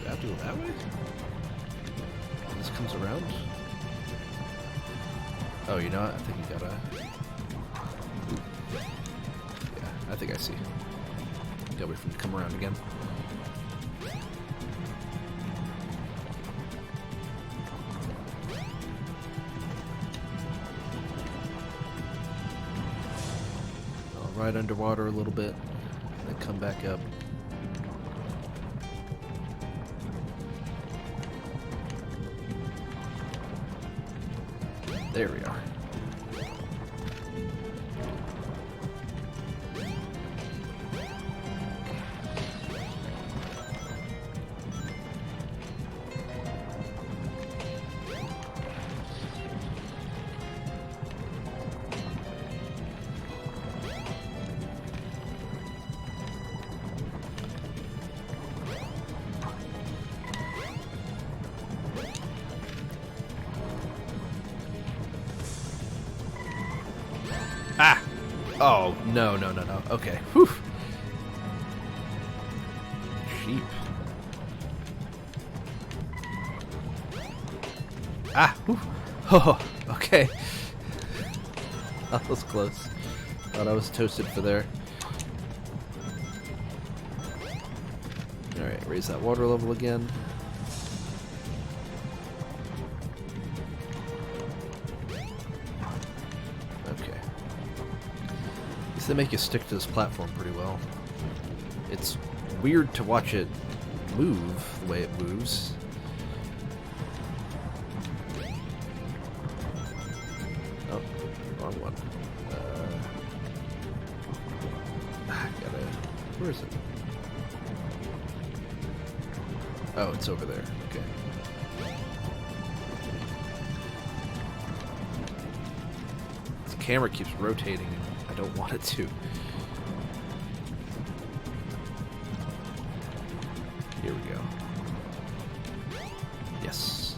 Speaker 1: I have to go that way? This comes around? Oh, you know what? I think you gotta... Yeah, I think I see. Gotta wait for him to come around again. Right underwater a little bit, and then come back up. There we are. Ah! Oh, no. Okay. Whew. Sheep. Ah! Whew. Oh, okay. That was close. Thought I was toasted for there. Alright, raise that water level again. Okay. At least they make you stick to this platform pretty well. It's weird to watch it move the way it moves. Oh, wrong one. Where is it? Oh, it's over there. Okay. The camera keeps rotating and I don't want it to. Here we go. Yes.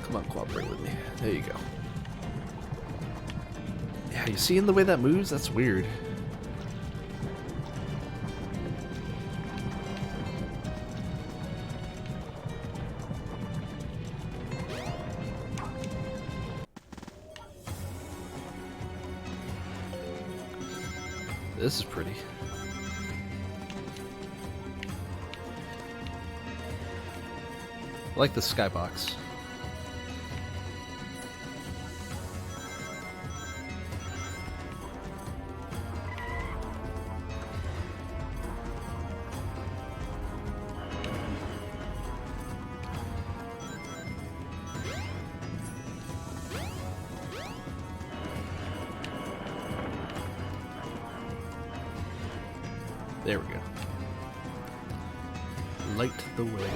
Speaker 1: Come on, cooperate with me. There you go. Yeah, you seeing the way that moves? That's weird. This is pretty. I like the skybox. There we go. Light the way.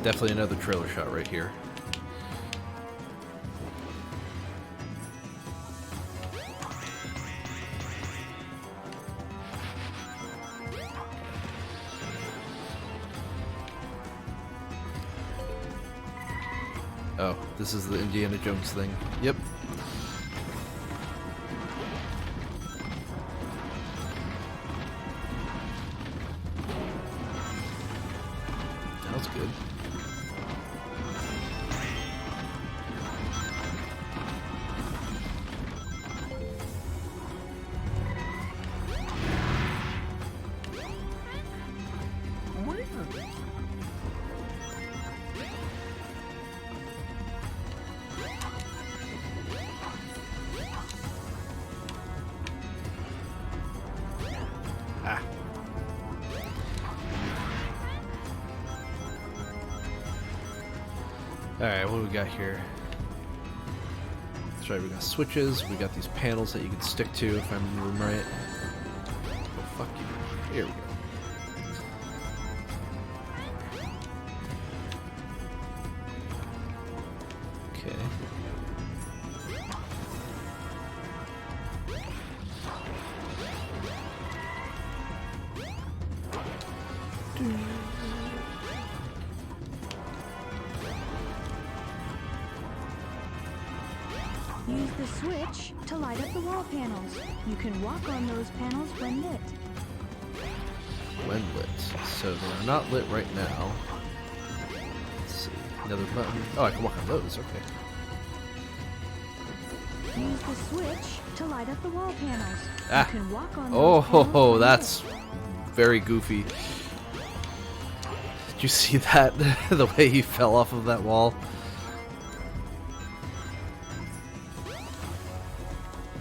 Speaker 1: Definitely another trailer shot right here. Oh, this is the Indiana Jones thing. Yep. That was good. Ah. Alright, what do we got here? That's right, we got switches, we got these panels that you can stick to, if I remember them right. Oh, fuck you. Here we go. Okay.
Speaker 5: Use the switch to light up the wall panels. You can walk on those panels when lit.
Speaker 1: When lit. So they're not lit right now. Let's see. Another button. Oh, I can walk on those. Okay.
Speaker 5: Use the switch to light up the wall panels.
Speaker 1: Ah.
Speaker 5: You can walk on those panels
Speaker 1: Oh,
Speaker 5: when
Speaker 1: that's
Speaker 5: lit.
Speaker 1: very goofy. Did you see that? The way he fell off of that wall?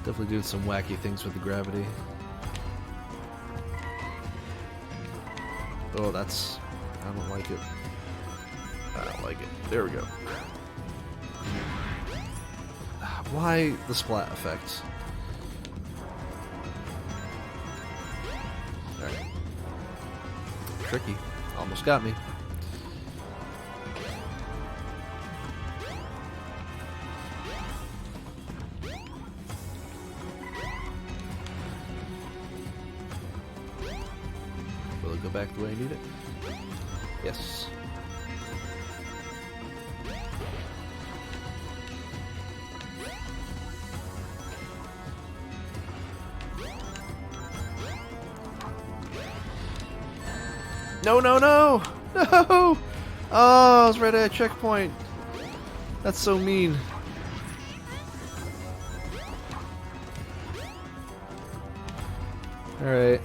Speaker 1: Definitely doing some wacky things with the gravity. Oh, that's... I don't like it. I don't like it. There we go. Why the splat effects? Alright. Tricky. Almost got me. Will it go back the way I need it? Yes. No, no, no! No! Oh, I was right at a checkpoint. That's so mean. Alright.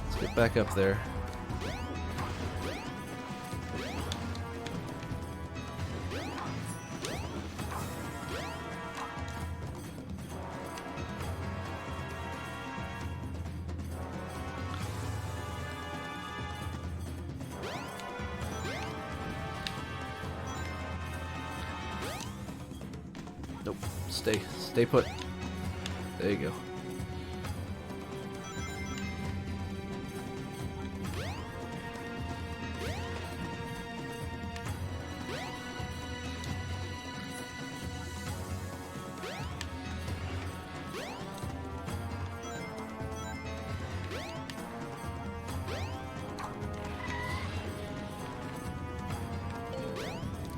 Speaker 1: Let's get back up there. Nope. Stay put. There you go.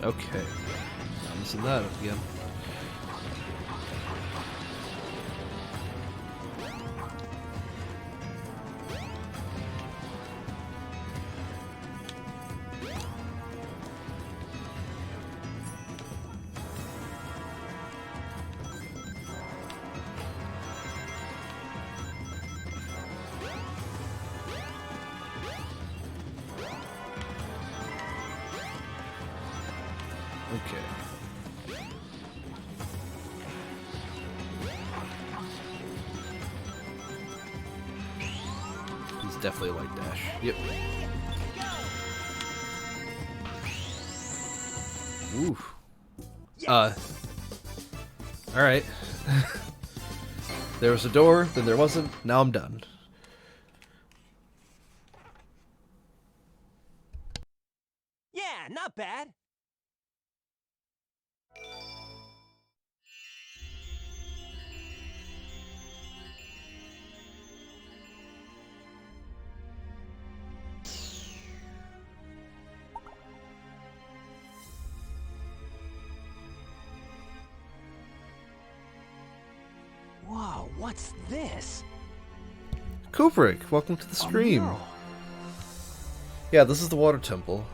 Speaker 1: Okay. I'm messing that up again. Okay. He's definitely like Dash. Yep. Ooh. Alright. There was a door, then there wasn't. Now I'm done.
Speaker 3: Yeah, not bad. Whoa, what's this?
Speaker 1: Kubrick, welcome to the stream.
Speaker 3: No.
Speaker 1: Yeah, this is the water temple.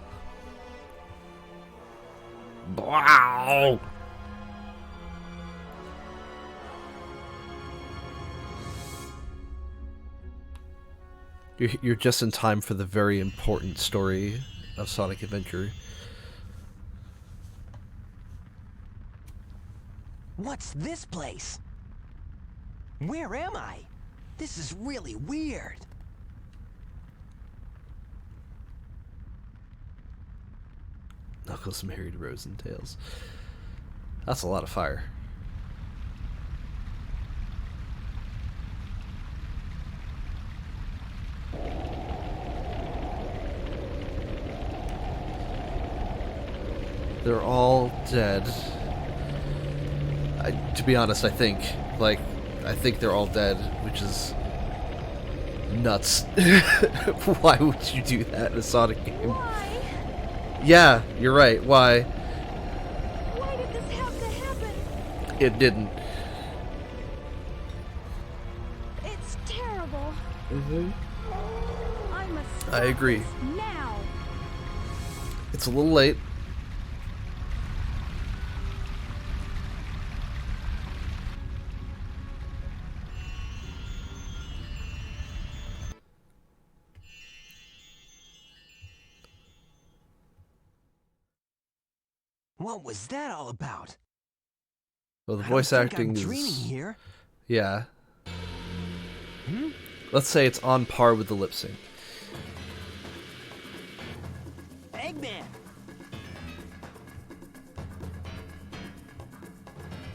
Speaker 1: Wow. You're just in time for the very important story of Sonic Adventure.
Speaker 3: What's this place? Where am I? This is really weird.
Speaker 1: Knuckles married Rose and Tails. That's a lot of fire. They're all dead. To be honest, I think they're all dead, which is nuts. Why would you do that in a Sonic game?
Speaker 5: Why?
Speaker 1: Yeah, you're right. Why?
Speaker 5: Why did this have to happen?
Speaker 1: It didn't.
Speaker 5: It's terrible. I must stop
Speaker 1: I agree.
Speaker 5: this now.
Speaker 1: It's a little late.
Speaker 3: What was that all about?
Speaker 1: Well, the
Speaker 3: I
Speaker 1: voice
Speaker 3: don't think
Speaker 1: acting
Speaker 3: I'm
Speaker 1: is...
Speaker 3: dreaming here.
Speaker 1: Yeah. Let's say it's on par with the lip sync.
Speaker 3: Eggman!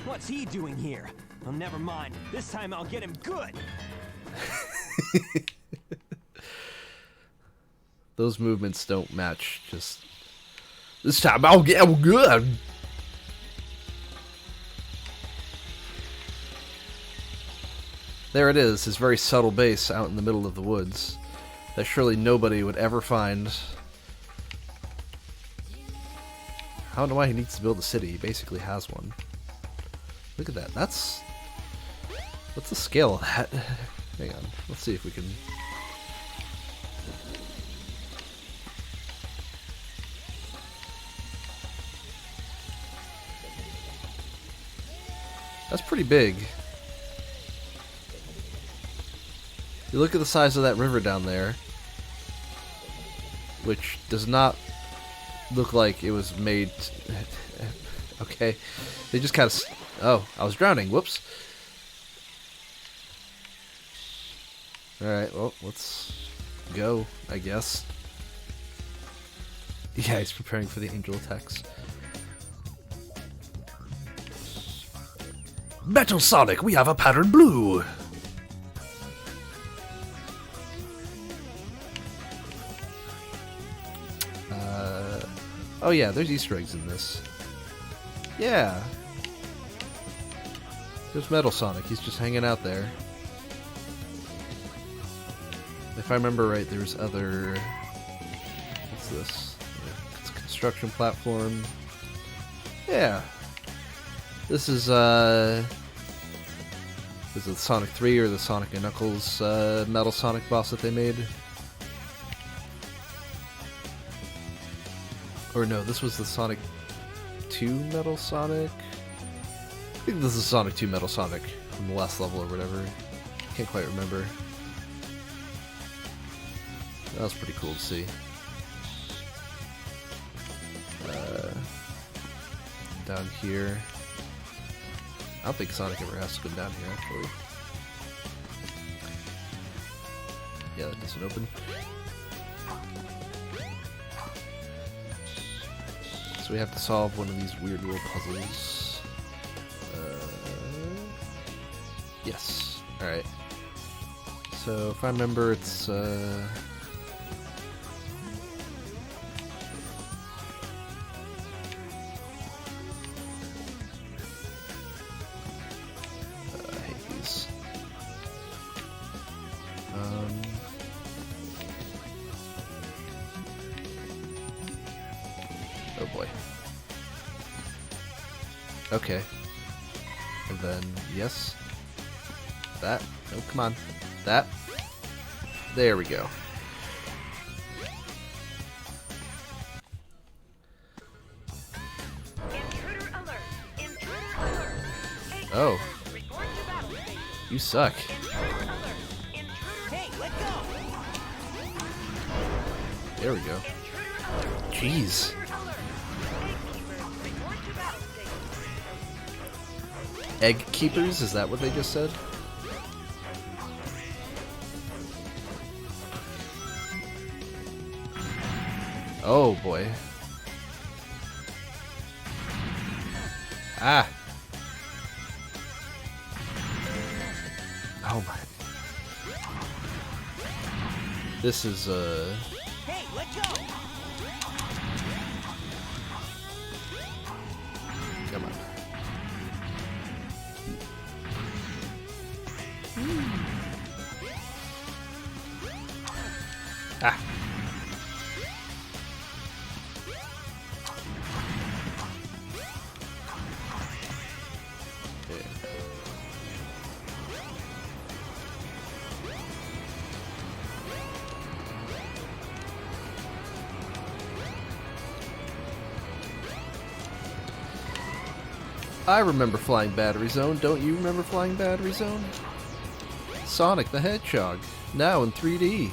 Speaker 3: What's he doing here? Well, never mind. This time I'll get him good.
Speaker 1: Those movements don't match. Just this time I'll get him good. There it is, his very subtle bass out in the middle of the woods that surely nobody would ever find. I don't know why he needs to build a city. He basically has one. Look at that. What's the scale of that? Hang on. Let's see if we can... That's pretty big. You look at the size of that river down there, which does not look like it was made... Okay. They just kind of... Oh, I was drowning. Whoops. Alright, well, let's go, I guess. Yeah, he's preparing for the angel attacks. Metal Sonic, we have a pattern blue! Oh yeah, there's Easter eggs in this. Yeah. There's Metal Sonic, he's just hanging out there. If I remember right, there's other... What's this? It's a construction platform. Yeah. This is it Sonic 3 or the Sonic and Knuckles Metal Sonic boss that they made? Or no, this was the Sonic 2 Metal Sonic? I think this is Sonic 2 Metal Sonic from the last level or whatever. Can't quite remember. That was pretty cool to see. Down here. I don't think Sonic ever has to come down here, actually. Yeah, that doesn't open. So we have to solve one of these weird little puzzles. Yes. Alright. So if I remember, it's I hate these. Oh boy. Okay. And then, yes. That. Oh, come on. That. There we go.
Speaker 9: Intruder alert! Intruder alert! Hey,
Speaker 3: Oh.
Speaker 9: report to battle station.
Speaker 3: You suck.
Speaker 9: Intruder alert! Intruder. Hey, let go!
Speaker 3: There we go.
Speaker 9: Intruder alert!
Speaker 3: Jeez.
Speaker 9: Intruder alert! Gatekeepers, report to battle station.
Speaker 3: Egg keepers? Is that what they just said? Oh boy. Ah. Oh my. This is
Speaker 7: Hey, let go!
Speaker 3: come on. Ah. Okay. I remember Flying Battery Zone. Don't you remember Flying Battery Zone? Sonic the Hedgehog, now in 3D.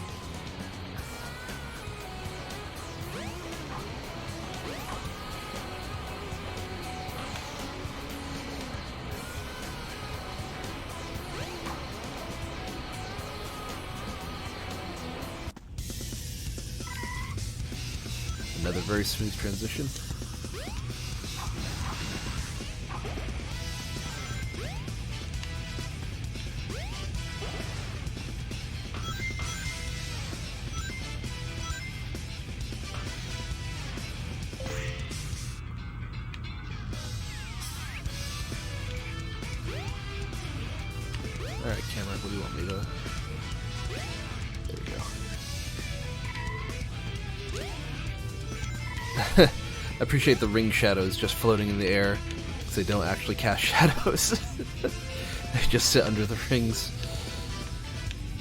Speaker 1: Another very smooth transition. Alright, camera, what do you want me to... There we go. I appreciate the ring shadows just floating in the air, because they don't actually cast shadows. They just sit under the rings.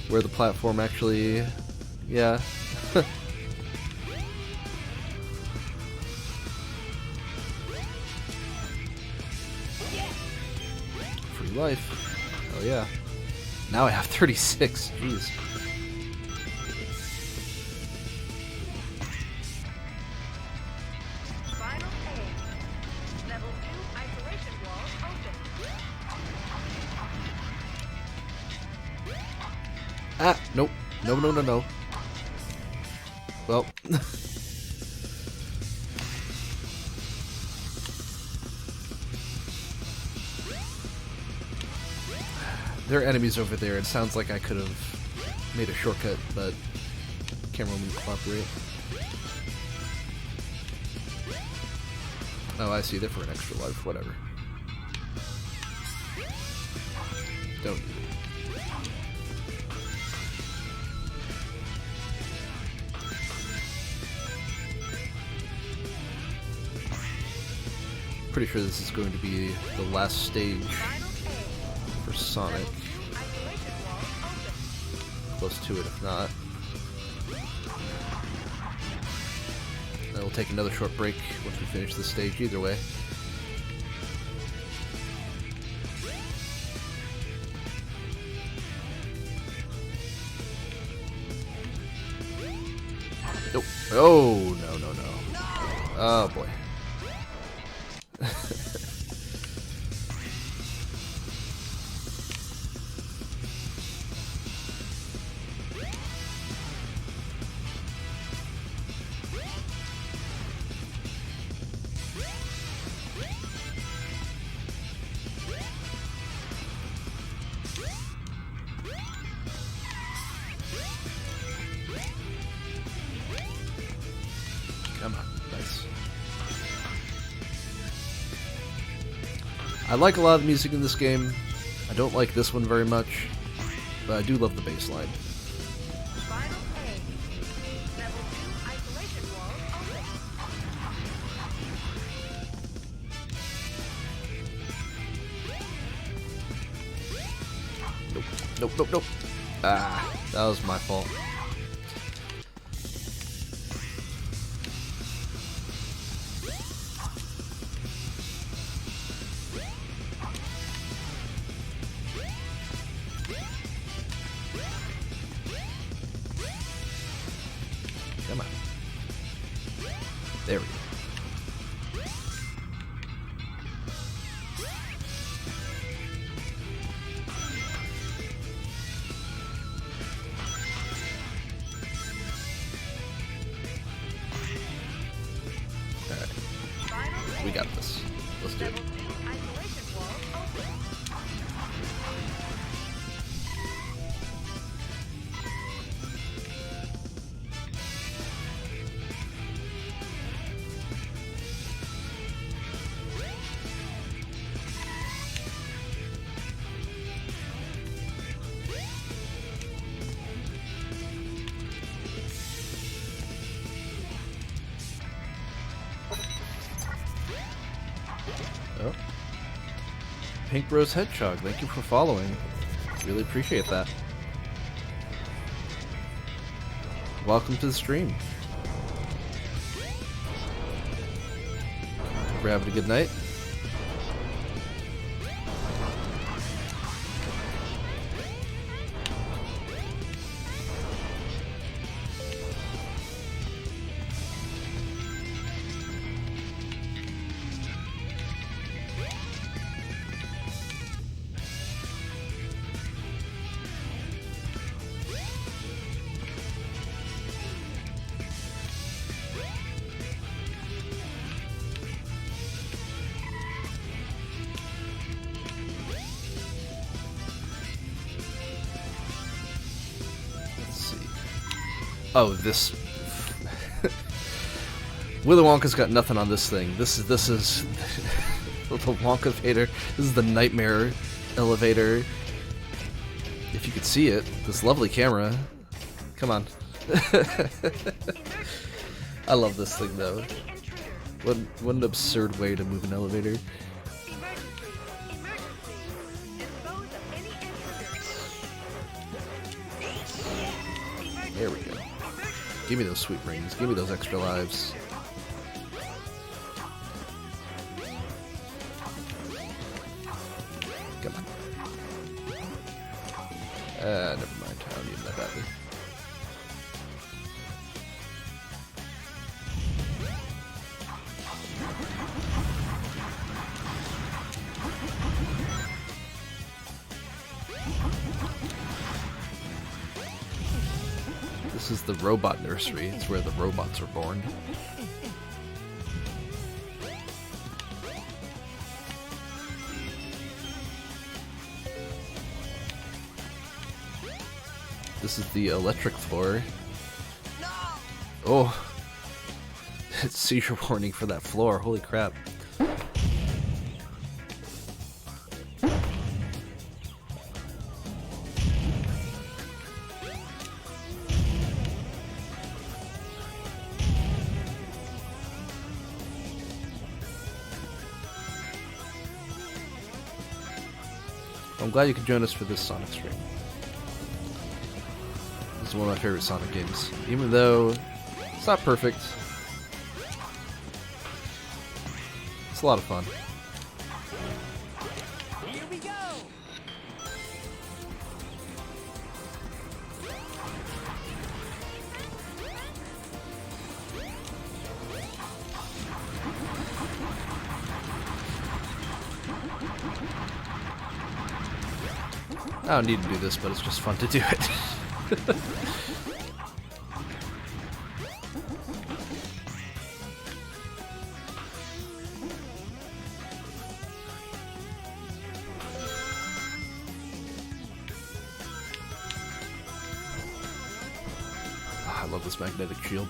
Speaker 1: Where the platform actually... yeah. Free life. Hell yeah. Now I have 36. Jeez.
Speaker 9: Final phase. Level 2 isolation wall open.
Speaker 1: Ah, nope. No, no, no, no. Well. There are enemies over there. It sounds like I could have made a shortcut, but camera won't cooperate. Oh, I see. They're for an extra life. Whatever. Don't need it. Pretty sure this is going to be the last stage for Sonic. Close to it, if not. Then we'll take another short break once we finish this stage, either way. Nope. Oh, no, no, no. Oh, boy. Come on, nice. I like a lot of the music in this game. I don't like this one very much, but I do love the bass line.
Speaker 9: Final phase. Level 2 isolation wall open.
Speaker 1: Nope, nope, nope, nope. Ah, that was my fault. Come on. There we go. Alright. We got this. Let's do it.
Speaker 9: Level 2 isolation wall open.
Speaker 1: Oh. Pink Rose Hedgehog, thank you for following. Really appreciate that. Welcome to the stream. We're having a good night. Oh, this Willy Wonka's got nothing on this thing. This is the Wonka Vader. This is the nightmare elevator. If you could see it, this lovely camera. Come on. I love this thing though. What an absurd way to move an elevator. There we go. Give me those sweet rings. Give me those extra lives. Come on. Never mind. I don't need that badly. This is the robot nursery. It's where the robots are born. This is the electric floor. Oh, it's seizure warning for that floor. Holy crap. I'm glad you could join us for this Sonic stream. This is one of my favorite Sonic games. Even though it's not perfect, it's a lot of fun.
Speaker 3: Here we go.
Speaker 1: I don't need to do this, but it's just fun to do it. I love this magnetic shield.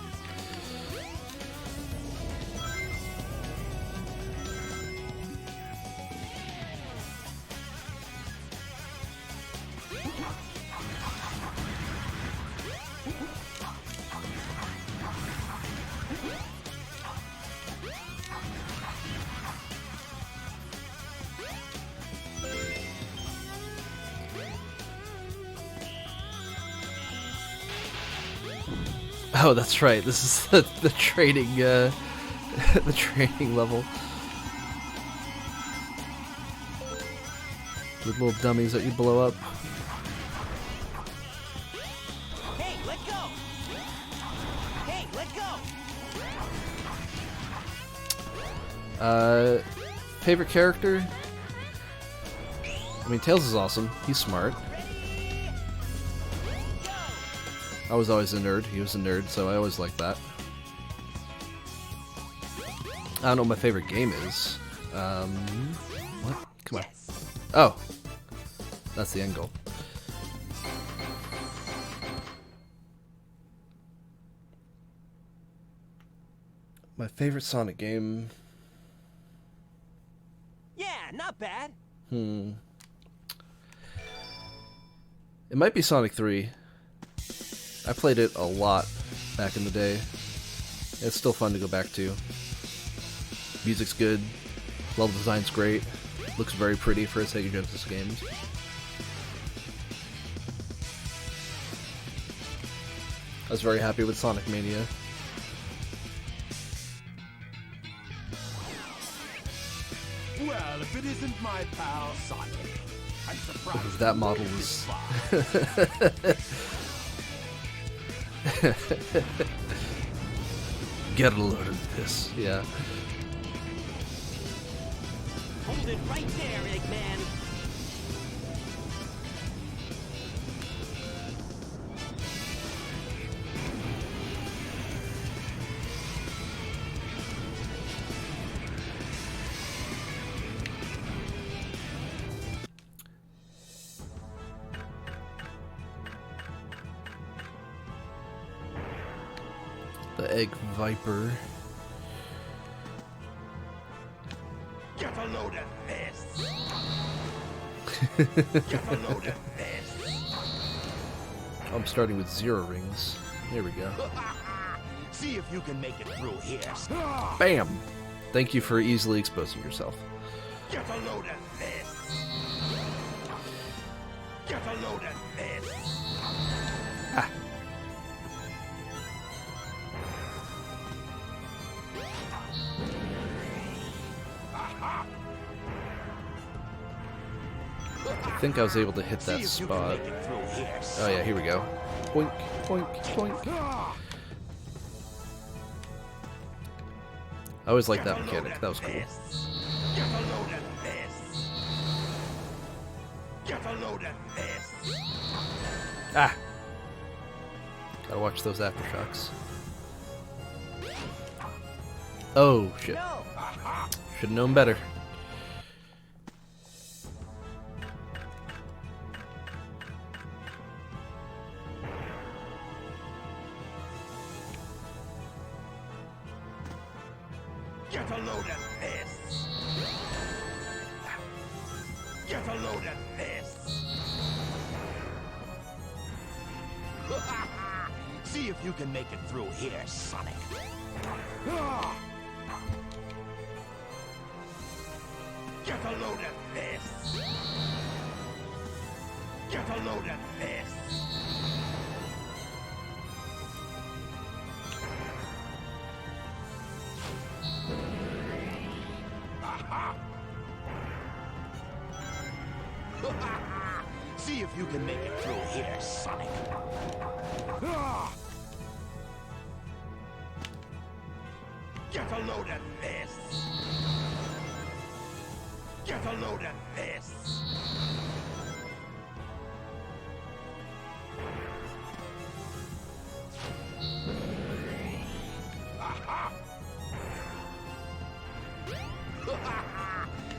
Speaker 1: Oh, that's right. This is the training, the training level. The little dummies that you blow up.
Speaker 3: Hey, let go. Hey, let go.
Speaker 1: Favorite character? I mean, Tails is awesome. He's smart. I was always a nerd. He was a nerd, so I always liked that. I don't know what my favorite game is. What? Come on. Oh! That's the end goal. My favorite Sonic game...
Speaker 3: Yeah, not bad.
Speaker 1: It might be Sonic 3. I played it a lot back in the day. It's still fun to go back to. Music's good. Level design's great. Looks very pretty for a Sega Genesis games. I was very happy with Sonic Mania.
Speaker 4: Well, if it isn't my pal Sonic, I'm surprised.
Speaker 1: That model was... Get a load of this, yeah.
Speaker 3: Hold it right there, Eggman.
Speaker 1: The egg viper.
Speaker 4: Get a load of this. Get a load of this.
Speaker 1: I'm starting with 0 rings. There we go.
Speaker 4: See if you can make it through here.
Speaker 1: Bam! Thank you for easily exposing yourself.
Speaker 4: Get a load of this. Get a load of this.
Speaker 1: Ah. I think I was able to hit that spot. Oh yeah, here we go. Boink, boink, boink. I always liked that mechanic. That was cool.
Speaker 4: Get a load of this. Get a load of this.
Speaker 1: Ah! Gotta watch those aftershocks. Oh, shit. Should've known better.
Speaker 4: Get a load of this. Get a load of this. See if you can make it through here, Sonic. Get a load of this. Get a load of this. See if you can make it through here, Sonic. Get a load of this. Get a load of this.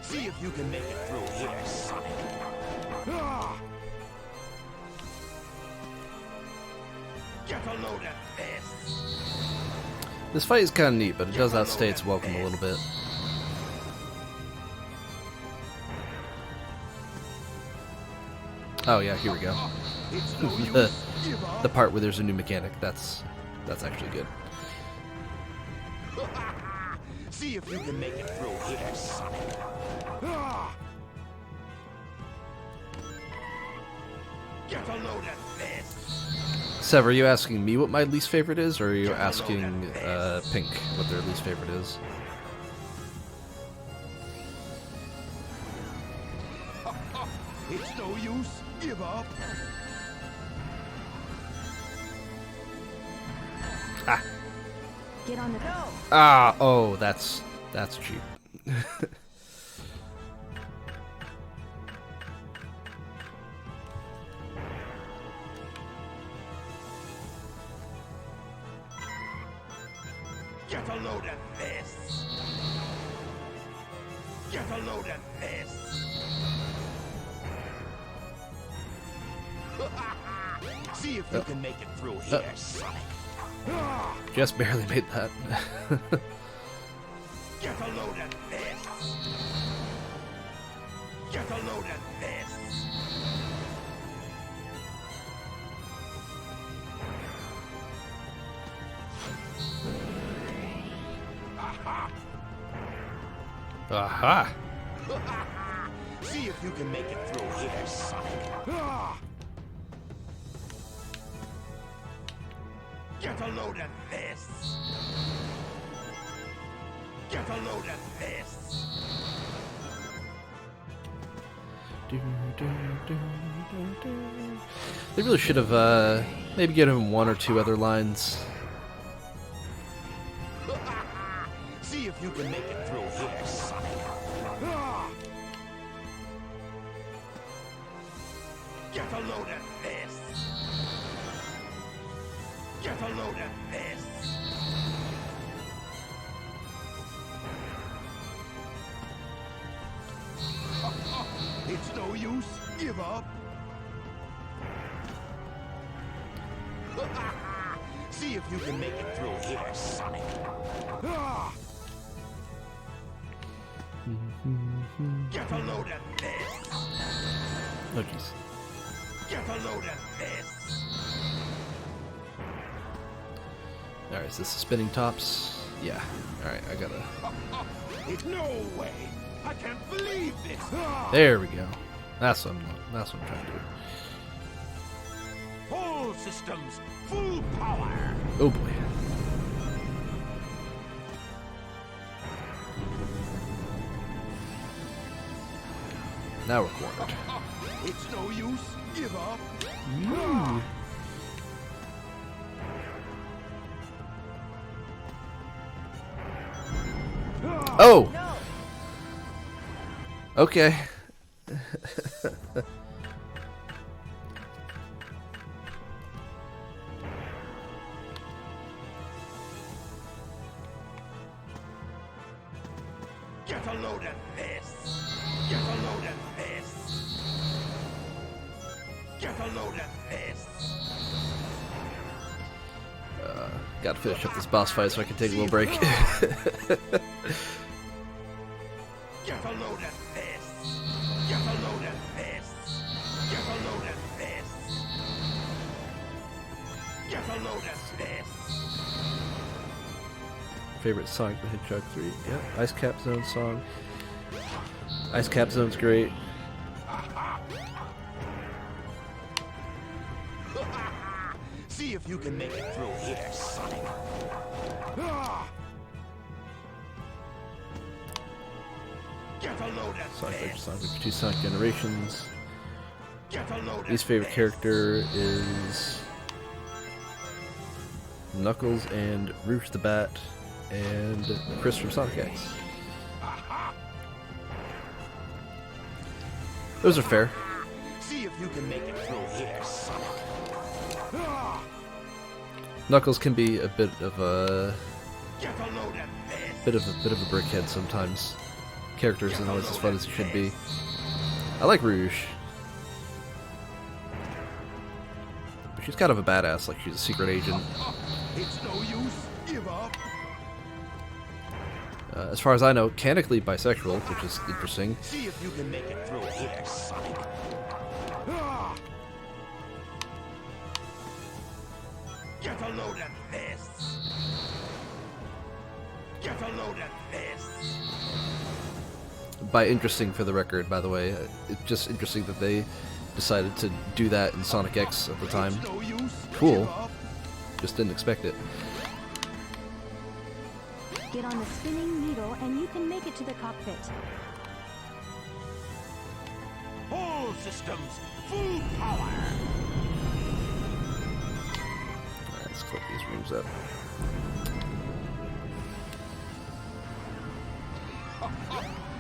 Speaker 4: See if you can make it through here, Sonic. Get a load of this.
Speaker 1: This fight is kind of neat, but it does outstay its welcome a little bit. Oh yeah, here we go. the part where there's a new mechanic. That's actually good.
Speaker 4: See if you can make it through here, Sonic. Get a load of this.
Speaker 1: Sev, are you asking me what my least favorite is, or are you asking Pink what their least favorite is?
Speaker 4: It's no use. Give up.
Speaker 1: Ah.
Speaker 5: Get on the
Speaker 1: Ah, oh, that's cheap.
Speaker 4: Get a load of this. Get a load of this. See if you can make it through here, Sonic.
Speaker 1: Just barely made that.
Speaker 4: Get a load of this. Get a load of this.
Speaker 1: Aha!
Speaker 4: See if you can make it through here, Sonic. Get a load of this. Get a load of this.
Speaker 1: They really should have maybe given him 1 or 2 other lines.
Speaker 4: See if you can make it through here, Sonic. Get a load of this. Get a load of this. It's no use. Give up. See if you can make it through here, Sonic. Ah! Get a load of this!
Speaker 1: Oh, jeez.
Speaker 4: Get a load of this!
Speaker 1: Alright, is this the spinning tops? Yeah. Alright, I gotta...
Speaker 4: No way! I can't believe this! Ah!
Speaker 1: There we go. That's what I'm trying to do.
Speaker 4: All systems, full power!
Speaker 1: Oh boy. Now we're cornered.
Speaker 4: It's no use. Give up.
Speaker 1: Oh! Okay.
Speaker 4: Get a load of this. Get a load of this. Get a load of this.
Speaker 1: Gotta finish up this boss fight so I can take a little break.
Speaker 4: Get a load of this. Get a load of this. Get a load of this. Get a load of this.
Speaker 1: Favorite Sonic the Hedgehog 3. Yep. Ice Cap Zone song. Ice Cap Zone's great.
Speaker 4: See if you can make it through here, Sonic. Ah! Get a load of
Speaker 1: Sonic
Speaker 4: this.
Speaker 1: Adventure, Sonic Adventure 2, Sonic Generations.
Speaker 4: Get a load
Speaker 1: Least
Speaker 4: of
Speaker 1: favorite
Speaker 4: this.
Speaker 1: character is Knuckles and Rouge the Bat and Chris from Sonic X. Those are fair.
Speaker 4: See if you can make it through here, Sonic. Ah!
Speaker 1: Knuckles can be a bit of a
Speaker 4: Get a load of this.
Speaker 1: bit of a brickhead sometimes. Character isn't always as fun as it should be. I like Rouge. But she's kind of a badass, like she's a secret agent.
Speaker 4: It's no use. Give up.
Speaker 1: As far as I know, canonically bisexual, which is interesting.
Speaker 4: See if you can make it through here, Sonic. Ah! Get a load of this. Get a load of this.
Speaker 1: By interesting for the record, by the way, it's just interesting that they decided to do that in Sonic X at the time.
Speaker 4: It's no use.
Speaker 1: Cool.
Speaker 4: Give up.
Speaker 1: Just didn't expect it.
Speaker 5: Get on the spinning needle and you can make it to the cockpit.
Speaker 4: All systems, full power.
Speaker 1: Alright, let's click these rooms up.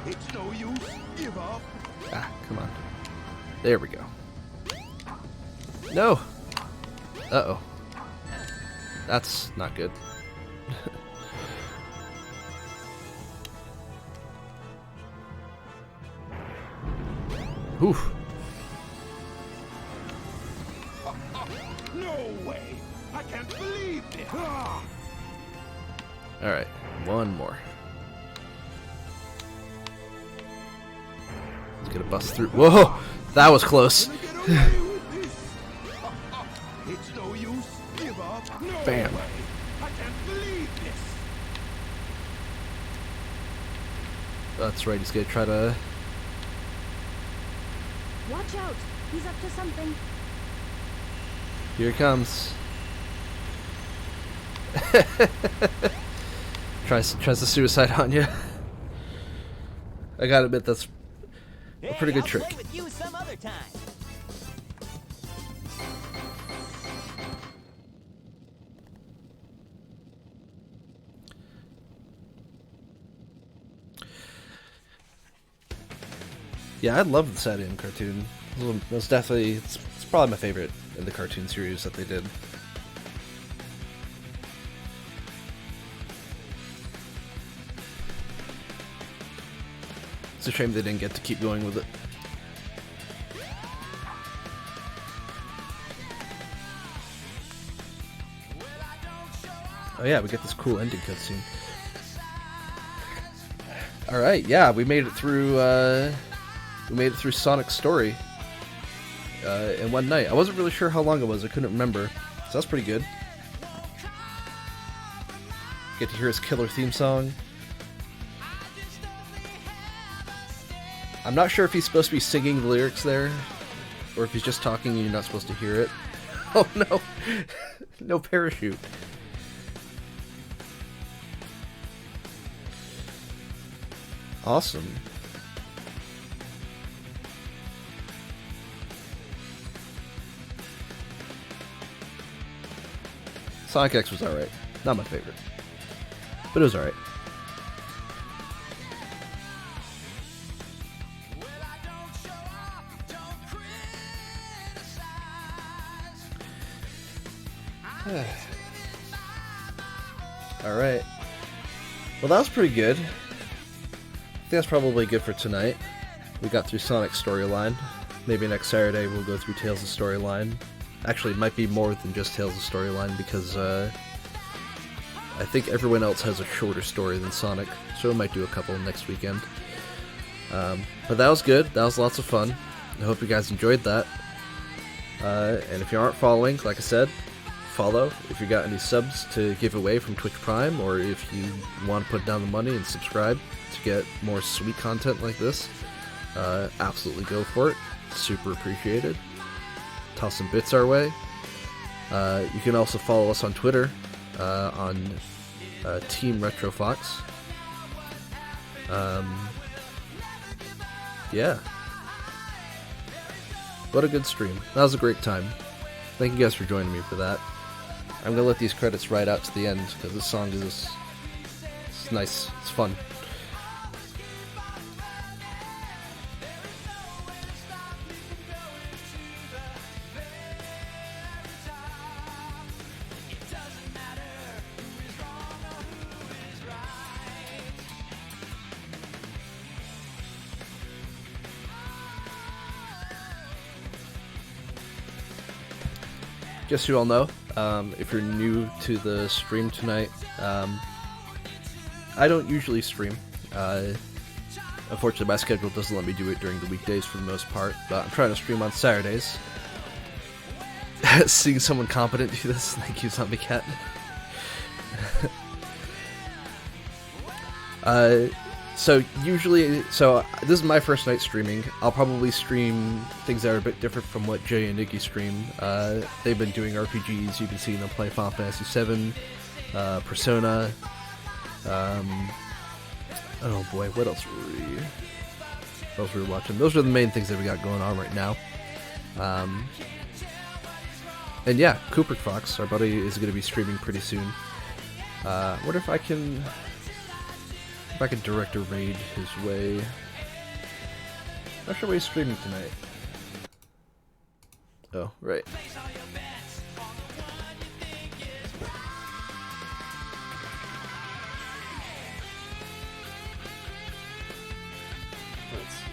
Speaker 4: It's no use. Give up.
Speaker 1: Ah, come on. There we go. No! Uh-oh. That's not good. Oof.
Speaker 4: No way. I can't believe it. Ah!
Speaker 1: Alright, one more. He's gonna bust through. Whoa! That was close.
Speaker 4: Get away with this. It's no use. Give up. No
Speaker 1: Bam.
Speaker 4: way. I can't believe this.
Speaker 1: That's right, he's gonna try to...
Speaker 5: Watch out! He's up to something.
Speaker 1: Here it comes. tries the suicide on you. I gotta admit, that's a pretty good trick.
Speaker 3: I'll play with you some other time.
Speaker 1: Yeah, I love the Saturn cartoon. That's definitely, it's probably my favorite in the cartoon series that they did. It's a shame they didn't get to keep going with it.
Speaker 4: Well, I
Speaker 1: Oh yeah, we get this cool ending cutscene. All right, yeah, we made it through. We made it through Sonic's story in one night. I wasn't really sure how long it was. I couldn't remember, so that's pretty good. Get to hear his killer theme song. I'm not sure if he's supposed to be singing the lyrics there, or if he's just talking and you're not supposed to hear it. Oh no, no parachute. Awesome. Sonic X was alright. Not my favorite. But it was alright. Alright. Well, that was pretty good. I think that's probably good for tonight. We got through Sonic's storyline. Maybe next Saturday we'll go through Tails' storyline. Actually, it might be more than just Tails' storyline because I think everyone else has a shorter story than Sonic, so we might do a couple next weekend. But that was good. That was lots of fun. I hope you guys enjoyed that. And if you aren't following, like I said, follow. If you got any subs to give away from Twitch Prime, or if you want to put down the money and subscribe to get more sweet content like this, absolutely go for it. Super appreciated. Toss some bits our way. You can also follow us on Twitter on Team RetroFox. Yeah. What a good stream. That was a great time. Thank you guys for joining me for that. I'm gonna let these credits ride out to the end because this song is it's nice. It's fun. Just so you all know, if you're new to the stream tonight, I don't usually stream. Unfortunately, my schedule doesn't let me do it during the weekdays for the most part, but I'm trying to stream on Saturdays. Seeing someone competent do this, thank you, Zombie Cat. So this is my first night streaming. I'll probably stream things that are a bit different from what Jay and Iggy stream. They've been doing RPGs. You've been seeing them play Final Fantasy VII, Persona. Oh boy, what else were we watching? Those are the main things that we got going on right now. And yeah, Cooper Fox, our buddy, is going to be streaming pretty soon. Wonder if I can direct a raid his way. Not sure what he's streaming tonight. Oh, right. Let's see.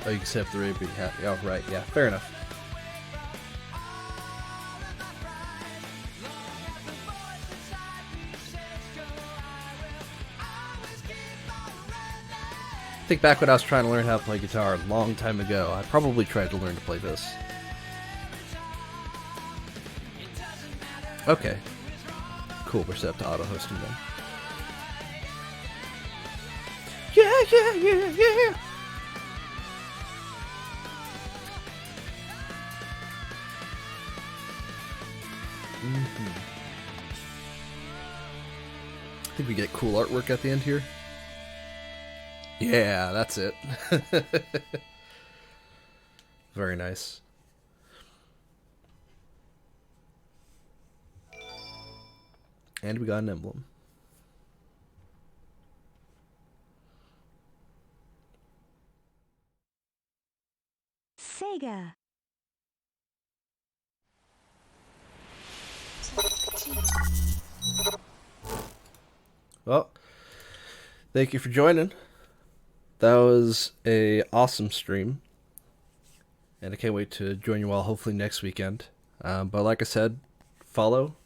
Speaker 1: Oh, you can set up the raid, but you have... Oh, right, yeah, fair enough. Think back when I was trying to learn how to play guitar a long time ago. I probably tried to learn to play this. Okay. Cool, we're set up to auto-hosting then. Yeah! I think we get cool artwork at the end here. Yeah, that's it. Very nice. And we got an emblem.
Speaker 5: Sega.
Speaker 1: Well, thank you for joining. That was a awesome stream, and I can't wait to join you all hopefully next weekend. But like I said, follow.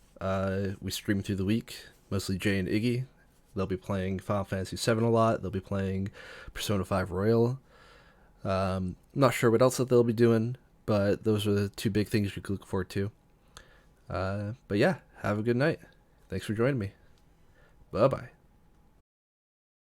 Speaker 1: We stream through the week, mostly Jay and Iggy. They'll be playing Final Fantasy VII a lot. They'll be playing Persona 5 Royal. Not sure what else that they'll be doing, but those are the two big things you can look forward to. But yeah, have a good night. Thanks for joining me. Bye-bye.